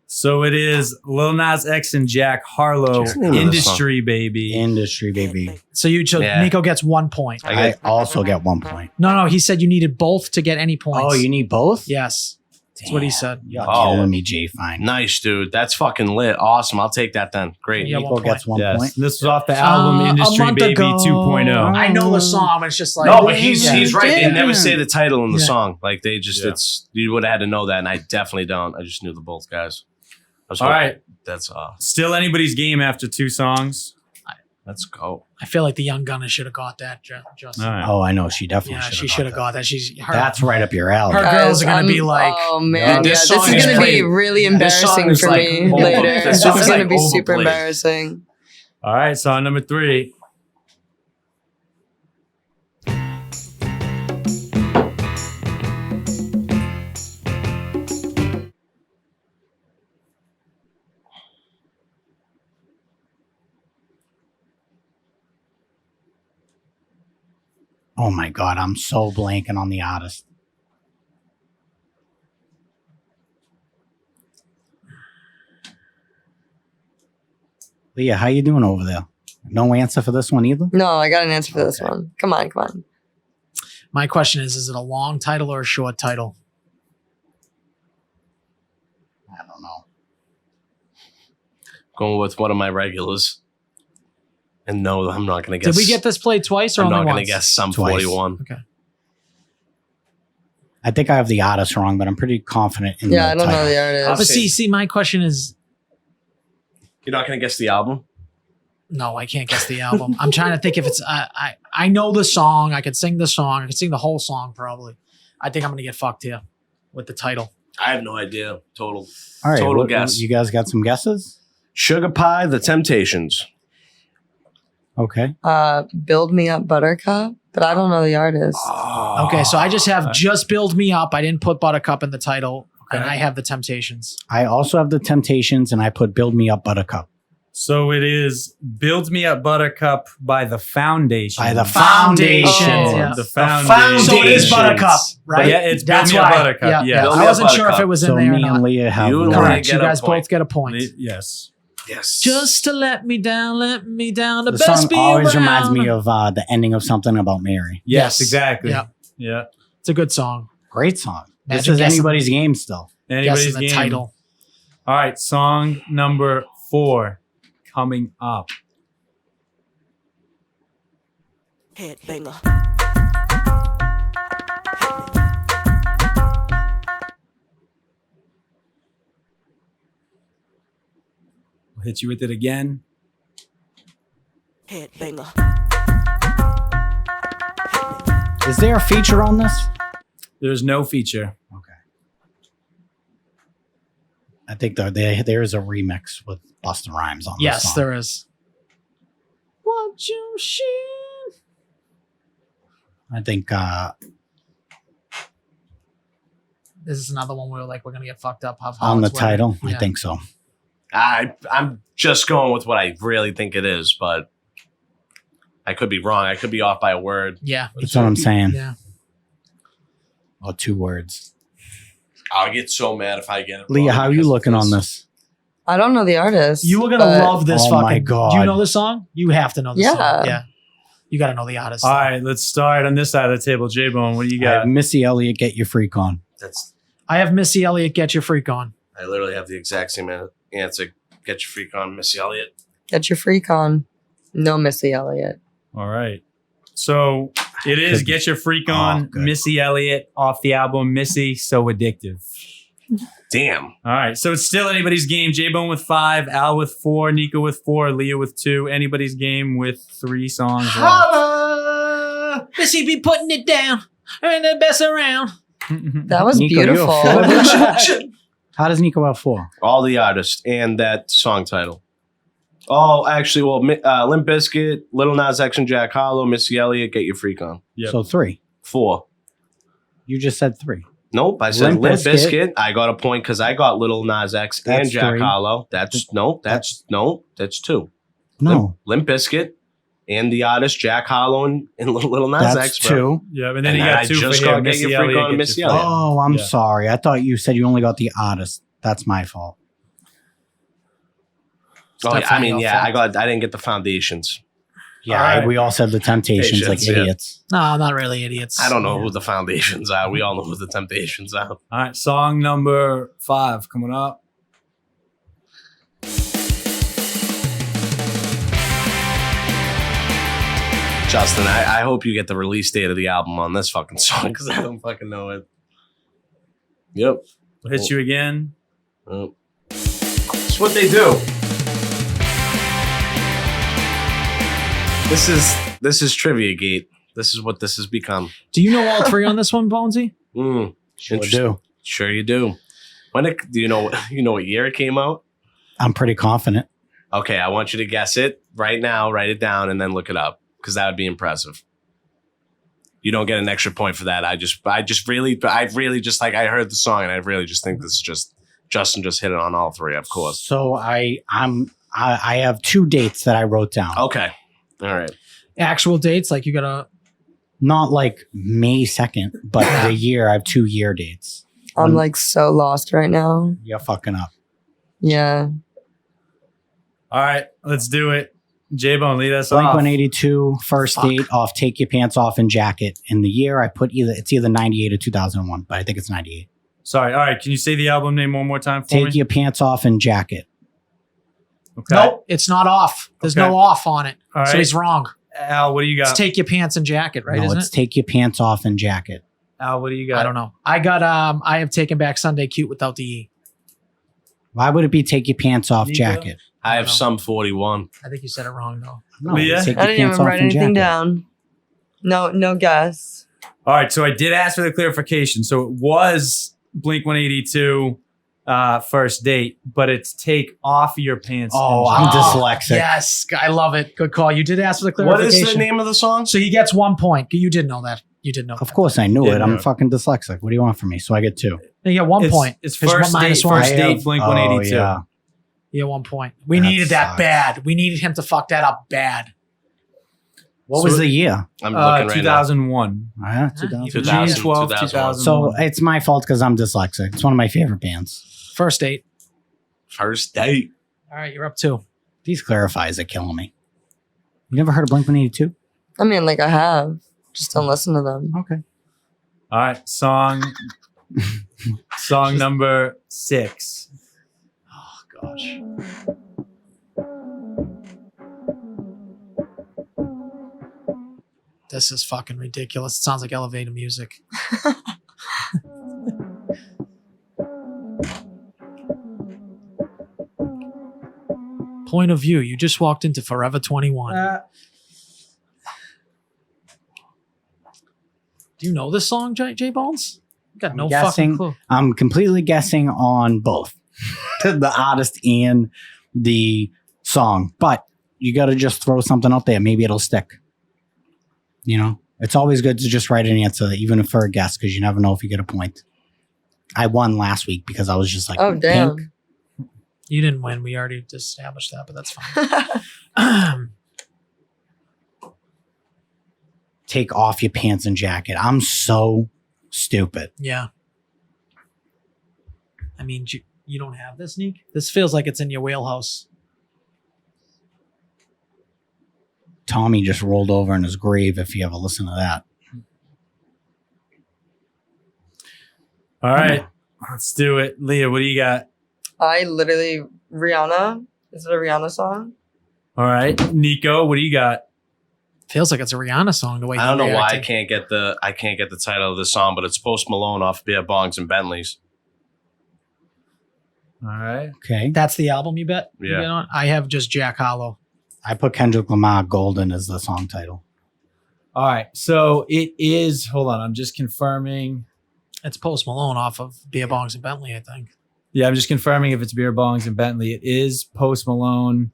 So it is Lil Nas X and Jack Harlow, What's the name of the Industry Baby. Industry, baby. So Yeah. Nico gets 1 point. I also get 1 point. No, he said you needed both to get any points. Oh, you need both? Yes. That's what he said. You're Oh. killing me, Jay. Fine. Nice, dude. That's fucking lit. Awesome. I'll take that then. Great. Yeah, Nico 1 gets 1 Yes. point. This was off the album A Industry month Baby ago. 2.0. I know the song, but it's just like No, but he's right. They Damn. never say the title in the Yeah. song. Like they just, Yeah. it's you would have had to know that, and I definitely don't. I just knew the both guys. I was All hoping- right. That's Still anybody's game after 2 songs. let's go. I feel like the young gunner should have got that, Justin. All right. Oh, I know. She definitely Yeah, should have. she should have got that. That's right up your alley. Her girls are gonna I'm- be like, oh man, Yeah, yeah, this this song is is gonna be played- really this song embarrassing is for like me over- later. this This song is is gonna like be super overplayed. embarrassing. All right. Song number 3. Oh my God, I'm so blanking on the artist. Leah, how you doing over there? No answer for this one either? No, I got an answer for this one. Come on. my question is it a long title or a short title? I don't know. Going with one of my regulars. And no, I'm not going to guess. Did we get this played twice or I'm only not going once? to guess Sum Twice. 41. Okay. I think I have the artist wrong, but I'm pretty confident in Yeah, the I don't know title. the artist. But see, my question is You're not going to guess the album? no, I can't guess the album. I'm trying to think if it's I know the song. I could sing the song. I could sing the whole song probably. I think I'm gonna get fucked here with the title. I have no idea. Total. All right, Total guess. You guys got some guesses? Sugar Pie, The Temptations. Okay. Build Me Up Buttercup, but I don't know the artist. Okay, so I just have Just Build Me Up. I didn't put Buttercup in the title, and Okay. I have the Temptations. I also have the Temptations, and I put Build Me Up Buttercup. So it is Build Me Up Buttercup by The Foundation. By the Foundations, Foundation. yeah. The Foundation. So it is Buttercup, right? Yeah, it's That's Build Me Up why. Buttercup. Yeah, Yeah. Build I Me Up wasn't sure if Buttercup. it was in So there or me not. and Leah have You and one. Leah Correct. You get a guys point. both get a point. Yes. Yes. Just to let me down, the, The best song be always around. reminds me of the ending of Something About Mary. Yes, Yes. exactly. Yeah. Yeah. It's a good song. Great song. This Imagine is guessing- anybody's game still. Anybody's Guessing the game. title. All right. Song number 4 coming up. Headbanger. We'll hit you with it again. Headbanger. Is there a feature on this? There's no feature. Okay. I think there is a remix with Busta Rhymes on this Yes, song. there is. What you shit? I think This is another one where we're gonna get fucked up. How on the it's worded. title, I Yeah. think so. I'm just going with what I really think it is, but I could be wrong. I could be off by a word. Yeah. That's what I'm saying. Yeah. Or 2 words. I'll get so mad if I get it. Leah, wrong how are you because looking of on this. this? I don't know the artist. You were gonna but- love this Oh fucking. my God. Do you know the song? You have to know the song. Yeah. Yeah. You got to know the artist. All right. Let's start on this side of the table. J-Bone, what do you I have got? Missy Elliott, Get Your Freak On. That's. I have Missy Elliott. Get your freak on. I literally have the exact same answer. Get your freak on, Missy Elliott. Get Your Freak On. No Missy Elliott. All right. So it is Good. Get Your Freak Oh, On, good. Missy Elliott off the album Missy, So Addictive. Damn. All right. So it's still anybody's game. J-Bone with 5, Al with 4, Nico with 4, Leah with 2. Anybody's game with 3 songs left. Holla! Missy be putting it down. And the best around. That was Nico, you're a beautiful. fool. How does Nico have 4? All the artists and that song title. Oh, actually, well, Limp Bizkit, Little Nas X and Jack Harlow, Missy Elliott, Get Your Freak On. Yep. So 3. 4. You just said 3. Nope, I said Limp Limp Bizkit. Bizkit. I got a point because I got Little Nas X and That's Jack 3. Harlow. That's 2. No, Limp Bizkit and the artist Jack Harlow and Little Nas that's X. bro. 2. Yeah, and then And you I got 2 just for got him. Get Missy Your Freak Elliott, On, Get Missy Your Freak Elliott. On. Oh, I'm Yeah. sorry. I thought you said you only got the artist. That's my fault. Oh, yeah, I mean, Definitely yeah, fucked. I didn't get the Foundations. Yeah, All right. we all said the Temptations like Temptations, yeah. idiots. No, not really idiots. I don't know who the Foundations are. We all know who the Temptations are. All right, song number 5 coming up. Justin, I hope you get the release date of the album on this fucking song because I don't fucking know it. Yep. We'll hit you again. Yep. It's what they do. This is Trivia Gate. This is what this has become. Do you know all three on this one, Bonesy? Sure Interesting. do. Sure you do. Do you know what year it came out? I'm pretty confident. Okay, I want you to guess it right now, write it down, and then look it up. Because that would be impressive. You don't get an extra point for that. I really just like I heard the song and I really just think this is just Justin just hit it on all three, of course. So I have 2 dates that I wrote down. Okay. All right. Actual dates, like you gotta. Not like May 2nd, but the year. I have 2 year dates. I'm like so lost right now. You're fucking up. Yeah. All right, let's do it. J-Bone, lead us Blink off. 182, first date off Take Your Pants Off and Jacket. In the year, I put it's either 98 or 2001, but I think it's 98. Sorry. All right, can you say the album name one more time for me? Take Your Pants Off and Jacket. Okay. Nope, it's not off. There's Okay. no off on it. All So right. he's wrong. Al, what do you It's got? take your pants and jacket, right? No, Isn't it's it? Take Your Pants Off and Jacket. Al, what do you got? I don't know. I got I have taken back Sunday Cute without the E. Why would it be Take Your Pants Off, Nico? Jacket? I have know. some 41. I think you said it wrong though. No, Leah? it's Take I Your didn't Pants even Off write and anything Jacket. down. No guess. All right, so I did ask for the clarification. So it was Blink 182 first date, but it's take off your pants. Oh, and I'm jacket. dyslexic. Yes, I love it. Good call. You did ask for the What clarification. is the name of the song? So he gets 1 point. You did know that. You did know. Of that. course, I knew Didn't it. I'm know. fucking dyslexic. What do you want from me? So I get 2. You get 1 point. It's There's first one minus date, one. first I date, have- Blink oh, 182. yeah. You get 1 point. We That needed that sucks. bad. We needed him to fuck that up bad. What So- was the year? I'm looking right 2001. 2000. 2000, 2012, 2001. So it's my fault because I'm dyslexic. It's one of my favorite bands. First date. now. First date. All right, you're up 2. These clarifiers are killing me. You never heard of Blink 182? I mean, like I have. Just don't listen to them. Okay. All right, song number 6. Oh gosh. This is fucking ridiculous. It sounds like elevator music. Point of view. You just walked into Forever 21. Do you know this song, J Bones? You got I'm no guessing. fucking clue. I'm completely guessing on both the artist and the song, but you got to just throw something out there. Maybe it'll stick. You know, it's always good to just write an answer, even if for a guess, because you never know if you get a point. I won last week because I was just like, Oh, damn. Pink. You didn't win. We already established that, but that's fine. Take off your pants and jacket. I'm so stupid. Yeah. I mean, you don't have this, Neek? This feels like it's in your wheelhouse. Tommy just rolled over in his grave if you ever listen to that. All right, let's do it. Leah, what do you got? I literally Rihanna. Is it a Rihanna song? All right, Nico, what do you got? Feels like it's a Rihanna song the way I don't know he why I reacted. can't get the title of the song, but it's Post Malone off Beer Bongs and Bentleys. All right. Okay. That's the album you bet? You Yeah. bet on? I have just Jack Hollow. I put Kendrick Lamar Golden as the song title. All right. So it is, hold on, I'm just confirming. It's Post Malone off of Beer Bongs and Bentley, I think. Yeah, I'm just confirming if it's Beer Bongs and Bentley. It is Post Malone.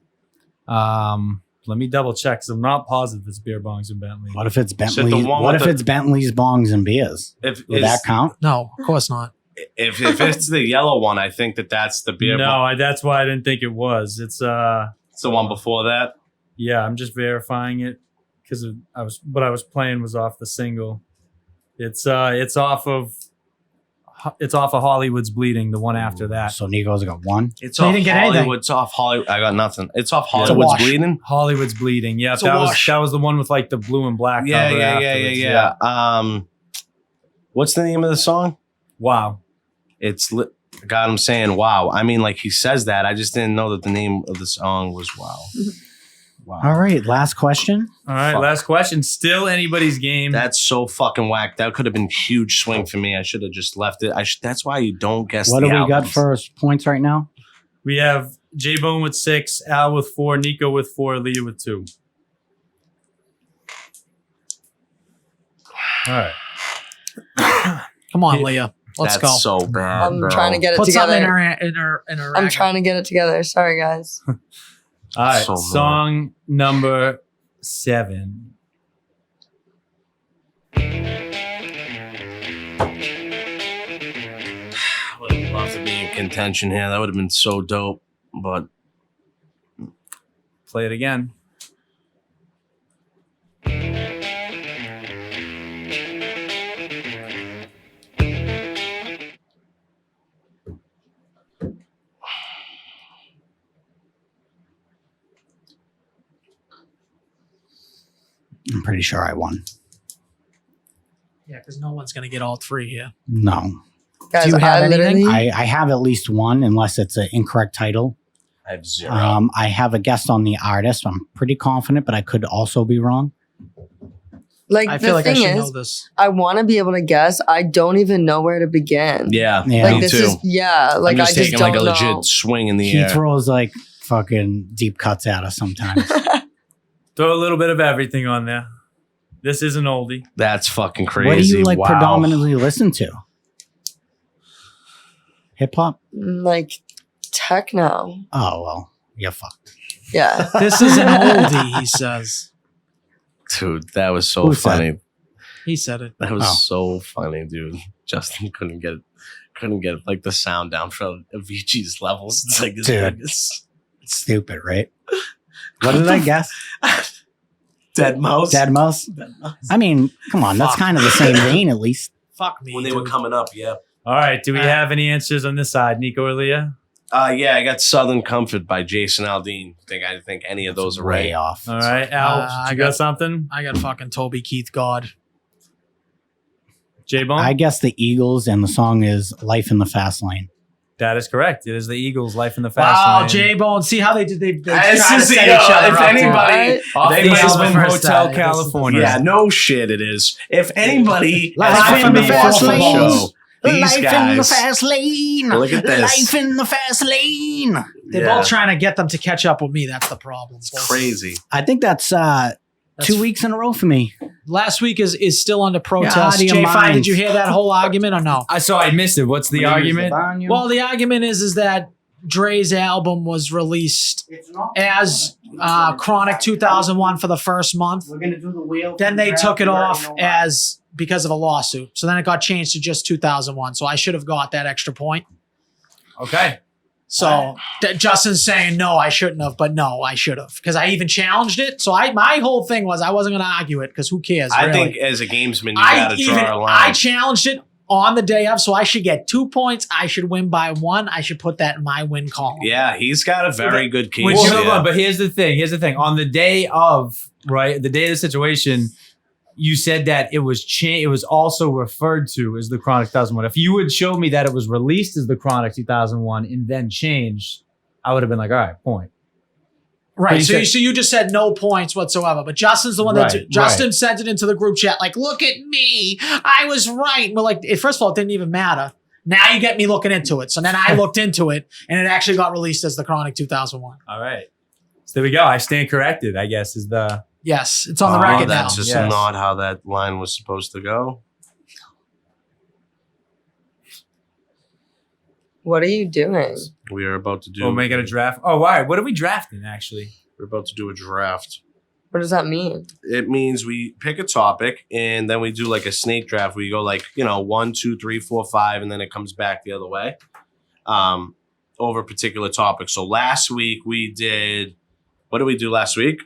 Let me double check because I'm not positive it's Beer Bongs and Bentley. What if it's So Bentley? the one What with if the- it's Bentley's Bongs and Beers? If Would that count? No, of course not. if it's the yellow one, I think that's the beer. No, that's why I didn't think it was. It's It's the one before that. yeah, I'm just verifying it because what I was playing was off the single. It's off of It's off of Hollywood's Bleeding, the one after that. So Nico's got one. It's So you off didn't get anything? Hollywood. It's off Hollywood. I got nothing. It's off a Hollywood's wash. Bleeding. Hollywood's Bleeding. Yeah, It's a that was wash. that was the one with like the blue and black. Yeah, cover yeah, afterwards. What's the name of the song? Wow. It's God, I'm saying wow. I mean, like he says that. I just didn't know that the name of the song was wow. Wow. All right, last question. All right, Fuck. last question. Still anybody's game. That's so fucking whack. That could have been a huge swing for me. I should have just left it. That's why you don't guess. What the do we got albums. for points right now? We have J-Bone with 6, Al with 4, Nico with 4, Leah with 2. All right. Come on, Yeah. Leah. Let's That's go. so bad. I'm bro. trying to get it Put something in together. her. I'm trying to get it together. Sorry, guys. All right. So Song number 7. I would have loved to be in contention here. That would have been so dope. But Play it again. I'm pretty sure I won. Yeah, because no one's gonna get all three here. No, Guys, Do you have I anything? literally. I have at least one, unless it's an incorrect title. I have 0. I have a guess on the artist. I'm pretty confident, but I could also be wrong. Like I the feel like I thing should know is, this. I want to be able to guess. I don't even know where to begin. Yeah, Yeah. Like me this too. is like I'm just I just taking don't like a know. legit swing in the He air. throws like fucking deep cuts at us sometimes. Throw a little bit of everything on there. This is an oldie. That's fucking crazy. What do you like Wow. predominantly listen to? Hip hop? Like techno. Oh well, you're fucked. Yeah. This is an oldie, he says. Dude, that was so Who said funny. He said it. That was Oh. so funny, dude. Justin couldn't get like the sound down for Avicii's levels. It's like Dude. It's stupid, right? What did I guess? Dead mouse. Dead mouse? I mean, come on, that's Fuck. kind of the same vein at least. Fuck me. When they were dude. coming up, yeah. All right. Do we have any answers on this side, Nico or Leah? Yeah, I got Southern Comfort by Jason Aldean. I think any of those are way right. off. All right. Al, I you got got- something? I got fucking Toby Keith God. J-Bone? I guess the Eagles, and the song is "Life in the Fast Lane." That is correct. It is the Eagles' Life in the Fast Wow, Lane. J Bone. See how they did? They It's try to just, set yo, each other if up. anybody- Off They the must have album the first Hotel time. This is the California. Yeah, no shit it is. If anybody Life has in the me fast off the lane. show, these Life in the guys, fast lane. Look at this. Life in the fast lane. They're Yeah. both trying to get them to catch up with me. That's the problem. Both. crazy. I think that's That's 2 weeks in a row for me. Last week is still under Yeah, protest. out of your J5, minds. did you hear that whole argument or no? I missed it. What's the argument? Well, the argument is that Dre's album was released as Chronic 2001 for the first month. We're gonna do the wheel. Then they took it off as because of a lawsuit. So then it got changed to just 2001. So I should have got that extra point. Okay. So Justin's saying no, I shouldn't have, but no, I should have because I even challenged it. So my whole thing was I wasn't going to argue it because who cares? I really? think as a gamesman, you got to draw a line. I challenged it on the day of, so I should get 2 points. I should win by 1. I should put that in my win column. Yeah, he's got a very good case. Well, hold yeah. on, but here's the thing. On the day of, right, the day of the situation, you said that it was it was also referred to as the Chronic 2001. If you would show me that it was released as the Chronic 2001 and then changed, I would have been like, all right, point. But Right. you So said- so you just said no points whatsoever. But Justin's the one that Right, Justin sent it into the group chat, like, look at me. I was right. And we're like, first of all, it didn't even matter. Now you get me looking into it. So then I looked into it and it actually got released as the Chronic 2001. All right. So there we go. I stand corrected, I guess, is the... Yes, it's on the record now. That's just Yes. not how that line was supposed to go. What are you doing? We are about to do. We're making a draft. Oh, why? What are we drafting, actually? We're about to do a draft. What does that mean? It means we pick a topic and then we do like a snake draft. We go like 1, 2, 3, 4, 5, and then it comes back the other way. Over a particular topic. So last week we did. What did we do last week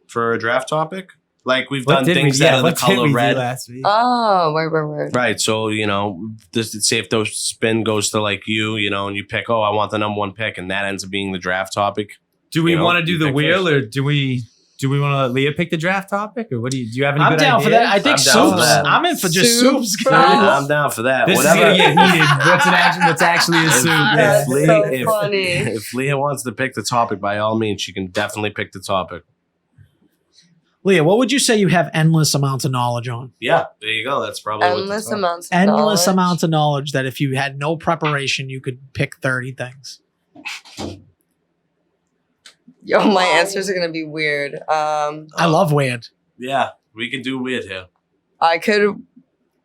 for a draft topic? Like we've done things that are the color red. last week? Oh, word. Right. So, say if the spin goes to like and you pick, I want the number one pick, and that ends up being the draft topic. Do we want to do you the pick wheel, first. or do we want to let Leah pick the draft topic, or do you have any I'm good down ideas? for that. I think I'm down for soups. that. I'm in for just Soups, soups. bro. guys. I'm down for that. This Whatever. is gonna get heated. What's actually a soup? That's so funny. If Leah wants to pick the topic, by all means, she can definitely pick the topic. Leah, what would you say you have endless amounts of knowledge on? Yeah, there you go. That's probably Endless amounts. Of Endless knowledge. amounts of knowledge that if you had no preparation, you could pick 30 things. Yo, my answers are gonna be weird. I love weird. Yeah, we can do weird here.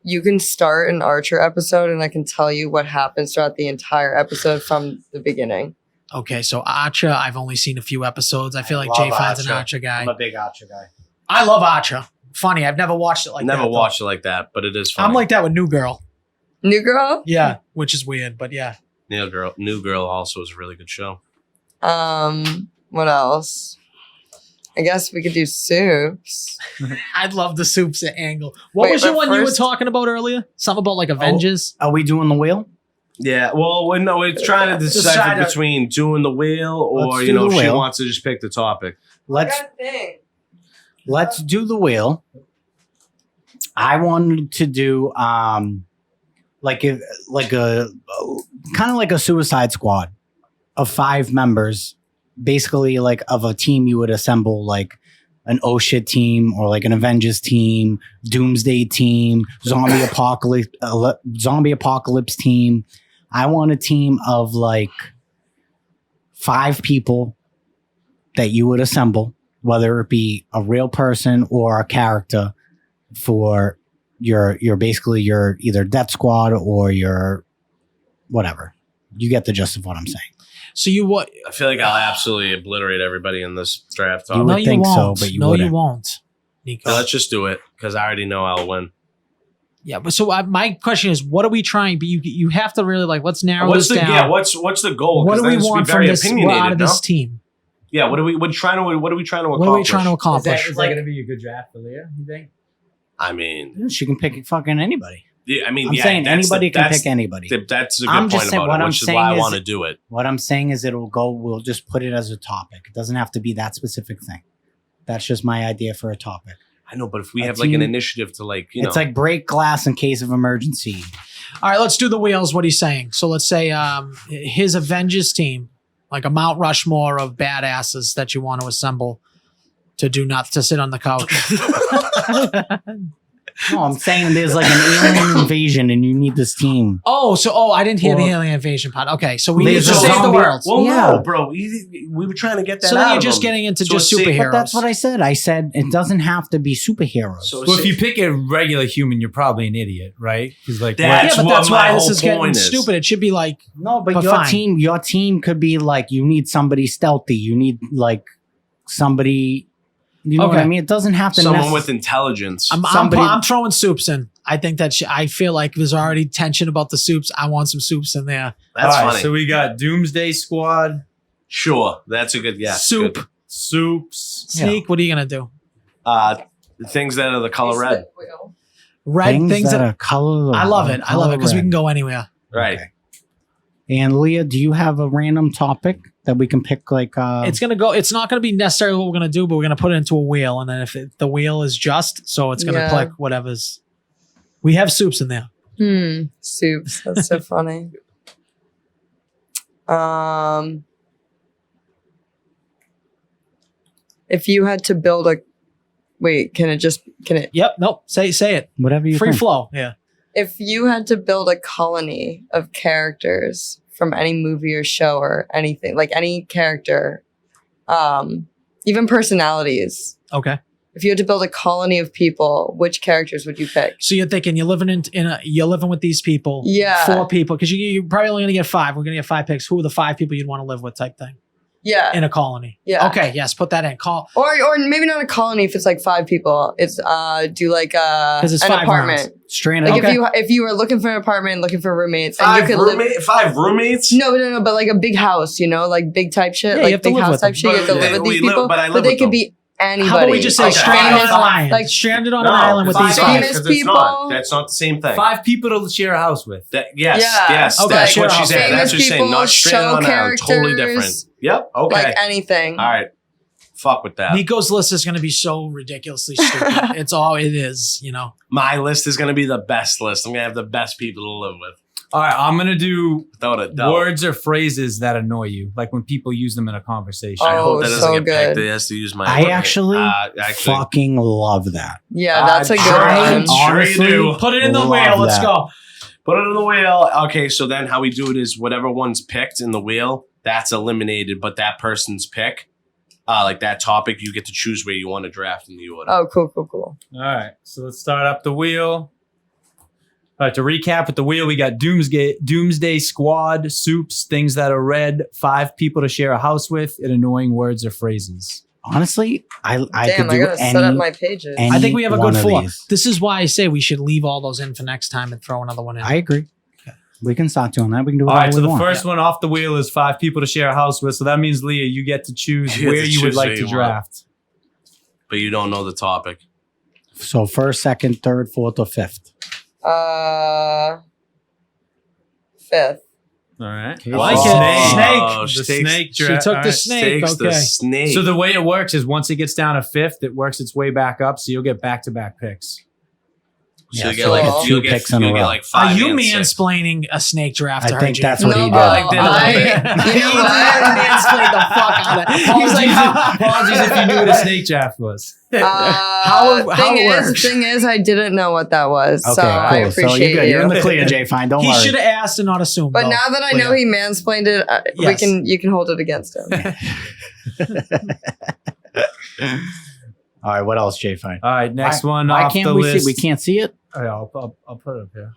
You can start an Archer episode, and I can tell you what happens throughout the entire episode from the beginning. Okay, so Archer, I've only seen a few episodes. I feel like love Jay finds an Archer. Archer guy. I'm a big Archer guy. I love Archer. Funny, I've never watched it like that. Never though. watched it like that, but it is funny. I'm like that with New Girl. New Girl. Yeah, which is weird, but yeah. New Girl also is a really good show. What else? I guess we could do soups. I'd love the soups angle. What Wait, was the but one you were first- talking about earlier? Something about like Avengers? Are we doing the wheel? Yeah, well, we're trying to Decide decipher to- between doing the wheel or, Let's do if the she wheel. wants to just pick the topic. Let's do the wheel. I wanted to do like a kind of like a Suicide Squad of 5 members, basically like of a team you would assemble, like an oh shit team or like an Avengers team, Doomsday team, zombie apocalypse team. I want a team of like 5 people that you would assemble, whether it be a real person or a character, for your basically your either Death Squad or your whatever. You get the gist of what I'm saying. So you what? I feel like I'll absolutely obliterate everybody in this draft You topic. would No, you think so, won't. but you no, wouldn't. you won't, Nico. So let's just do it because I already know I'll win. Yeah, but so my question is, what are we trying? But you have to really like let's narrow What's this the down. What's the goal? What 'Cause do we then this would be want from very this? Out opinionated, of no? this team? Yeah, what are we trying to accomplish? What are we trying to accomplish? Is that going to be a good draft for Leah, you think? I mean, She can pick fucking anybody. yeah, I mean, I'm yeah, saying that's anybody can that's pick anybody. That's a good I'm point just saying- about what it, I'm which is saying why I is- want to do it. What I'm saying is we'll just put it as a topic. It doesn't have to be that specific thing. That's just my idea for a topic. I know, but if we A have like an team- initiative to like, It's like break glass in case of emergency. All right, let's do the wheels. What he's saying. So let's say his Avengers team, like a Mount Rushmore of badasses that you want to assemble to sit on the couch. No, I'm saying there's like an alien invasion and you need this team. I didn't hear the Or- alien invasion part. Okay, so we need There's to a save the zombie- world. well, Yeah. no, bro, we were trying to get that. So then out you're of just them. getting into So just it's safe. superheroes. But that's what I said. I said it doesn't have to be superheroes. So Well, if you pick a regular human, you're probably an idiot, right? Because like, That's yeah, but what that's my why this whole is getting point is. stupid. It should be like No, but But your fine. team could be like you need somebody stealthy. You need like somebody. You know what Okay. I mean? It doesn't have to. someone with intelligence. I'm throwing soups in. I think that I feel like there's already tension about the soups. I want some soups in there. That's all right, funny. so we got Doomsday Squad, Sure, that's a good guess. Soup. Good. Soups. Sneak. What are you gonna do? Things that are the color red. Red things, that are color. I love it. I love it because we can go anywhere. Right. Okay. And Leah, do you have a random topic that we can pick? Like, It's not gonna be necessarily what we're gonna do, but we're gonna put it into a wheel, and then if the wheel is just, so it's gonna Yeah. click whatever's. We have soups in there. Soups. That's so funny. If you had to build can it? Yep. Nope. Say it. whatever you Free think. flow. Yeah. If you had to build a colony of characters from any movie or show or anything, like any character, even personalities. Okay. If you had to build a colony of people, which characters would you pick? So you're thinking you're living you're living with these people. Yeah. 4 people, because you're probably only gonna get 5. We're gonna get 5 picks. Who are the 5 people you'd want to live with? Type thing Yeah. in a colony. Yeah. Okay. Yes. Put that in. Call. Or maybe not a colony if it's like 5 people. It's do like 'Cause it's an 5 apartment. rounds. Straight Like up. if you were looking for an apartment, looking for roommates, and you could live. 5 roommates? No, but like a big house, like big type shit, Yeah, you like have to big live house with them. type shit. You have to live with these people, but I live but they with could them. be anybody. How about we just say Like, stranded on famous- an island? Like stranded on No, an island with five these famous guys. famous people. people. That's not the same thing. 5 people to share a house with. Yes, Yeah. yes. Okay, That's what sure. she said. Famous That's what she's saying. people, Not stranded show on an island. Totally different. characters. Yep. Okay. like anything. All right. Fuck with that. Nico's list is going to be so ridiculously stupid. It's all it is, you know. My list is going to be the best list. I'm going to have the best people to live with. All right, I'm gonna do Without a doubt. words or phrases that annoy you, like when people use them in a conversation. I Oh, hope that doesn't so get picked. good. It has to use my. I actually actually fucking love that. Yeah, that's a good I one. sure you do. Put it in the Love wheel. Let's that. go. Put it in the wheel. Okay, so then how we do it is whatever one's picked in the wheel, that's eliminated, but that person's pick, like that topic, you get to choose where you want to draft in the order. Oh, cool. All right, so let's start up the wheel. All right, to recap with the wheel, we got Doomsday Squad, Soups, things that are red, 5 people to share a house with, and annoying words or phrases. Honestly, I Damn, could I do gotta any. set up my pages. any I think we have a one good of 4. these. This is why I say we should leave all those in for next time and throw another one in. I agree. We can start doing that. We can do All whatever right, so we the want. first one off the wheel is 5 people to share a house with. So that means, Leah, you get to choose You get where to you would choose like where to you want. draft. But you don't know the topic. So first, second, third, fourth, or fifth. 5th. All right. Okay. like Oh, it. The snakes. snake She draft. took All the right. snake. Takes the Okay. snake. So the way it works is once it gets down to 5th, it works its way back up. So you'll get back-to-back picks. So Yeah, you get so like like two you'll get, picks in a you'll get row. like Are 5 you and 6. mansplaining a snake draft to I her? think Jay? that's what No, he but does. Like, did a little I, bit. you know what? mansplained the fuck out of that. He's like, Apologies if you knew what a snake draft was. How thing it is, works. thing is, I didn't know what that was, Okay, so I cool. So appreciate you're good. You're in you. the clear, Jay. Fine. Don't he worry. should have asked and not assumed. But though. now that I know he mansplained it, Yes. you can hold it against him. All right. What else, Jay? Fine. All right, next one Why off can't the we list. see? We can't see it. Oh, yeah, I'll put it up here.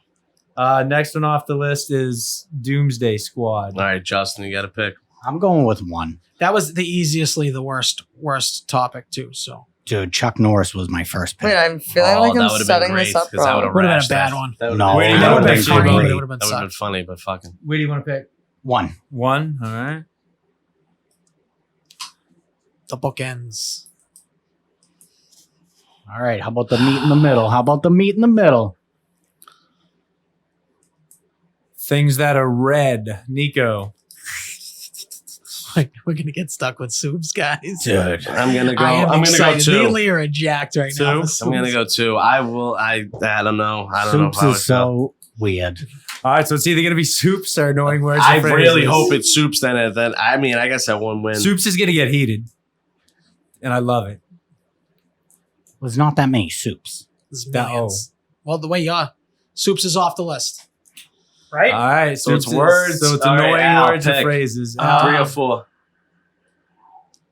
Next one off the list is Doomsday Squad. All right, Justin, you got to pick. I'm going with one. That was the easiestly the worst topic too. So Dude, Chuck Norris was my first pick. Wait, I'm feeling like that I'm would've setting been this great, up 'cause that wrong. would've would have been a rashed bad that. one. That No, Wait, That that would would've have been been funny. great. It would have been That would have been sucked. funny, but fucking. Where do you want to pick? One. One. All right. The bookends. All right. How about the meat in the middle? How about the meat in the middle? Things that are red. Nico. We're gonna get stuck with soups, guys. Dude. I'm gonna go. I am I'm gonna go excited. Me and 2. Lee are jacked right now. Two? for I'm gonna soups. go 2. I will. I don't know. I don't Soups know how is so weird. All right, so it's either going to be Soups or annoying words. I or phrases. really hope it's Soups. Then I mean, I guess I won't win. Soups is going to get heated, and I love it. There's not that many soups. There's That- millions. Well, the way you are, soups is off the list, right? All right, So it's Soups is- words. So it's All right, annoying Al, words or pick. phrases. 3 or 4.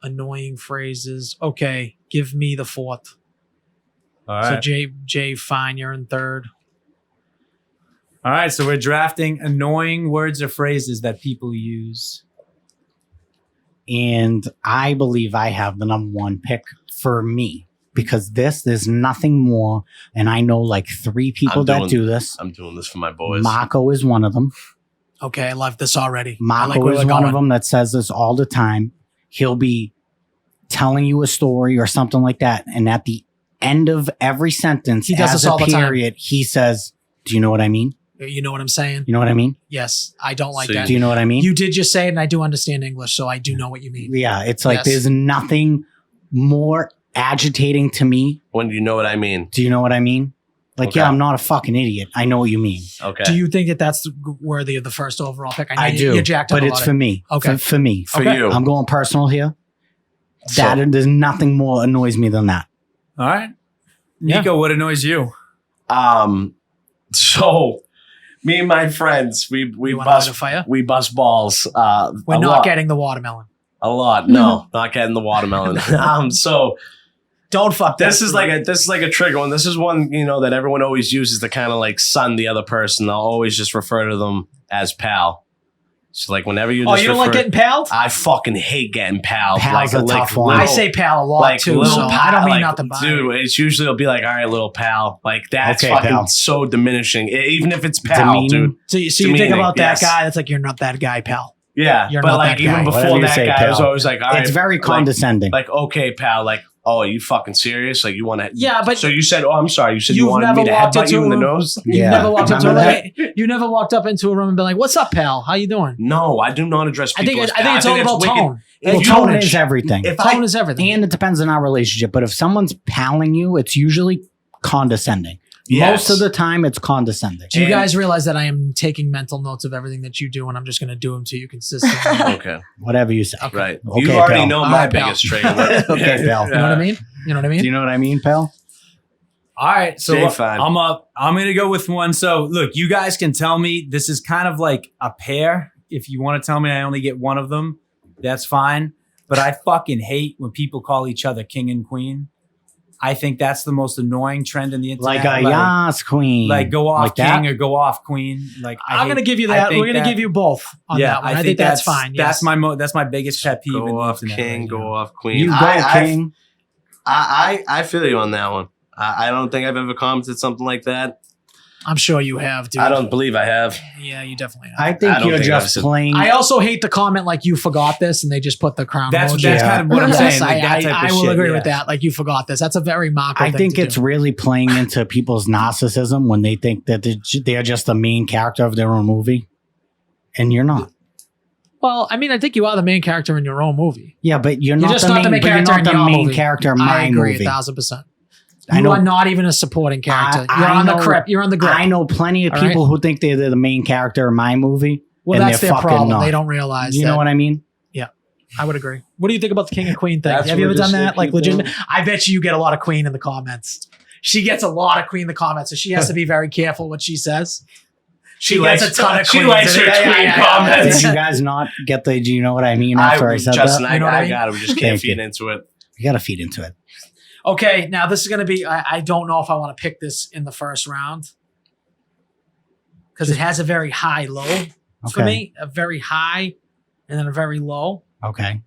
Annoying phrases. Okay, give me the 4th. All So right. Jay, fine, you're in 3rd. All right, so we're drafting annoying words or phrases that people use. And I believe I have the number one pick for me because there's nothing more. And I know like 3 people I'm that doing- do this. I'm doing this for my boys. Marco is one of them. Okay, I love this already. I Marco like where is we're one going. of them that says this all the time. He'll be telling you a story or something like that. And at the end of every sentence, He does as this all a the time. period, he says, do you know what I mean? You know what I'm saying? You know what I mean? Yes, I don't like So that. Do you know what I mean? You did just say it, and I do understand English, so I do know what you mean. Yeah, it's like Yes. there's nothing more agitating to me. When you know what I mean. Do you know what I mean? Like, Okay. yeah, I'm not a fucking idiot. I know what you mean. Okay. Do you think that that's worthy of the first overall pick? know I you- do, You're jacked up but it's about for it. me. Okay. For me. for Okay. you? I'm going personal here. So- There's nothing more annoys me than that. All right. Yeah. Nico, what annoys you? So me and my friends, we You want to light a bust fire? we bust balls. We're a not lot, getting the watermelon. a lot. No, not getting the watermelon. So Don't fuck this that is fruit. like a trigger one. This is one that everyone always uses to kind of like sun the other person. They'll always just refer to them as pal. So like whenever you Oh, just you don't like refer- getting palled? I fucking hate getting pal. Pal's a tough one. I little- say pal a lot like too, little so pal, I don't mean like, nothing by dude. it. It's usually it'll be like, all right, little pal. Like that's Okay, fucking pal. so diminishing. Even if it's pal, Demeaning. dude. So you think demeaning, about that yes. guy, that's like, you're not that guy, pal. Yeah, You're but not like that even guy. before Whatever you that say, guy, I was pal. always like, all right, It's very like- condescending. Like, okay, pal. Like Oh, are you fucking serious? Like you want to? Yeah, but so you said, "Oh, I'm sorry." You said you you've wanted never me to walked headbutt into you in a the room- nose. you never walked up to Remember you never walked up into a room and been like, "What's up, pal? How you doing?" No, I do not address I people. think as I think it's pal. all about wicked. tone. If Well, you- tone is everything. If Tone I, is everything. And it depends on our relationship. But if someone's palling you, it's usually condescending. Yes. Most of the time, it's condescending. Do you And- guys realize that I am taking mental notes of everything that you do, and I'm just going to do them to you consistently? okay, Whatever you say. right. Okay, you already pal. know All my right, pal. biggest trait. What- Okay, pal. You know what I mean? You know what I Do mean? you know what I mean, pal? All right, so Jay, fine. I'm up. I'm gonna go with one. So look, you guys can tell me this is kind of like a pair. If you want to tell me I only get one of them, that's fine. But I fucking hate when people call each other king and queen. I think that's the most annoying trend in the internet. Like a yas queen. like go off Like that? king or go off queen. Like I'm going to give you I that. think We're going to that- give you both on that one. I think that's fine. That's Yes. that's my biggest pet peeve. in Go the off internet king, right go now. off queen. You go, king. I feel you on that one. I don't think I've ever commented something like that. I'm sure you have, dude. I don't believe I have. Yeah, you definitely have. I think I don't you're think just I've said- playing. I also hate the comment like you forgot this and they just put the crown That's emoji. that's Yeah. kind of what I'm Yes, saying. Like that type I of will shit, agree yeah. with that. Like you forgot this. That's a very Marco I thing think to it's do. really playing into people's narcissism when they think that they're just the main character of their own movie, and you're not. Well, I mean, I think you are the main character in your own movie. Yeah, but you're You're not just the not the main. main But you're character not in the your main movie. character of I my agree movie. 1,000%. I You know- are not even a supporting character. I You're on the know- grip. You're on the grip. I know plenty of All right. people who think they're the main character of my movie. Well, and that's they're their fucking problem. not. They don't realize. You know what I mean? I would agree. What do you think about the king and queen thing? That's Have you what ever done this that? Like hippie legitimate? thing? I bet you get a lot of queen in the comments. She gets a lot of queen in the comments, so she has to be very careful what she says. She gets a ton of she queens likes in her it. queen Did comments. you guys not get the? Do you know what I mean? After I said Justin, that, You know what I I mean? got it. We just can't Thank feed you. into it. you got to feed into it. Okay, now this is going to be. I don't know if I want to pick this in the first round because it has a very high low for Okay. me, a very high, and then a very low. Okay.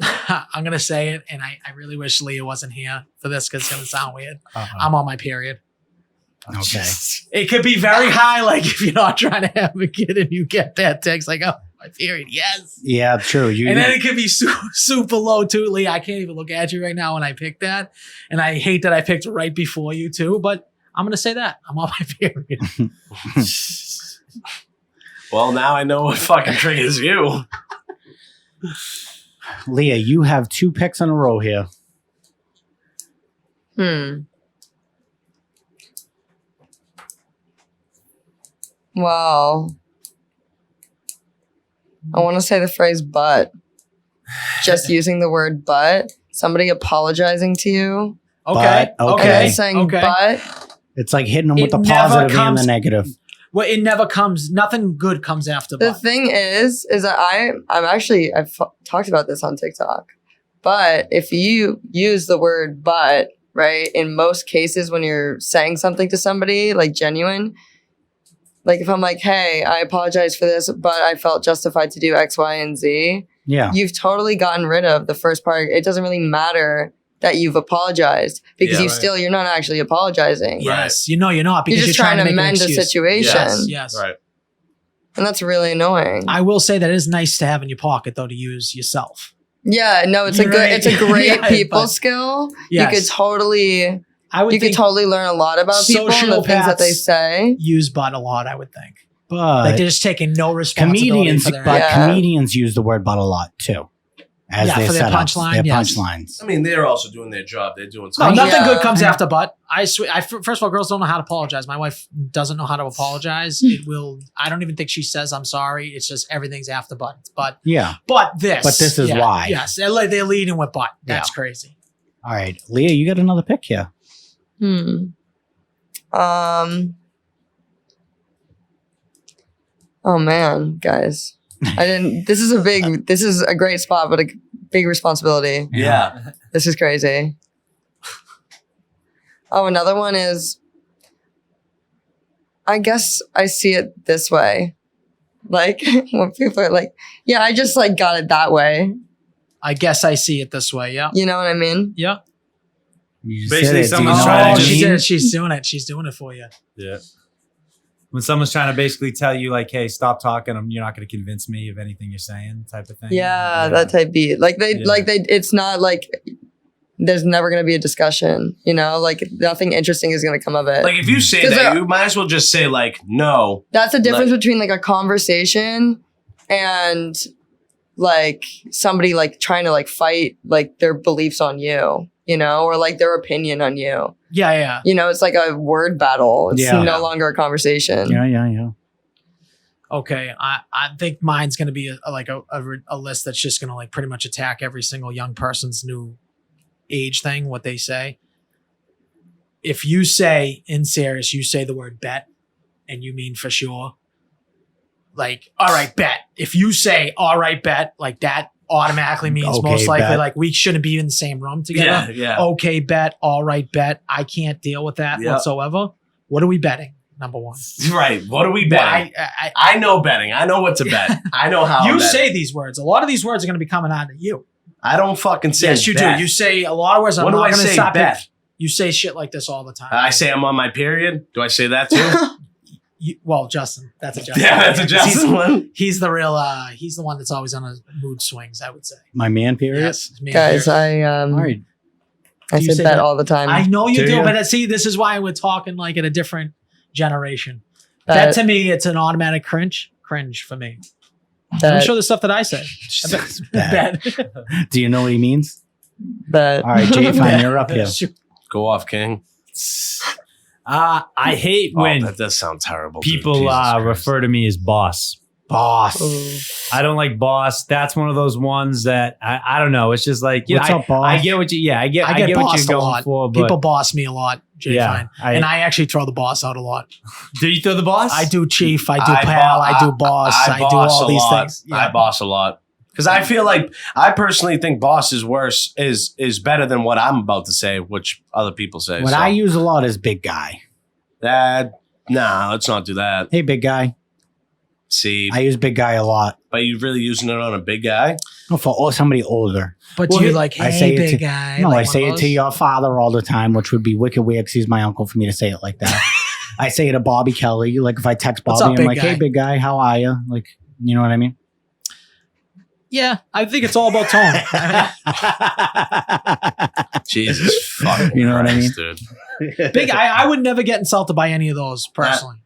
I'm gonna say it, and I really wish Leah wasn't here for this because it's gonna sound weird. Uh-oh. I'm on my period. Okay. It could be very high, like if you're not trying to have a kid and you get that text, like, oh, my period, yes. Yeah, true. You. And then it could be super low too, Leah. I can't even look at you right now when I picked that, and I hate that I picked right before you too. But I'm gonna say that I'm on my period. Well, now I know what fucking triggers you. Leah, you have 2 picks in a row here. Well, I want to say the phrase but. Just using the word but. Somebody apologizing to you. Okay, But, okay, okay. And then saying but. It's like hitting them It with the never positive and comes- the negative. Well, it never comes. Nothing good comes after. The But. thing is that I've talked about this on TikTok. But if you use the word but, right, in most cases when you're saying something to somebody, like genuine, like if I'm like, hey, I apologize for this, but I felt justified to do X, Y, and Z, Yeah. you've totally gotten rid of the first part. It doesn't really matter that you've apologized because Yeah, right. you're not actually apologizing. Yes, you know you're not because You're just trying to make an mend a excuse. situation. Yes, yes. Right. And that's really annoying. I will say that it is nice to have in your pocket though to use yourself. Yeah, no, it's You're right. it's a great Yeah, people but- skill. Yes. You could totally I would you could think totally learn a lot about people and the things that they sociopaths say. use but a lot. I would think But like they're just taking no responsibility comedians, for their but Yeah. comedians use the word "but" a lot too, as Yeah, their for their setups, punchline, their yes. punchlines. I mean, they're also doing their job. They're doing No, something. nothing Yeah. good comes after but. I swear. First of all, girls don't know how to apologize. My wife doesn't know how to apologize. It will. I don't even think she says I'm sorry. It's just everything's after but. But Yeah. this. But this is Yeah, why. Yes, they're leading with but. That's crazy. All right, Leah, you got another pick here. Oh man, guys. This is a great spot, but a big responsibility. Yeah. This is crazy. Oh, another one is I guess I see it this way. Like when people are like, yeah, I just like got it that way. I guess I see it this way. Yeah. You know what I mean? Yeah. You Basically, said it. Do you someone's know trying what to I just- mean? She's doing it. She's doing it for you. Yeah. When someone's trying to basically tell you like, hey, stop talking, you're not going to convince me of anything you're saying, type of thing. Yeah, that type beat. Like they, it's not like there's never going to be a discussion, you know, like nothing interesting is going to come of it. Like if you say that, you might as well just say like, no. That's the difference between like a conversation and like somebody like trying to like fight like their beliefs on you, you know, or like their opinion on you. Yeah. You know, it's like a word battle. It's no longer a conversation. Yeah. Okay, I think mine's going to be a list that's just going to like pretty much attack every single young person's new age thing, what they say. If you say in serious, you say the word bet and you mean for sure, like, all right, bet. If you say, all right, bet, like that automatically means Okay, most likely bet. like we shouldn't be in the same room together. Yeah. Okay, bet. All right, bet. I can't deal with that whatsoever. What are we betting? Number one. Right. What are we betting? I know betting. I know what to bet. I know how you to bet. say these words. A lot of these words are going to be coming out of you. I don't fucking say Yes, you bet. do. You say a lot of words. What I'm do not I going to say, stop bet? it. You say shit like this all the time. I say I'm on my period. Do I say that too? Well, Justin. That's a Justin. Yeah, that's a Justin one. He's the real, he's the one that's always on his mood swings, I would say. My man period. Yes. his man Guys, period. All right. I You say say bet that? all the time. I know you Do do, you? but see, this is why we're talking like in a different generation. That to me, it's an automatic cringe for me. I'm sure the stuff that I say. Bad. Bet. Do you know what he means? Bet. All right, Jay, fine, you're up here. Go off, King. I hate when that does sound terrible. dude. people Jesus Christ. refer to me as boss. Boss. I don't like boss. That's one of those ones that I don't know. It's just like, What's up, boss? I get what you, I get what you're bossed a going lot. for. But People boss me a lot, Jay Yeah, Fine. And I actually throw the boss out a lot. do you throw the boss? I do chief, I do pal, I do boss, I do boss all a these lot. things. I boss a lot. Because I feel like I personally think boss is worse, is better than what I'm about to say, which other people say. What so. I use a lot is big guy. Nah, let's not do that. Hey, big guy. See, I use big guy a lot. but you're really using it on a big guy? Oh, for somebody older. But Well, you like, hey, I say it big to- guy. No, like I one say of it those? to your father all the time, which would be wicked weird because he's my uncle for me to say it like that. I say it to Bobby Kelly. Like if I text What's Bobby, up, I'm big like, hey, guy? big guy, how are you? Like, you know what I mean? Yeah, I think it's all about tone. Jesus fucking You know what I Christ, dude. Big, I would never get insulted by any of those personally.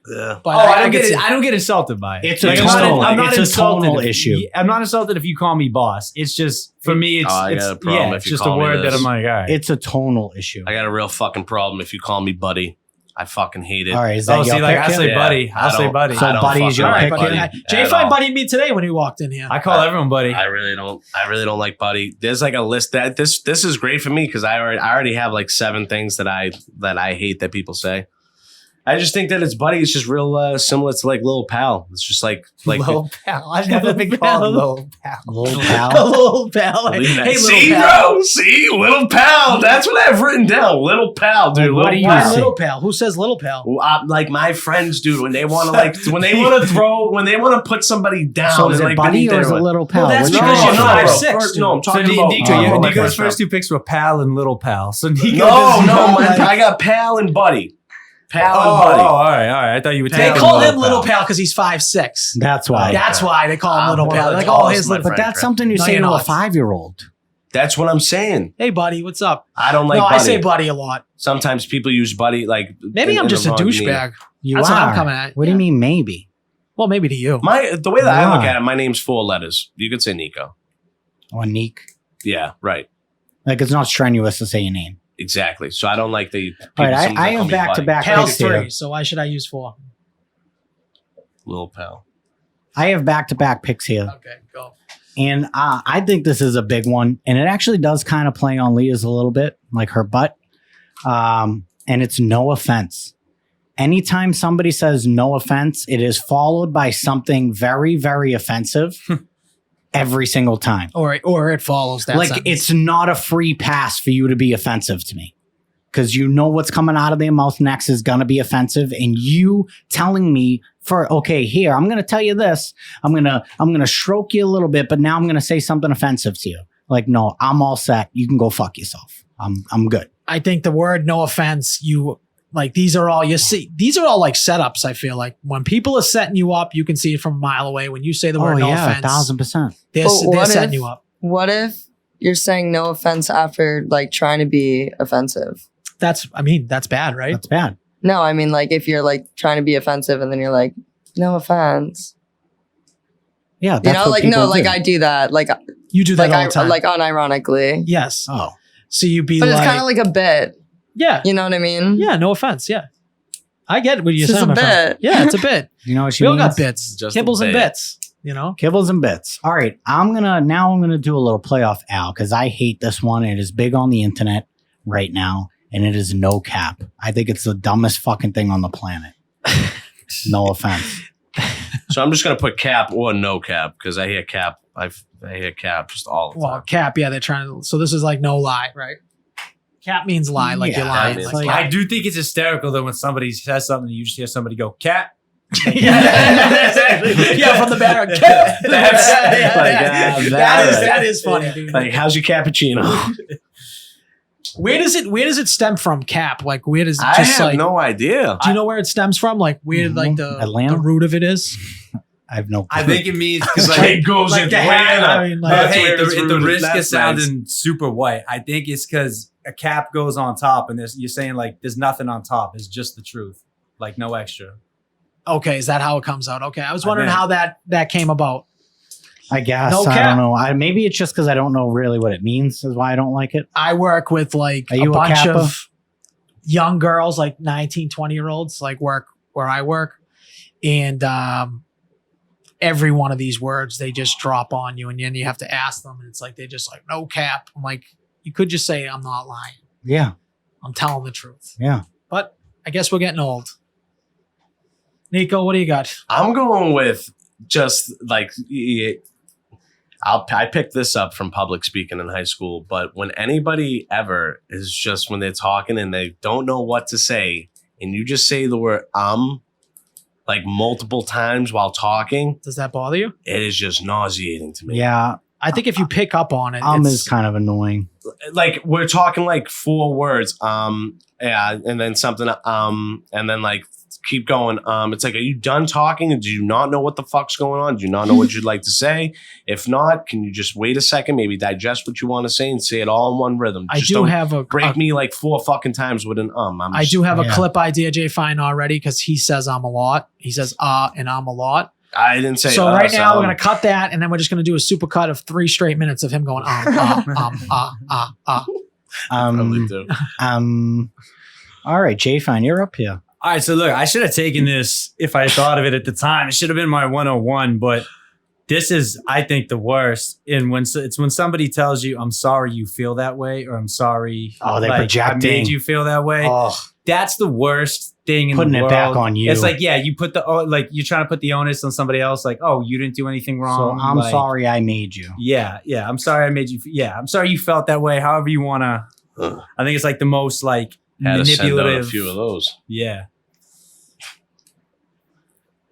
Yeah. But I don't could get see- I don't get insulted by it. It's a Like, tonal- I'm not it's a tonal if- issue. I'm not insulted if you call me boss. It's just for me. It's I got a problem if it's you just a call me word that this. I'm like, all right. It's a tonal issue. I got a real fucking problem if you call me buddy. I fucking hate it. All right, is that Oh, your see, like pick I say, here? buddy. I I'll say, don't- buddy. So I don't buddy's fucking your like pick buddy here? Jay at Fine all. buddied me today when he walked in here. I call everyone buddy. I really don't like buddy. There's like a list that this is great for me because I already have like 7 things that I hate that people say. I just think that it's buddy. It's just real similar to like little pal. It's just like Little pal. I've never been called little pal. Little A pal. little pal. Hey, little see, pal. bro. See, little pal. That's what I've written down. Little pal, dude. What Little do you Why pal. say? little pal? Who says little pal? Like my friends, dude, when they want to put somebody down. So is and, it like, buddy beneath or is it their- little pal? Well, that's Which because one? you're no, not bro. 5'6", First- no, I'm So talking about Nico's friends. first 2 picks were pal and little pal. So Nico No, I got pal and buddy. Pal and Oh, buddy. all right. I thought you were They taking call little him little pal. pal because he's 5'6". That's why. That's why they call him little one pal. of the Like, oh, tallest his in my little. But friend that's group. something you No, say you're to a not. 5-year-old. That's what I'm saying. Hey, buddy, what's up? I don't like No, buddy. I say buddy a lot. Sometimes people use buddy like. Maybe in I'm the just a wrong meaning. douchebag. You That's are. what I'm coming at. What do you mean maybe? Well, maybe to you. The way that I look Yeah. at it, my name's 4 letters. You could say Nico. Or Neek? Yeah, right. Like it's not strenuous to say your name. Exactly. So I don't like the. All right, sometimes I call have me back to buddy. back Pal's picks here. 3, so why should I use 4? Little pal. I have back to back picks here. Okay, go. And I think this is a big one. And it actually does kind of play on Leah's a little bit, like her butt. And it's no offense. Anytime somebody says no offense, it is followed by something very, very offensive every single time. Or it follows that. Like sentence. it's not a free pass for you to be offensive to me. Because you know what's coming out of their mouth next is going to be offensive. And you telling me okay, here, I'm going to tell you this. I'm going to stroke you a little bit, but now I'm going to say something offensive to you. Like, no, I'm all set. You can go fuck yourself. I'm good. I think the word no offense, you Like these are all you see. These are all like setups. I feel like when people are setting you up, you can see it from a mile away. When you say the word no offense, 1,000%. they're But setting you up. What if you're saying no offense after like trying to be offensive? That's bad, right? That's bad. No, I mean like if you're like trying to be offensive and then you're like, no offense. Yeah, You that's know, what like people no, like do. I do that. Like You do that all the time. like unironically. Yes. Oh, So you be But like, it's kind of like a bit. yeah, You know what I mean? yeah. No offense. Yeah, I get what you're It's just saying. a my friend. bit. Yeah, it's a bit. you know what she We all means? got bits, Just a kibbles and bit. bits. You know. Kibbles and bits. All right, I'm gonna do a little playoff Al because I hate this one. It is big on the internet right now, and it is no cap. I think it's the dumbest fucking thing on the planet. No offense. So I'm just gonna put cap or no cap because I hear cap. I hear cap just all the Well, time. cap. Yeah, they're trying to. So this is like no lie, right? Cap means lie, like Yeah, you're lying. it's Like, like- I do think it's hysterical though when somebody says something and you just hear somebody go, cat. yeah, from the back. Cap. That's like, that is funny, dude. Like, how's your cappuccino? Where does it stem from? Cap, like where does it I just have like? no idea. Do you know where it stems from? Like where like the Atlanta? root of it is? I have no. I think it means because Like, like, it goes like into the hat, Atlanta. I mean, like- That's hey, where it's at the rooted. risk of That's sounding nice. super white, I think it's because a cap goes on top, and you're saying like there's nothing on top. It's just the truth, like no extra. Okay, is that how it comes out? Okay, I was I wondering bet. how that came about. I guess No I cap. don't know. Maybe it's just because I don't know really what it means. Is why I don't like it. I work with like Are a you a bunch Kappa? of young girls, like 19, 20-year-olds, like work where I work. And every one of these words, they just drop on you. And then you have to ask them. And it's like, they're just like, no cap. I'm like, you could just say, I'm not lying. Yeah, I'm telling the truth. yeah. But I guess we're getting old. Nico, what do you got? I'm going with just like I picked this up from public speaking in high school, but when anybody ever is just when they're talking and they don't know what to say, and you just say the word like multiple times while talking, Does that bother you? it is just nauseating to me. Yeah, I think if you pick up on it, is kind of annoying. Like we're talking like 4 words, yeah, and then something, and then like keep going. It's like, are you done talking? And do you not know what the fuck's going on? Do you not know what you'd like to say? If not, can you just wait a second, maybe digest what you want to say and say it all in one rhythm? I Just do don't have a break me like 4 fucking times with an I do have a Yeah. clip idea, Jay Fine, already because he says I'm a lot. He says and I'm a lot. I didn't say. So right now we're gonna cut that, and then we're just gonna do a super cut of 3 straight minutes of him going Probably do. All right, Jay, fine. You're up here. All right, so look, I should have taken this if I thought of it at the time. It should have been my 101, but this is, I think, the worst. And it's when somebody tells you, "I'm sorry you feel that way," or "I'm sorry, Oh, they're I projecting. made you feel that way." Oh, That's the worst thing in Putting the it world. back on you. It's like, yeah, you put like you're trying to put the onus on somebody else. Like, oh, you didn't do anything so wrong. I'm Like, sorry I made you. Yeah, yeah. I'm sorry I made you. Yeah, I'm sorry you felt that way. However you wanna. Ugh. I think it's like the most like Had to send out a manipulative. few of those. Yeah.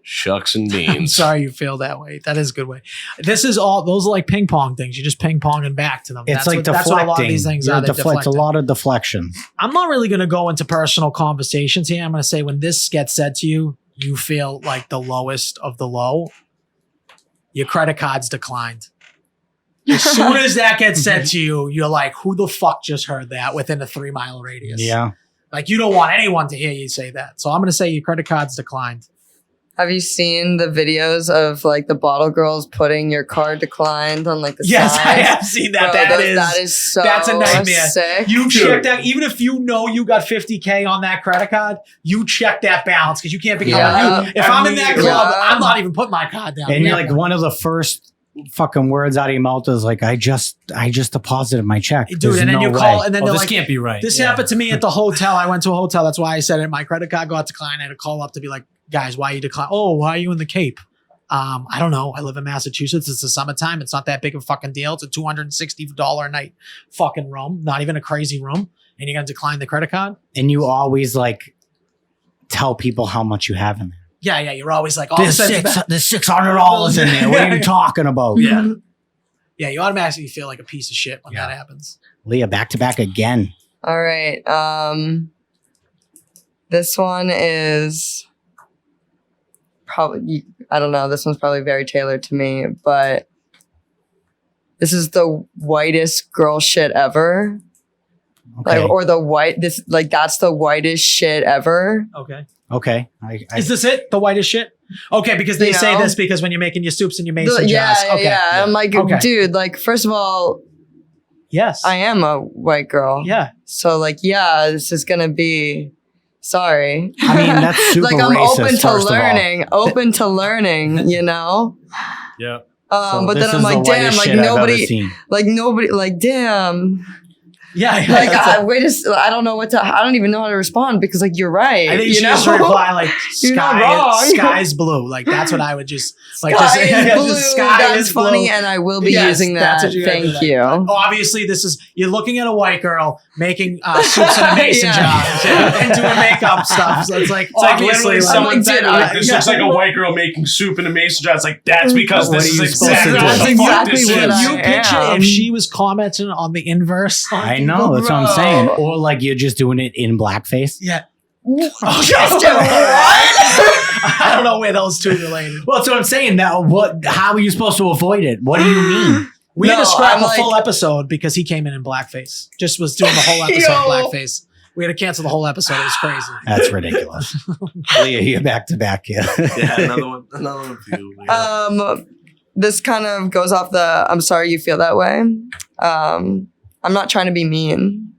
Shucks and I'm beans. sorry you feel that way. That is a good way. This is all. Those are like ping pong things. You're just ping ponging back to them. It's That's like what, deflecting. That's what a lot of these things You're are. They're it's a deflecting. lot of deflections. I'm not really going to go into personal conversations here. I'm going to say when this gets said to you, you feel like the lowest of the low. Your credit card's declined. As soon as that gets said to you, you're like, who the fuck just heard that within a 3-mile radius? Yeah. Like you don't want anyone to hear you say that. So I'm going to say your credit card's declined. Have you seen the videos of like the bottle girls putting your card declined on like the Yes, side? I have seen that. Bro, That is that is so that's a nightmare. sick. You check that, even if you know you got 50K on that credit card, you check that balance because you can't be Yeah. you. If I'm in that club, Yeah. I'm not even putting my card down. And Yeah. you're like one of the first fucking words out of your mouth is like, I just deposited my check. dude, There's and then no you call, way. and then Oh, they're this like, can't be right. this Yeah. happened to me at the hotel. I went to a hotel. That's why I said it. My credit card got declined. I had to call up to be like, guys, why you decline? Oh, why are you in the Cape? I don't know. I live in Massachusetts. It's the summertime. It's not that big of a fucking deal. It's a $260 a night fucking room. Not even a crazy room. And you're going to decline the credit card? And you always like tell people how much you have in there. Yeah, yeah. You're always like, oh, There's $600 in there. What are you talking about? Yeah. Yeah, you automatically feel like a piece of shit when that happens. Leah, back to back again. All right. This one is probably, I don't know, this one's probably very tailored to me, but this is the whitest girl shit ever. Okay. Like, or that's the whitest shit ever. Okay. Okay. Is this it? The whitest shit? Okay, because they You say know? this because when you're making your soups and your mason Yeah, jars. Okay. yeah. I'm like, Okay. dude, like, first of all, Yes. I am a white girl. Yeah. So, like, yeah, this is going to be, sorry. I mean, that's super like, I'm racist, open to first of all. open to learning, you know? Yeah. So But this then I'm is like, the damn, whitest like shit I've ever nobody, seen. damn. Yeah. Like, I don't even know how to respond because, like, you're right. I think you should know? just reply like You're not wrong. sky's blue. Like that's what I would just like. Sky just, is blue. just sky That's is blue. funny, and I will be Yes, using that's that. what you gotta do, Thank like, you. Obviously, this is you're looking at a white girl making soups in a mason Yeah. jar and doing makeup stuff. So it's like It's like obviously literally like, someone like, said, dude, like, this yeah. looks like a white girl making soup in a mason jar. It's like, that's because What this are you is supposed to exactly do? what That's the fuck exactly this what is. you picture am. if she was commenting on the inverse. I know. That's what I'm Bro. saying. Or like you're just doing it in blackface. Yeah. Just do I don't know where those two related. Well, that's what I'm saying. Now, how are you supposed to avoid it? What do you mean? We had No, to scrap I'm a like- full episode because he came in blackface. Just was doing the whole episode in Yo. blackface. We had to cancel the whole episode. It was crazy. That's ridiculous. Leah, you're back to back here. Yeah, another one for you. Yeah. This kind of goes off the I'm sorry you feel that way. I'm not trying to be mean.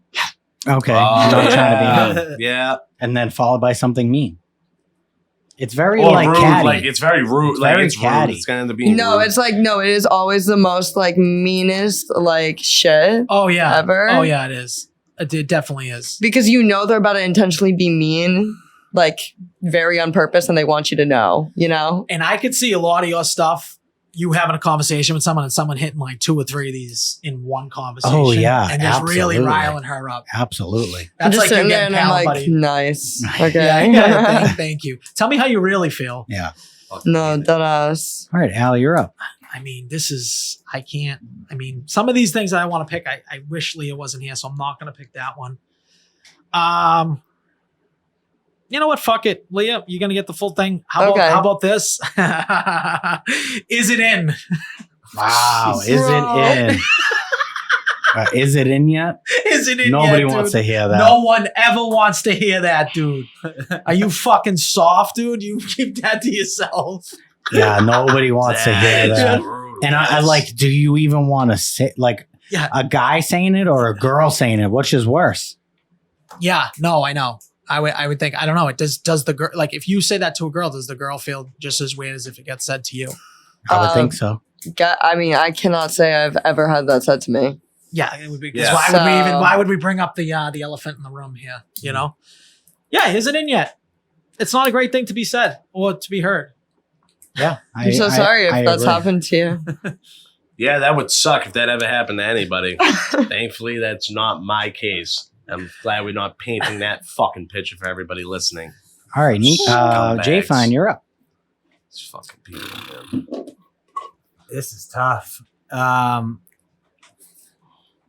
Okay. Oh, Not trying to be mean. Yeah. And then followed by something mean. It's very Or like rude. catty. Like, it's very rude. It's Like, very it's rude. catty. It's going to end up being No, rude. it's like no, it is always the most like meanest like shit Oh yeah. ever. Oh yeah, it is. It definitely is. Because you know they're about to intentionally be mean, like very on purpose, and they want you to know, you know? And I could see a lot of your stuff. You having a conversation with someone and someone hitting like 2 or 3 of these in one conversation. Oh, yeah, and just really absolutely. riling her up. Absolutely. I'm That's just like you sitting there getting and I'm pound like, buddy. nice. Okay. Yeah, thank you. Tell me how you really feel. Yeah. No, that ass. All right, Allie, you're up. I mean, some of these things that I want to pick, I wish Leah wasn't here, so I'm not going to pick that one. You know what? Fuck it. Leah, you're going to get the full thing. How about this? Is it in? Wow. Is Bro. it in? Is it in yet? Is it in Nobody yet, wants dude? to hear that. No one ever wants to hear that, dude. Are you fucking soft, dude? You keep that to yourself. Yeah, nobody wants to hear That's that. rude. And I like, do you even want to say, like, Yeah. a guy saying it or a girl saying it? Which is worse? Yeah, no, I know. I would think, I don't know. It does the girl, like if you say that to a girl, does the girl feel just as weird as if it gets said to you? I would think so. I mean, I cannot say I've ever had that said to me. Yeah, it would be. 'Cause Yeah. why would we bring up the elephant in the room here? You know? Yeah, is it in yet? It's not a great thing to be said or to be heard. Yeah. I'm so sorry if that's agree. happened to you. Yeah, that would suck if that ever happened to anybody. Thankfully, that's not my case. I'm glad we're not painting that fucking picture for everybody listening. All right, Scumbags. Jay Fine, you're up. These fucking people, man. This is tough.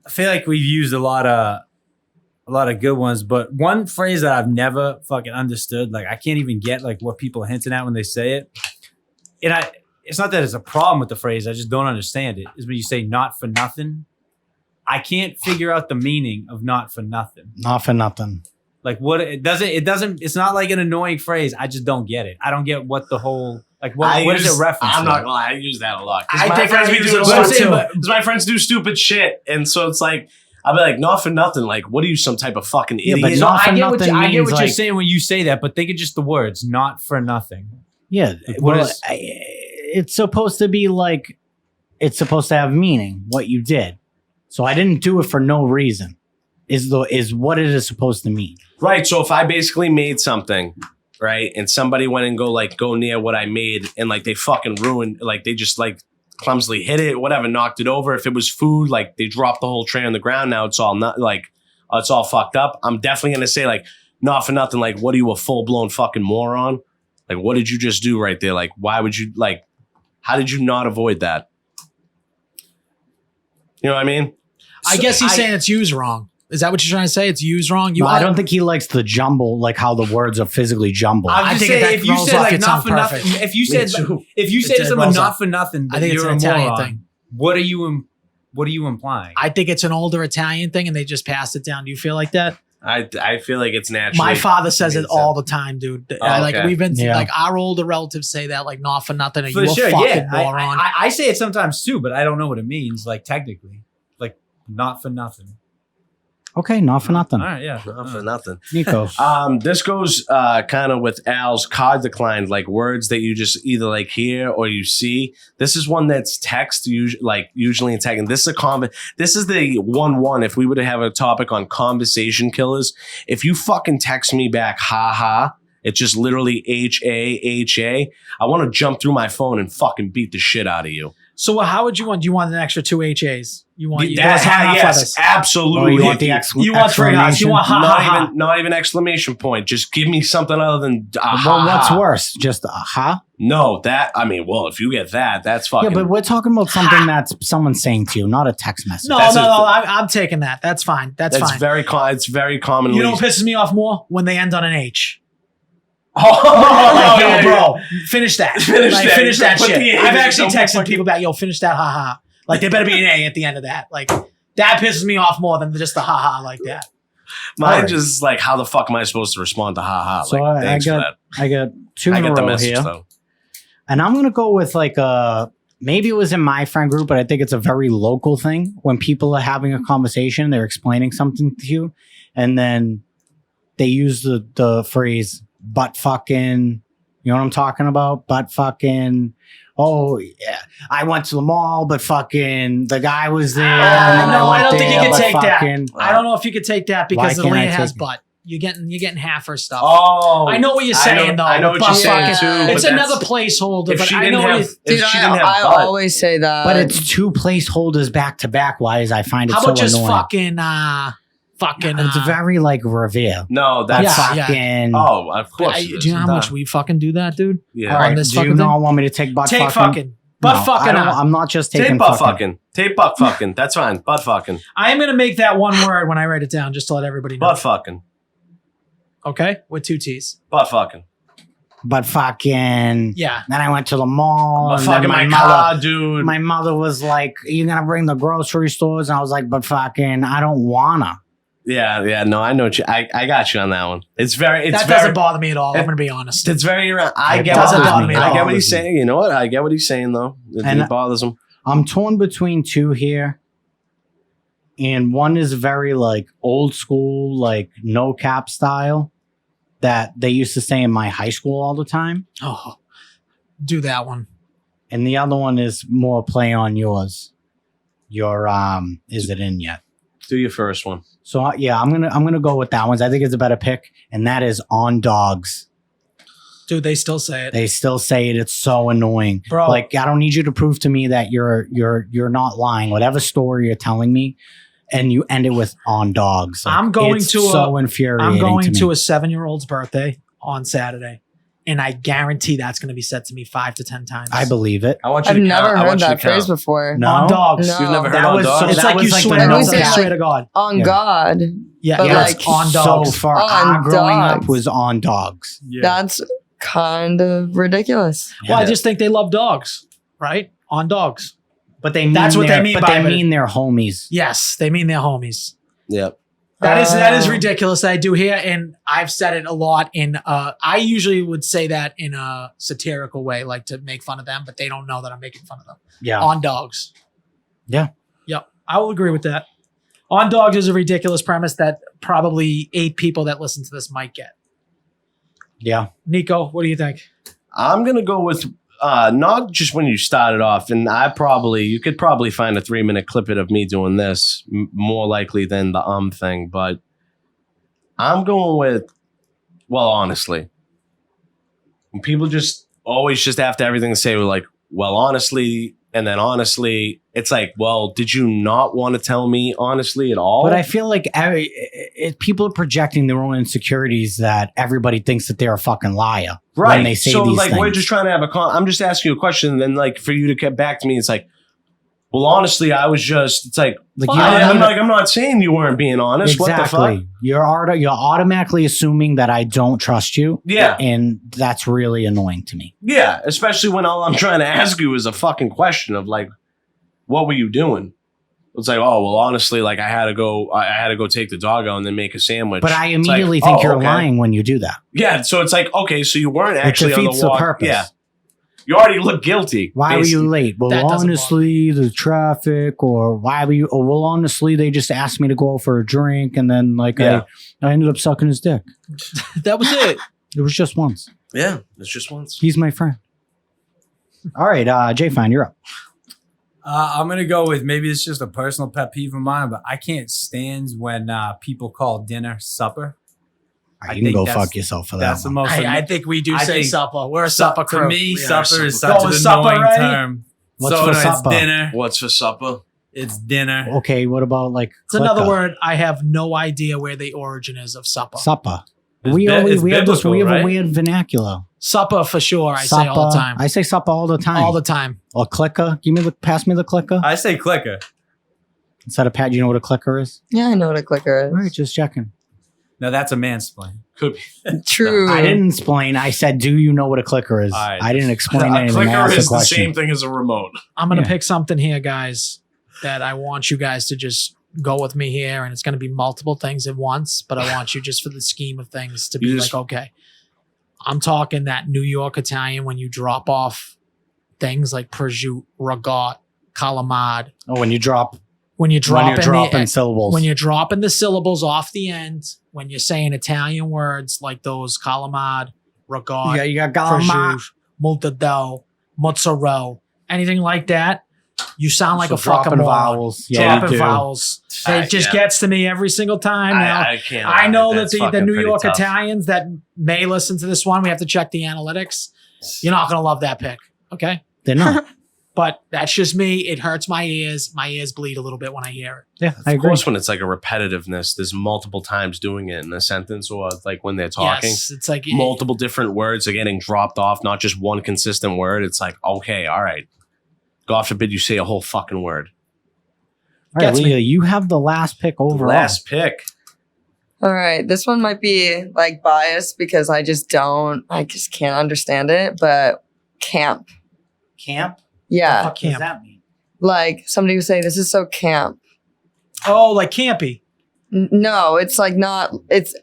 I feel like we've used a lot of good ones, but one phrase that I've never fucking understood, like I can't even get like what people are hinting at when they say it. And it's not that it's a problem with the phrase, I just don't understand it. Is when you say not for nothing. I can't figure out the meaning of not for nothing. Not for nothing. Like what it's not like an annoying phrase. I just don't get it. I don't get what the whole like what is it reference? I'm not gonna lie, I use that a lot. I My think friends I be use doing it a lot stupid- too. Because my friends do stupid shit, and so it's like I'll be like, not for nothing. Like, what are you, some type of fucking Yeah, idiot? but not for I get what, nothing I get means what you're like- saying when you say that, but think of just the words, not for nothing. Yeah. Like, what well, is- it's supposed to be like, it's supposed to have meaning, what you did. So I didn't do it for no reason, is what it is supposed to mean. Right. So if I basically made something, right, and somebody went and go near what I made, and like they fucking ruined, like they just like clumsily hit it, whatever, knocked it over. If it was food, like they dropped the whole tray on the ground. Now it's all not like it's all fucked up. I'm definitely gonna say like, not for nothing. Like, what are you, a full blown fucking moron? Like, what did you just do right there? Like, why would you like? How did you not avoid that? You know what I mean? I guess he's saying it's used wrong. Is that what you're trying to say? It's used wrong. No, I don't think he likes the jumble, like how the words are physically jumbled. I I think think that if you throws said off like its not own for nothing, perfect. if you said too. if you It say to someone rolls not off. for nothing, I think it's you're an a Italian moron. thing. What are you implying? I think it's an older Italian thing, and they just passed it down. Do you feel like that? I feel like it's natural. My father says it means all the time, dude. Oh, Like okay. we've been Yeah. like our older relatives say that like not for nothing. Are For you sure, a fucking yeah. moron? I say it sometimes too, but I don't know what it means. Like technically, like not for nothing. Okay, not for nothing. All right, yeah. Not for nothing. Nico. This goes kind of with Al's card declined, like words that you just either like hear or you see. This is one that's text, usually in text. And this is This is the 1-1. If we were to have a topic on conversation killers, if you fucking text me back, ha ha, it's just literally HAHA. I want to jump through my phone and fucking beat the shit out of you. So how would you want? Do you want an extra 2 HAs? You want That, hang off yes, with us? absolutely. Oh, you want the You want 3 hots. You want ha ha ha. not even exclamation point. Just give me something other than Well, what's worse? Just aha? No, that I mean, well, if you get that, that's fucking. Yeah, but we're talking about something that's someone saying to you, not a text message. No, That's no, a- no. I'm taking that. That's fine. That's it's fine. it's very commonly. You know what pisses me off more? When they end on an H. Oh, Like, yeah, yo, yeah. bro, finish that. Finish Like, that. finish that Put shit. the H I've in actually the texted fucking- people back, yo, finish that, haha. Like, there better be an A at the end of that. Like, that pisses me off more than just the haha like that. Mine Alright. just like, how the fuck am I supposed to respond to haha? So Like, I thanks for got that. I got 2 I in a get the row message here. though. And I'm gonna go with like maybe it was in my friend group, but I think it's a very local thing. When people are having a conversation, they're explaining something to you, and then they use the phrase "butt fucking." You know what I'm talking about? Butt fucking. Oh yeah, I went to the mall, but fucking the guy was there. and no, I went don't think you there, can but take that. fucking- I don't know if you could take that Why because can't I Leah has take it? butt. You're getting half her stuff. Oh, I know what you're saying, though. I know what but you're saying fucking- too. It's but another that's- placeholder, If but she I didn't know have, what if Dude, she didn't have I butt, always say that. But it's 2 placeholders back to back. Why is I find it how so about just annoying? fucking, It's very like Revere. no, that's Yeah, yeah. Fucking. oh, of course. it do is. you know how much we fucking do that, dude? Yeah. All right. this Do you fucking thing? not want me to take butt Take fucking? fucking. Butt No, fucking I don't- out. I'm not just taking Take butt fucking. fucking. Take butt fucking. That's fine. Butt fucking. I am going to make that one word when I write it down just to let everybody know. Butt fucking. Okay? With 2 T's. Butt fucking. But fucking. Yeah. Then I went to the mall. Butt and then fucking my mother, car, dude. my mother was like, "Are you gonna bring the grocery stores?" And I was like, "But fucking, I don't wanna." Yeah. No, I know what you. I got you on that one. It's very. It's That very. doesn't bother me at all. I'm going to be honest. It's very. I It get. doesn't what, bother me at I all. get what he's saying. You know what? I get what he's saying though. And- It bothers him. I'm torn between 2 here, and one is very like old school, like no cap style that they used to say in my high school all the time, Oh, do that one. and the other one is more play on yours. Your is it in yet? Do your first one. So yeah, I'm gonna go with that one. I think it's a better pick, and that is on dogs. Dude, they still say it. They still say it. It's so annoying, Bro. Like I don't need you to prove to me that you're not lying. Whatever story you're telling me, and you end it with on dogs. Like, I'm going it's to so infuriating. I'm going to me. a 7-year-old's birthday on Saturday, and I guarantee that's going to be said to me 5 to 10 times. I believe it. I want you I've to never count. I heard want you that to count. phrase before. No? On dogs. No. You've never heard That on was so- dogs? It's that like you was like the swear. no No, cap. I swear to God. On Yeah. God. Yeah, But yeah. like, it's on So dogs. far, On our growing up dogs. was on dogs. That's kind of ridiculous. Well, I just think they love dogs, right? On dogs. But they mean That's what they mean But by they it. mean they're homies. Yes, they mean they're homies. Yep. That is ridiculous. I do hear, and I've said it a lot. I usually would say that in a satirical way, like to make fun of them, but they don't know that I'm making fun of them. Yeah. On dogs. Yeah. Yep. I will agree with that. On dogs is a ridiculous premise that probably 8 people that listen to this might get. Yeah. Nico, what do you think? I'm gonna go with not just when you started off, and you could probably find a 3-minute clip of me doing this more likely than the thing, but I'm going with, well, honestly, when people just always just after everything to say, like, well, honestly, and then honestly, it's like, well, did you not want to tell me honestly at all? But I feel like people are projecting their own insecurities that everybody thinks that they're a fucking liar right. when they say so these like things. we're just trying to have I'm just asking you a question, and then like for you to get back to me, it's like, well, honestly, I was just. It's like, Like, fine. you don't I'm need like, I'm not saying you weren't being honest. What the fuck? Exactly. You're automatically assuming that I don't trust you. Yeah. And that's really annoying to me. Yeah, especially when all I'm trying to ask you is a fucking question of like, what were you doing? It's like, oh, well, honestly, like I had to go take the dog out and then make a sandwich. But I It's like, immediately think oh, you're okay. lying when you do that. Yeah, so it's like, okay, so you weren't actually on defeats the the walk. purpose. Yeah, you already look guilty. Why were basically. you late? Well, That doesn't honestly, the traffic, or why were you? Oh, well, honestly, they just asked me to go out for a drink, and then like Yeah. I ended up sucking his dick. That was it. It was just once. Yeah, it's just once. He's my friend. All right, Jay, fine, you're up. I'm gonna go with maybe it's just a personal pet peeve of mine, but I can't stand when people call dinner supper. All right, I you can think go that's- fuck yourself for that. That's the one. most. I think we do I say think supper. We're a supper crew. For me, We are supper is supper such crew. an Oh, supper annoying ready? term. What's So for no, supper? It's dinner. What's for supper? It's dinner. Okay, what about like It's another clicker? word. I have no idea where the origin is of supper. Supper. It's We it's have this. We have biblical, a right? weird vernacular. Supper for sure. I say all the Supper. time. I say supper all the time. All the time. Or clicker. Pass me the clicker. I say clicker. Instead of Pat, you know what a clicker is? Yeah, I know what a clicker All right, is. just checking. No, that's a mansplain. Could be. True. I didn't explain. I said, do you know what a clicker is? All right. I didn't explain A anything. I clicker asked is a the question. same thing as a remote. I'm gonna Yeah. pick something here, guys, that I want you guys to just go with me here, and it's gonna be multiple things at once. But I want you just for the scheme of things to be You just- like, okay, I'm talking that New York Italian when you drop off things like prosciutto, ragout, calamari. Oh, when you drop, When you drop when you're in dropping the, syllables. when you're dropping the syllables off the end, when you're saying Italian words like those calamari, ragout, you got calamari. prosciutto, multado, mozzarella, anything like that, you sound like So a fucking dropping moron. vowels. Yeah, you Dropping do. vowels. It just Yeah. gets to me every single time now. I can't. I lie. know that That's the fucking New pretty York tough. Italians that may listen to this one, we have to check the analytics. You're not going to love that pick. Okay. They're not. But that's just me. It hurts my ears. My ears bleed a little bit when I hear it. Yeah, I Of agree. course, when it's like a repetitiveness, there's multiple times doing it in a sentence, or like when they're talking, Yes. It's like, multiple different words are getting dropped off, not just one consistent word. It's like, okay, all right. God forbid you say a whole fucking word. All right, Gets me. Leah, you have the last pick overall. Last pick. All right. This one might be like biased because I just can't understand it, but camp. Camp? Yeah. What Camp. does that mean? Like somebody would say, this is so camp. oh, like campy. No, it's like not, it's,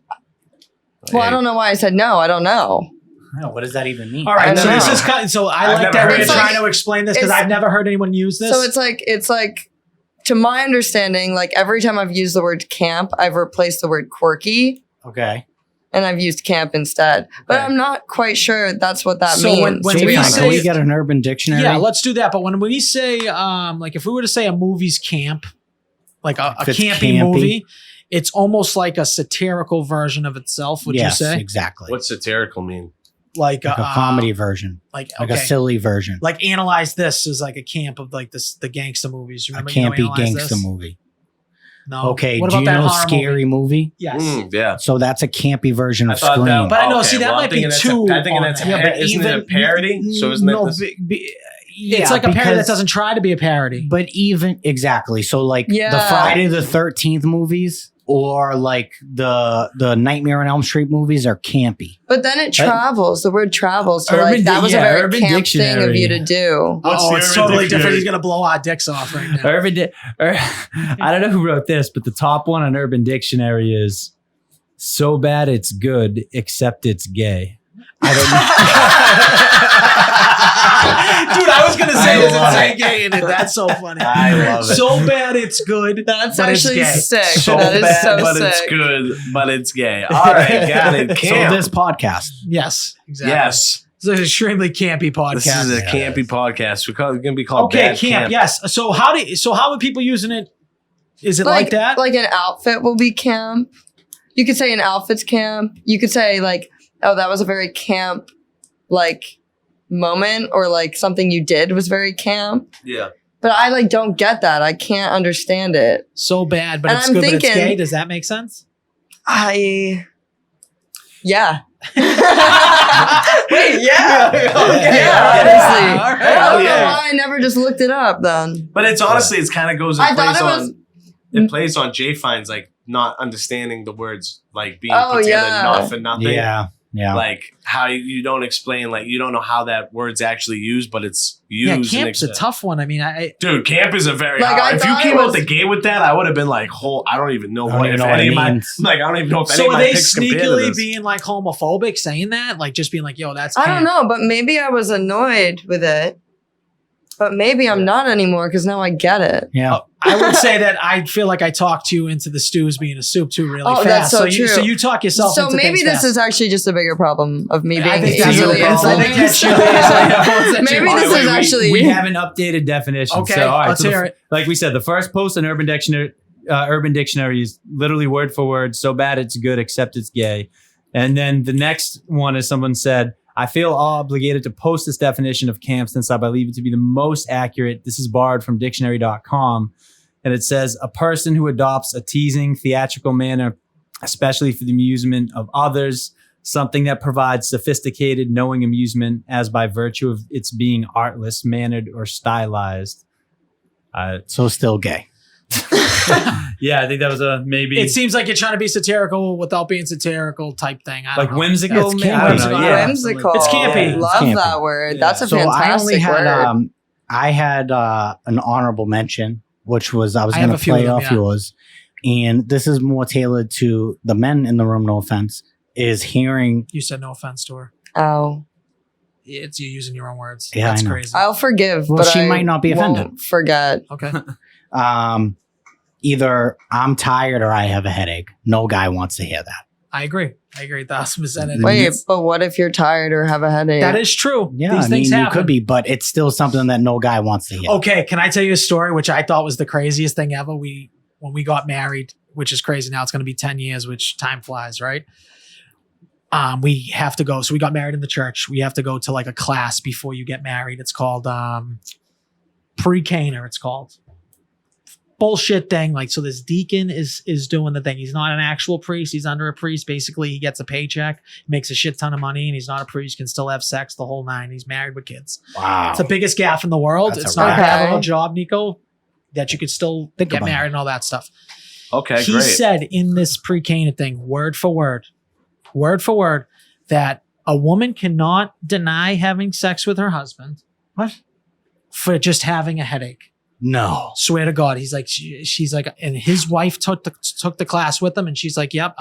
well, I don't know why I said no. I don't know. No, what does that even mean? All right. I So don't this know. is kind of, so I I've like never that heard way of of this. trying to explain this because It's- I've never heard anyone use this. So it's like, to my understanding, like every time I've used the word camp, I've replaced the word quirky Okay. and I've used camp instead. But Okay. I'm not quite sure that's what that So means. when Jay, we can say- we get an urban dictionary? Yeah, let's do that. But when we say, like, if we were to say a movie's camp, like a If it's campy, campy. movie, it's almost like a satirical version of itself. Would yes, you say? exactly. What's satirical mean? Like Like a comedy version, like like okay. a silly version, Like Analyze This is like a camp of like this the gangster movies. You a remember campy Analyze gangster This? movie. No. Okay, What do about you that know horror Scary movie? Yes. Yeah. So that's a campy version I of thought Scream. that, But I know, okay, see, that well, I'm might be thinking that's too I'm thinking on that's that. a, Yeah, but isn't it a parody? So isn't no, it this? it's like a parody that doesn't try to be a parody. But even exactly, so like the Yeah. Friday the 13th movies or like the Nightmare on Elm Street movies are campy. But then it travels. The word travels. So Urban like that Di- was yeah, a very Urban camp thing of Dictionary. you to do. What's oh, the it's Urban totally Dictionary? different. He's gonna blow our dicks off right now. I don't know who wrote this, but the top one on Urban Dictionary is so bad it's good, except it's gay. Dude, I was gonna say I this love and say it. gay in it. That's so funny. I love it. So bad it's good. That's but it's actually gay. sick. So That is bad, so but sick. it's good, but it's gay. All right, got it. Camp. So this podcast, Yes, exactly. Yes, It's an extremely campy podcast. this is a campy podcast. We're going to be called okay, Bad camp. Yes. So how are people using it? Is it like that? Like an outfit will be camp. You could say an outfit's camp. You could say like, oh, that was a very camp like moment, or like something you did was very camp. Yeah. But I like don't get that. I can't understand it. So bad, but And it's I'm good, but it's thinking- gay. Does that make sense? Yeah. Wait, yeah. Okay. Honestly. All right. I don't know Yeah. why I never just looked it up then. But it's honestly, it's kind of goes I in thought place it was- on. It plays on Jay Fine's like not understanding the words like being Oh, put together, yeah. not for nothing. Yeah. Like how you don't explain, like you don't know how that word's actually used, but it's used. Yeah, and camp's a tough one. I mean, Dude, camp is a very Like, I hard. If you thought came it out was- the gate with that, I would have been like, I don't even know I don't what even if know what any it of my means. like. I don't even know if any so of are my they picks compare to sneakily this. being like homophobic, saying that, like just being like, "Yo, that's." I camp. don't know, but maybe I was annoyed with it. But maybe I'm not anymore because now I get it. Yeah. I would say that I feel like I talked you into the stews being a soup too really Oh, fast. that's so you, true. so you talk yourself. So into maybe things this fast. is actually just a bigger problem of me I being think that's easily what it is. I think influenced. that's Maybe this is actually- We have an updated definition. Okay, so, all right, let's so the- hear it. Like we said, the first post in Urban Dictionary is literally word for word. So bad it's good, except it's gay. And then the next one is someone said, I feel obligated to post this definition of camp since I believe it to be the most accurate. This is borrowed from dictionary.com. And it says, a person who adopts a teasing, theatrical manner, especially for the amusement of others, something that provides sophisticated, knowing amusement as by virtue of its being artless, mannered, or stylized. So still gay. Yeah, I think that was a maybe. It seems like you're trying to be satirical without being satirical type thing. I don't like know. whimsical. Yeah, it's I don't know. campy. Yeah. Whimsical. It's campy. It's Love campy. that word. That's a So I fantastic only had word. I had an honorable mention, which was I was I have going a to few play of them, off yeah. yours, and this is more tailored to the men in the room. No offense, is hearing. You said no offense to her. Oh, It's you using your own words. Yeah, That's I know. crazy. I'll forgive, Well, but she I might not be offended. won't forget. Okay. Either I'm tired or I have a headache. No guy wants to hear that. I agree. 1,000%. Wait, but what if you're tired or have a headache? That is true. Yeah, These I things mean, you happen. could be, but it's still something that no guy wants to hear. Okay, can I tell you a story which I thought was the craziest thing ever? When we got married, which is crazy now, it's going to be 10 years, which time flies, right? We have to go. So we got married in the church. We have to go to like a class before you get married. It's called pre-caner. It's called bullshit thing. Like, so this deacon is doing the thing. He's not an actual priest. He's under a priest. Basically, he gets a paycheck, makes a shit ton of money, and he's not a priest. Can still have sex, the whole nine. He's married with kids. Wow. It's the biggest gaff in the world. That's It's a not a wrap. capital Okay. job, Nico, that you could still Think get about married it. and all that stuff. Okay, He great. said in this pre-Cana thing, word for word, that a woman cannot deny having sex with her husband. What? For just having a headache. No. Swear to God. He's like, she's like, and his wife took the class with him, and she's like, yep,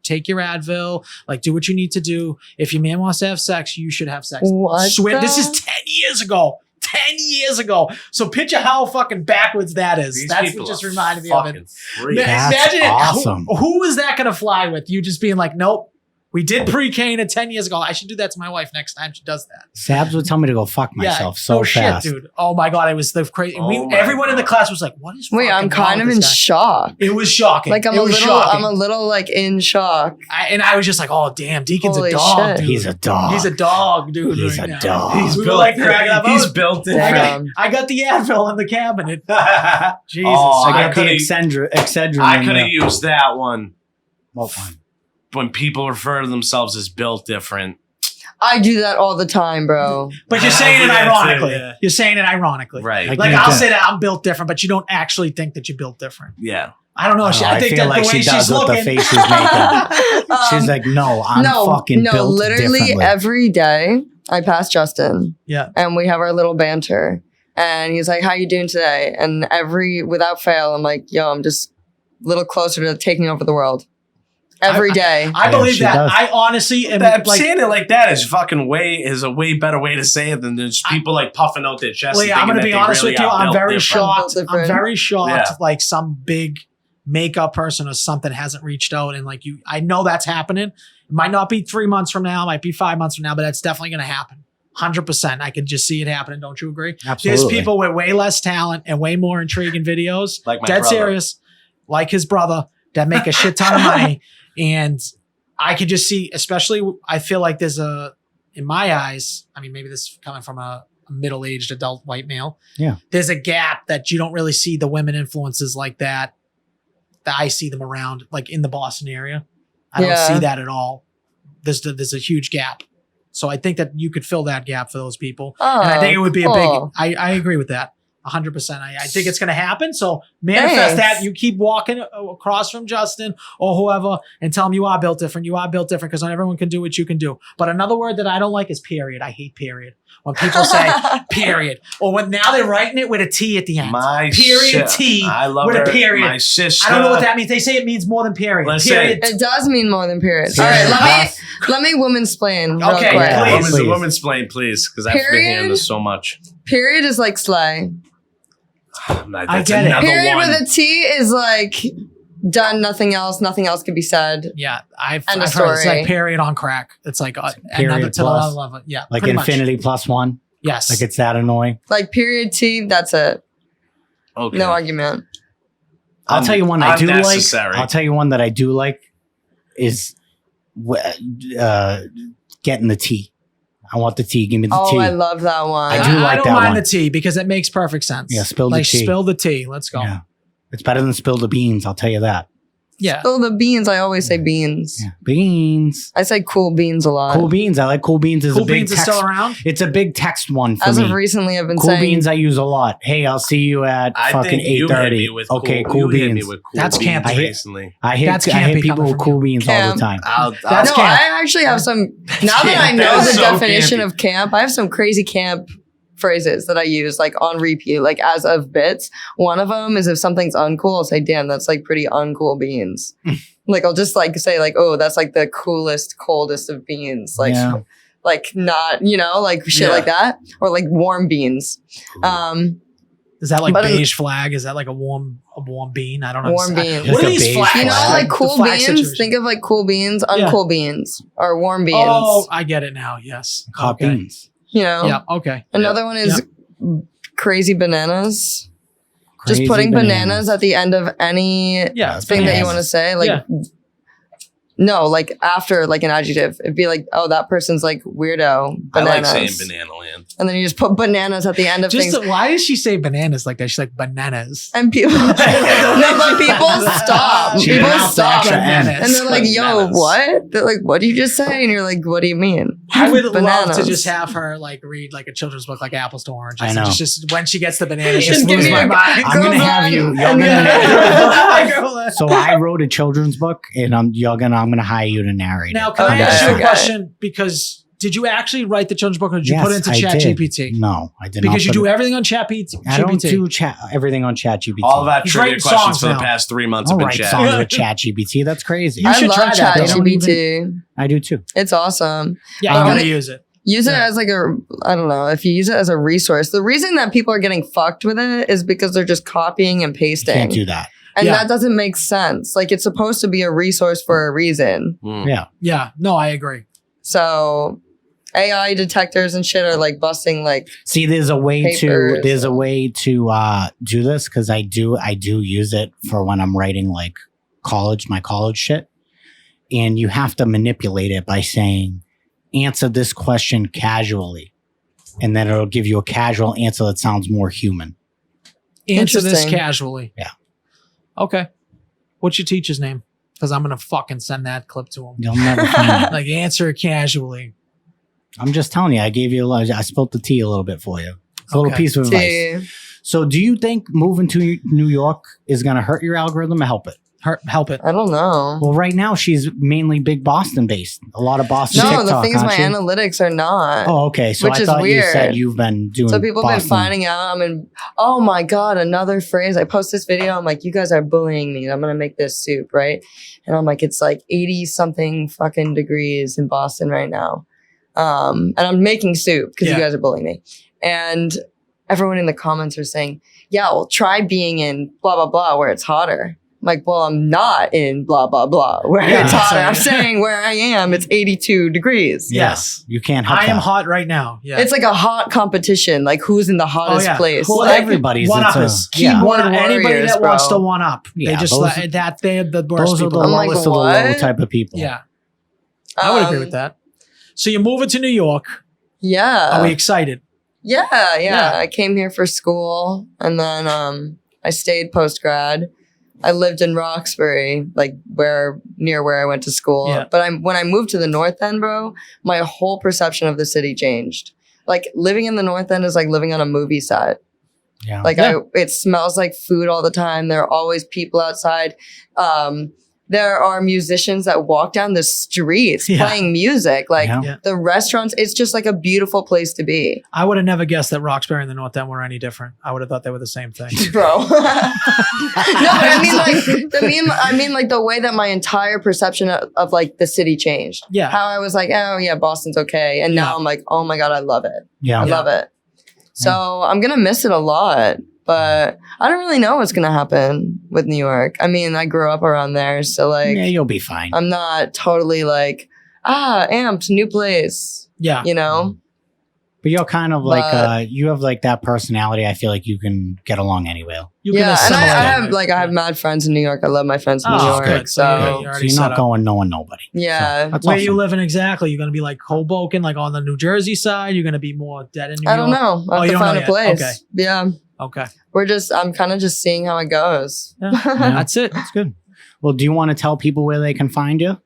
take your Advil, like do what you need to do. If your man wants to have sex, you should have sex. What Swear, this is the- 10 years ago. 10 years ago. So picture how fucking backwards that is. These That's people what just are reminded me of it. fucking free. That's Imagine it. awesome. Who is that going to fly with? You just being like, nope, we did pre-Cana 10 years ago. I should do that to my wife next time she does that. Sabs would tell me to go fuck myself so no fast. shit, dude. Oh my God. It was the crazy. Oh my everyone in the God. class was like, what is Wait, I'm fucking wrong kind of with in this guy? shock. It was shocking. Like It was I'm shocking. a little like in shock. And I was just like, oh damn, Deacon's Holy a dog. shit. Dude. He's a dog. He's a dog, dude. He's right a now. dog. We were like cracking up. He's built in. Damn. I got the Advil in the cabinet. Jesus. Oh, I I got the could've- Excedrin. I in could there. have used that one What one? when people refer to themselves as built different. I do that all the time, bro. But you're saying it Yeah, too, ironically. yeah. You're saying it ironically. Right. Like- Like Yeah. I'll say that I'm built different, but you don't actually think that you're built different. Yeah. I don't know. I don't know, I I think feel that like the way she does she's with the looking. face she's making. She's like, no, I'm fucking built literally differently. every day I pass Justin Yeah. and we have our little banter. And he's like, how you doing today? And without fail, I'm like, yo, I'm just a little closer to taking over the world. Every day. I Yeah, believe she that. does. I honestly am That, like. saying it like that is a way better way to say it than just people like puffing out their chest. Leah, and I'm going to thinking be that honest they with really you. are I'm built very different. shocked. Built I'm different. very shocked. Yeah. Like some big makeup person or something hasn't reached out, and like you, I know that's happening. It might not be 3 months from now, it might be 5 months from now, but that's definitely going to happen. 100%. I can just see it happening. Don't you agree? Absolutely. There's people with way less talent and way more intriguing videos, Like my dead brother. serious, like his brother, that make a shit ton of money. And I could just see, especially, I feel like there's in my eyes, I mean, maybe this is coming from a middle-aged adult white male. Yeah. There's a gap that you don't really see the women influences like that I see them around, like in the Boston area. I don't Yeah. see that at all. there's a huge gap. So I think that you could fill that gap for those people. Oh, And I think it would be cool. a big, I agree with that. 100%. I think it's going to happen. So manifest Thanks. that. You keep walking across from Justin or whoever and tell them you are built different. You are built different because not everyone can do what you can do. But another word that I don't like is period. I hate period. When people say period, or when now they're writing it with a T at the end. My period shit. T I love with her. a period. My sister. I don't know what that means. They say it means more than period. Listen. Period. It does mean more than periods. All Period. right, let me woman-splain real Okay, quick. yeah. Woman's, Please. explain, please, because I've been Period? hearing this so much. Period is like slay. That's get it. another Period one. with a T is like done, nothing else can be said. Yeah, I've End of heard it's story. like period on crack. It's like Period another to plus. another level. Yeah, Like pretty much. infinity plus one. Yes. Like it's that annoying. Like period T, that's it. Okay. No argument. I'll tell you one I do like. Unnecessary. I'll tell you one that I do like is getting the tea. I want the tea. Give me the tea. Oh, I love that one. I do like don't that mind one. the tea because it makes perfect sense. Yeah, spill the like, tea. Spill the tea. Let's go. Yeah. It's better than spill the beans. I'll tell you that. Yeah. Spill the beans. I always say beans. Yeah. Beans. I say cool beans a lot. Cool beans. I like cool beans. Is Cool a big beans are text. still around. It's a big text one for As me. of recently, I've been Cool saying beans I use a lot. Hey, I'll see you at I fucking think you hit 8:30. me with Okay, cool, cool you hit me beans. with cool That's beans campy. recently. I hit That's I campy hit people coming with from cool you. beans all Camp. the time. That's no, camp. I actually have some. Now that I camp. know That the is so definition campy. of camp, I have some crazy camp phrases that I use like on repeat, like as of bits. One of them is if something's uncool, I'll say, "Damn, that's like pretty uncool beans." Like I'll just like say like, "Oh, that's like the coolest, coldest of beans." Like, Yeah. like not like shit Yeah. like that, or like warm beans. Is that like But- beige flag? Is that like a warm bean? I don't know. Warm beans. What Just are a these beige flags? flag. You know, like The cool flag beans. situation. Think of like cool beans, uncool beans, or warm beans. Oh, I get it now. Yes. Hot Okay. beans. You know. Yeah. Okay. Another one is crazy bananas. Crazy Just putting bananas at the end of any Yeah. That's thing that you bananas. want to say. Like, Yeah. no, like after like an adjective, it'd be like, oh, that person's like weirdo. I like Bananas. saying banana land. And then you just put bananas at the end of Just things. why does she say bananas like that? She's like bananas. And people, no, but people stop. She People pronounced the stop. extra N. And they're like, yo, Bananas. what? They're like, what did you just say? And you're like, what do you mean? I would love to Bananas. just have her like read like a children's book like Apples to Oranges. I And know. just when she gets the bananas, Just just give lose me my a- mind. I'm gonna Girls have Line. you. You're And gonna. So I wrote a children's book, and I'm gonna hire you to narrate Now, it. can I Okay, ask you a okay. question? Because did you actually write the children's book, or did you put it into I Chat did. GPT? No, I did not. Because you put do it- everything on Chat GPT. I don't do everything on Chat GPT. All of our He's trivia writing questions songs for the now. past 3 months I'll have been write chat. songs with Chat GPT. That's crazy. You I should love try that. They don't ChatGPT. I do too. It's awesome. Yeah, you Um, gotta use it. Use it Yeah. as like I don't know, if you use it as a resource. The reason that people are getting fucked with it is because they're just copying and You pasting. can't do that. And Yeah. that doesn't make sense. Like it's supposed to be a resource for a reason. Mm. Yeah. Yeah, no, I agree. So AI detectors and shit are like busting like See, there's a way Papers. to do this because I do use it for when I'm writing like my college shit, and you have to manipulate it by saying, answer this question casually, and then it'll give you a casual answer that sounds more human. Answer this Interesting. casually. Yeah. Okay. What's your teacher's name? Because I'm gonna fucking send that clip to him. You'll never find it. Like answer it casually. I'm just telling you, I gave you I spilled the tea a little bit for you. It's a little Okay. piece of advice. tea. So do you think moving to New York is going to hurt your algorithm or help it? Help it. I don't know. Well, right now she's mainly big Boston based. A lot of Boston No, TikTok, the thing is aren't my you? analytics are not. Oh, okay. So Which I is thought you said weird. you've been doing So people have been Boston. finding out. Oh my God, another phrase. I post this video. I'm like, you guys are bullying me. I'm going to make this soup, right? And I'm like, it's like 80 something fucking degrees in Boston right now. And I'm making soup because Yeah. you guys are bullying me. And everyone in the comments are saying, yeah, well, try being in blah, blah, blah, where it's hotter. I'm like, well, I'm not in blah, blah, blah, where Yeah, it's hotter. I'm so- saying where I am, it's 82 degrees. Yeah. Yes. You can't help I am that. hot right now. Yeah. It's like a hot competition. Like who's in the hottest yeah. place? Well, Like, everybody's one it's up a- us. yeah. Keyboard Anybody warriors, that wants bro. to one up. Yeah, they just those- they're the worst Those are the people. I'm like, lowest of the low what? type of people. Yeah. I would agree Um, with that. So you're moving to New York. Yeah. Are we excited? Yeah. Yeah. I came here for school and then I stayed post grad. I lived in Roxbury, like near where I went to school. Yeah. But when I moved to the North End, bro, my whole perception of the city changed. Like living in the North End is like living on a movie set. Yeah. Like it smells like food all the time. There are always people outside. There are musicians that walk down the streets playing music. Like the restaurants, it's just like a beautiful place to be. I would have never guessed that Roxbury and the North End were any different. I would have thought they were the same thing. Bro. No, but I mean like the way that my entire perception of like the city changed. Yeah. How I was like, oh yeah, Boston's okay. And now I'm like, oh my God, I love it. Yeah. I love it. So I'm going to miss it a lot. But I don't really know what's going to happen with New York. I mean, I grew up around there. So, like, yeah, you'll be fine. I'm not totally like, amped, new place. Yeah. You know? But you're kind of like, you have like that personality. I feel like you can get along anywhere. You can and assimilate. I have mad friends in New York. I love my friends in New York. Good. So, you're not going knowing nobody. Yeah. So that's Where awesome. you living exactly? You're going to be like Hoboken, like on the New Jersey side? You're going to be more dead in New York? I don't know. I have you to don't find know a yet. place. Okay. Yeah. Okay. I'm kind of just seeing how it goes. Yeah. That's it. That's good. Well, do you want to tell people where they can find you?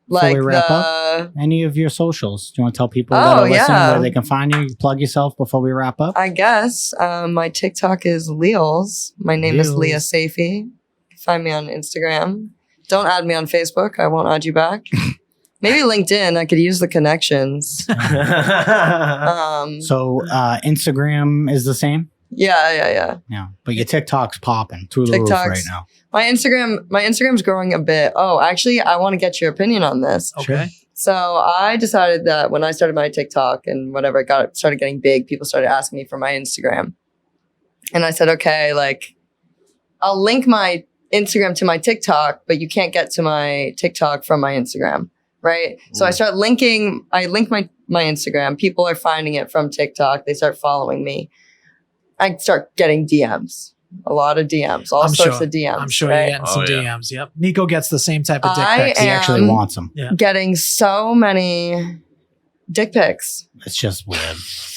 Like we wrap up? Any of your socials? Do you want to tell people that Oh, are listening yeah. where they can find you? Plug yourself before we wrap up. I guess. My TikTok is Leals. My name is Leah Safi. Find me on Instagram. Don't add me on Facebook. I won't add you back. Maybe LinkedIn. I could use the connections. So Instagram is the same? Yeah. Yeah. But your TikTok's popping through the roof right now. My Instagram's growing a bit. Oh, actually, I want to get your opinion on this. Okay. So I decided that when I started my TikTok and whatever, it started getting big, people started asking me for my Instagram. And I said, okay, like, I'll link my Instagram to my TikTok, but you can't get to my TikTok from my Instagram, right? So I link my Instagram. People are finding it from TikTok. They start following me. I start getting DMs. A lot of DMs, all sorts of DMs. I'm sure right? you're getting some DMs. Yep. Nico gets the same type of dick pics. He actually wants them. Yeah. Getting so many dick pics. It's just weird.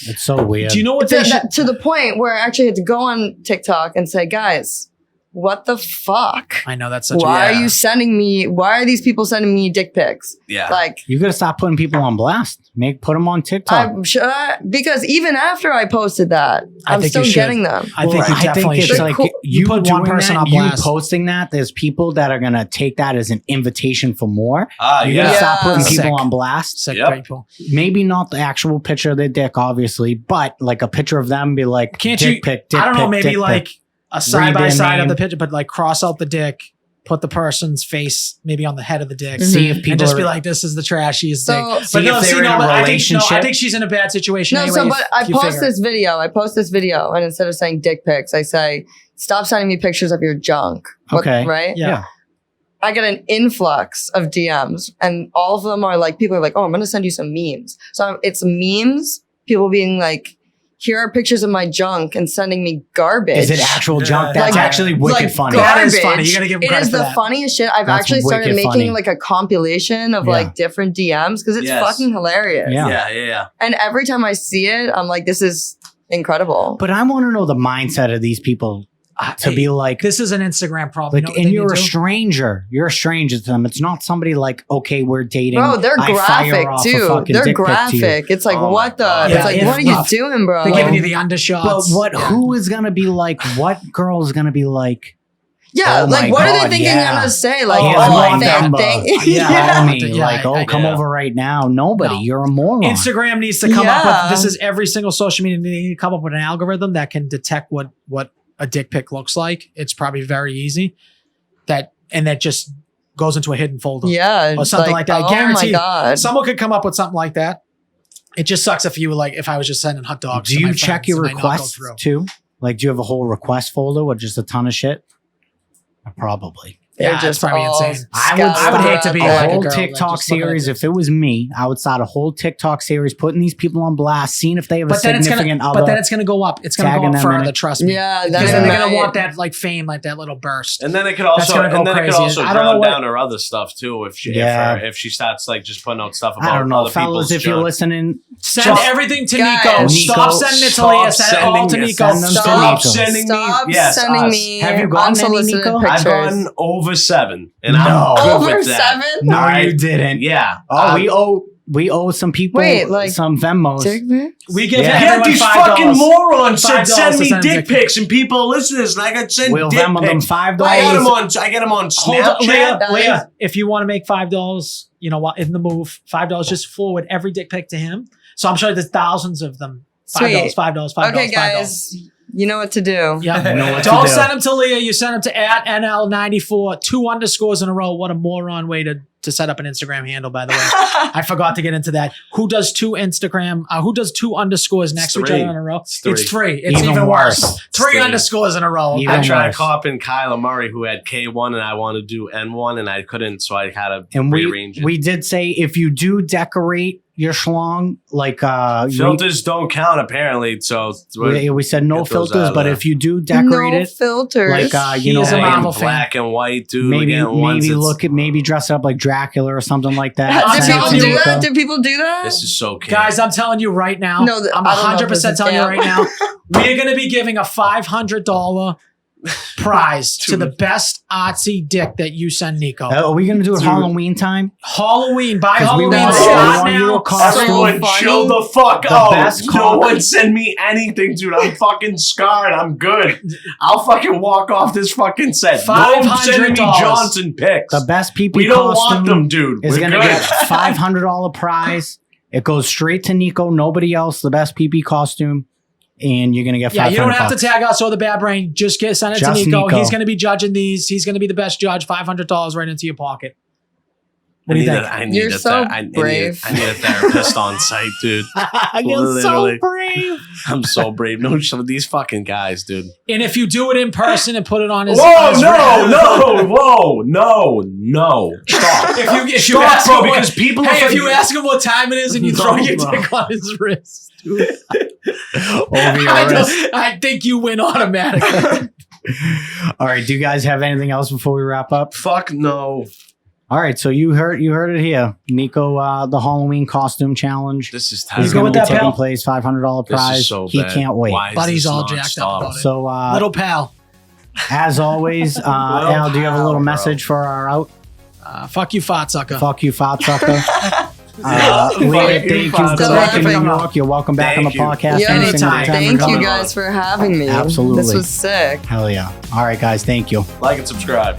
It's so weird. Do you know what they should? To the point where I actually had to go on TikTok and say, guys, what the fuck? I know that's such Why are these people sending me dick pics? Yeah. Like, You got to stop putting people on blast. Put them on TikTok. I'm sure, because even after I posted that, I'm think still you should. getting them. I think you definitely it's should. like Cool. you put doing one person that, on blast. You posting that. There's people that are gonna take that as an invitation for more. You gotta yeah. stop putting Sick. people on blast. Sick Yep. people. Maybe not the actual picture of their dick, obviously, but like a picture of them. Be like, Can't dick you? pic, dick I don't know. pic, Maybe dick like pic. a side by side of name. the picture, but like cross out the dick, put the person's face maybe on the head of the dick. See if people and just are, be like, "This is the trashiest So- dick." See if they're in a but I relationship. think she's in a bad situation. No, anyway, but I if you post figure. this video. And instead of saying dick pics, I say, stop sending me pictures of your junk. Okay. Right? Yeah. I get an influx of DMs, and all of them are like, people are like, oh, I'm going to send you some memes. So it's memes, people being like, here are pictures of my junk and sending me garbage. Is it actual junk? That's Like- actually wicked funny. That Garbage. is funny. You gotta give 'em It credit is for the that. funniest shit. I've That's actually started wicked making funny. like a compilation of Yeah. like different DMs because it's Yes. fucking hilarious. Yeah. Yeah. And every time I see it, I'm like, this is incredible. But I want to know the mindset of these people to Hey, be like, This is an Instagram problem. like, You know what and they you're need a to do? stranger. You're a stranger to them. It's not somebody like, okay, we're dating. Bro, they're I fire graphic off a too. fucking They're dick pic to you. graphic. It's like, Oh my what the? God. It's Yeah, like, it's what are you rough. doing, bro? They're giving you the undershots. But who is gonna be like? What girl is gonna be like? Yeah, Oh like, my what are God, they thinking yeah. I'm gonna say? Like, Here's oh, my like, number. thank Yeah, Yeah. me. Yeah, Like, oh, come yeah. over right now. Nobody. No. You're a moron. Instagram needs to come up Yeah. with this is every single social media they need to come up with an algorithm that can detect what a dick pic looks like. It's probably very easy. That just goes into a hidden folder. Yeah, Or something like that. I Oh guarantee my god. someone could come up with something like that. It just sucks if I was just sending hot dogs. Do to my you check friends, your it might not go requests through. too? Like, do you have a whole request folder with just a ton of shit? Probably. They're Yeah, it's just probably all insane. I would hate to be a like a whole girl that TikTok just look at series. it. If it was me, I would start a whole TikTok series, putting these people on blast, seeing if they have a But then it's significant gonna, other. but then it's gonna go up. It's gonna tagging go up them in further. it. Trust me. Yeah, Because then then it they're gonna might- want that like fame, like that little burst. And then it could That's also, gonna go and then it could crazy. also I don't know drown what- down her other stuff too. If she, Yeah. if she starts like just putting out stuff about I don't know, other fellas. people's If you're junk. listening, Send everything to Guys. Nico. Nico, Stop sending it to stop Leah. Send it all to sending it. Nico. Send them to Stop Nico. sending Stop me. Yes, sending us. me Have you gotten any, unsolicited Nico? I've pictures. gone over 7, and No. I'm good Over with that. 7? no, I- you didn't. Yeah. Oh, we owe some people Wait, like, some Venmos. Dick pics? We give Yeah. everyone these $5. fucking morons said $5 send to me send dick dick pics. pics, and people listen to this, and I got sent We'll dick Venmo them pics. $5. I get them on Hold on, Snapchat. Leah, Guys. Leah, if you want to make $5, you know what, in the move, $5, just forward every dick pic to him. So I'm sure there's thousands of them. $5, Sweet. $5, $5. Okay, guys, you know what to do. Yeah. know what to Don't do. send them to Leah. You send them to @NL94, 2 underscores in a row. What a moron way to set up an Instagram handle, by the way. I forgot to get into that. Who does 2 Instagram? Who does 2 underscores next to each other in a row? It's 3. It's 3. It's Even even worse. worse. 3 3. underscores in a row. Even I Okay. tried to worse. cop in Kyler Murray, who had K1, and I wanted to do N1, and I couldn't, so I had to And rearrange it. we did say if you do decorate your schlong, like Filters don't count, apparently, so we said no Get those out filters, of but there. if you do decorate No it, filters. like He's you know, a like, Marvel fan. black and white, dude. maybe again, once maybe it's- look at maybe dress up like Dracula or something like that. I'm Did Send it people telling to do you, that? Nico. Did people do that? This is so camp. Guys, I'm telling you right now. No, I'm I don't know if 100% this is telling you camp. right now. We're going to be giving a $500 prize to the best artsy dick that you send Nico. Are we gonna do it Halloween time? Halloween. By 'Cause we Halloween. want- Start we want you now. a costume. Everyone funny. chill the fuck The out. best No con- one send me anything, dude. I'm fucking scarred. I'm good. I'll fucking walk off this fucking set. No one sending me $500. Johnson picks. The best PP we don't costume want them, dude. is We're gonna good. get $500 prize. It goes straight to Nico. Nobody else. The best PP costume, and you're gonna get Yeah, $500. you don't have to tag us or the Bad Brain. Just send it Just to Nico. Nico. He's going to be judging these. He's going to be the best judge. $500 right into your pocket. What do you think? I need You're a so I need brave. I need a therapist on site, dude. You're so Literally. brave. I'm so brave. No, some of these fucking guys, dude. And if you do it in person and put it on his, Whoa, on his no. Stop. If you Stop, ask bro, him because people hey, are if you ask him what time it is and you No, throw your bro. dick on his wrist, dude, Over your wrist. I think you win automatically. All right. Do you guys have anything else before we wrap up? Fuck no. All right. So you heard it here, Nico. The Halloween costume challenge. This is He's terrible. go going with to be that, taking pal. place. $500 This prize. is so He bad. can't wait. Why is Buddy's this all not jacked up stop? about it. So Little pal. as always, Al, do you have a little pal, message for our out? Fuck you, fat sucker. Fuck you, fat sucker. Leah, Fuck you, thank you. fat Good luck in sucker. New York. You're welcome back Thank on the you. podcast. Yo, any single anytime. time thank you're you coming. guys for having me. Absolutely. This was sick. Hell yeah. All right, guys. Thank you. Like and subscribe.